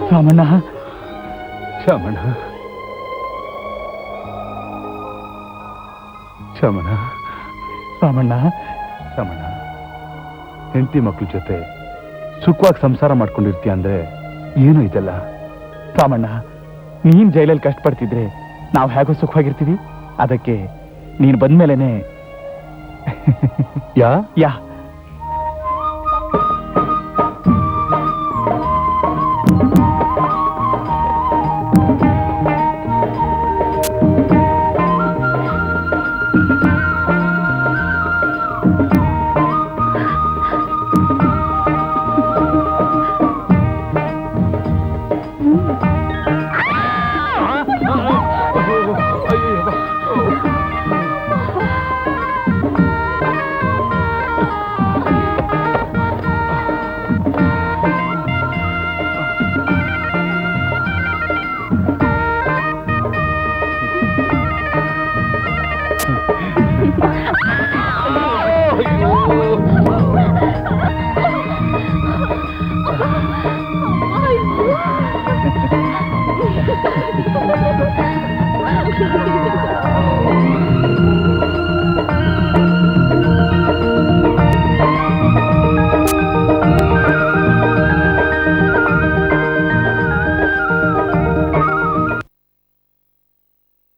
ರಾಮಣ್ಣ, ಶಮನ, ಶಮನ, ರಾಮಣ್ಣ, ಶಮನ, ಹೆಂಡತಿ ಮಕ್ಳ ಜೊತೆ ಸುಖವಾಗಿ ಸಂಸಾರ ಮಾಡ್ಕೊಂಡಿರ್ತೀಯ ಅಂದ್ರೆ ಏನು ಇದೆಲ್ಲ? ರಾಮಣ್ಣ, ನೀನ್ ಜೈಲಲ್ಲಿ ಕಷ್ಟಪಡ್ತಿದ್ರೆ ನಾವು ಹೇಗೋ ಸುಖವಾಗಿರ್ತೀವಿ. ಅದಕ್ಕೆ ನೀನ್ ಬಂದ್ಮೇಲೆನೆ ಯಾ ಯಾ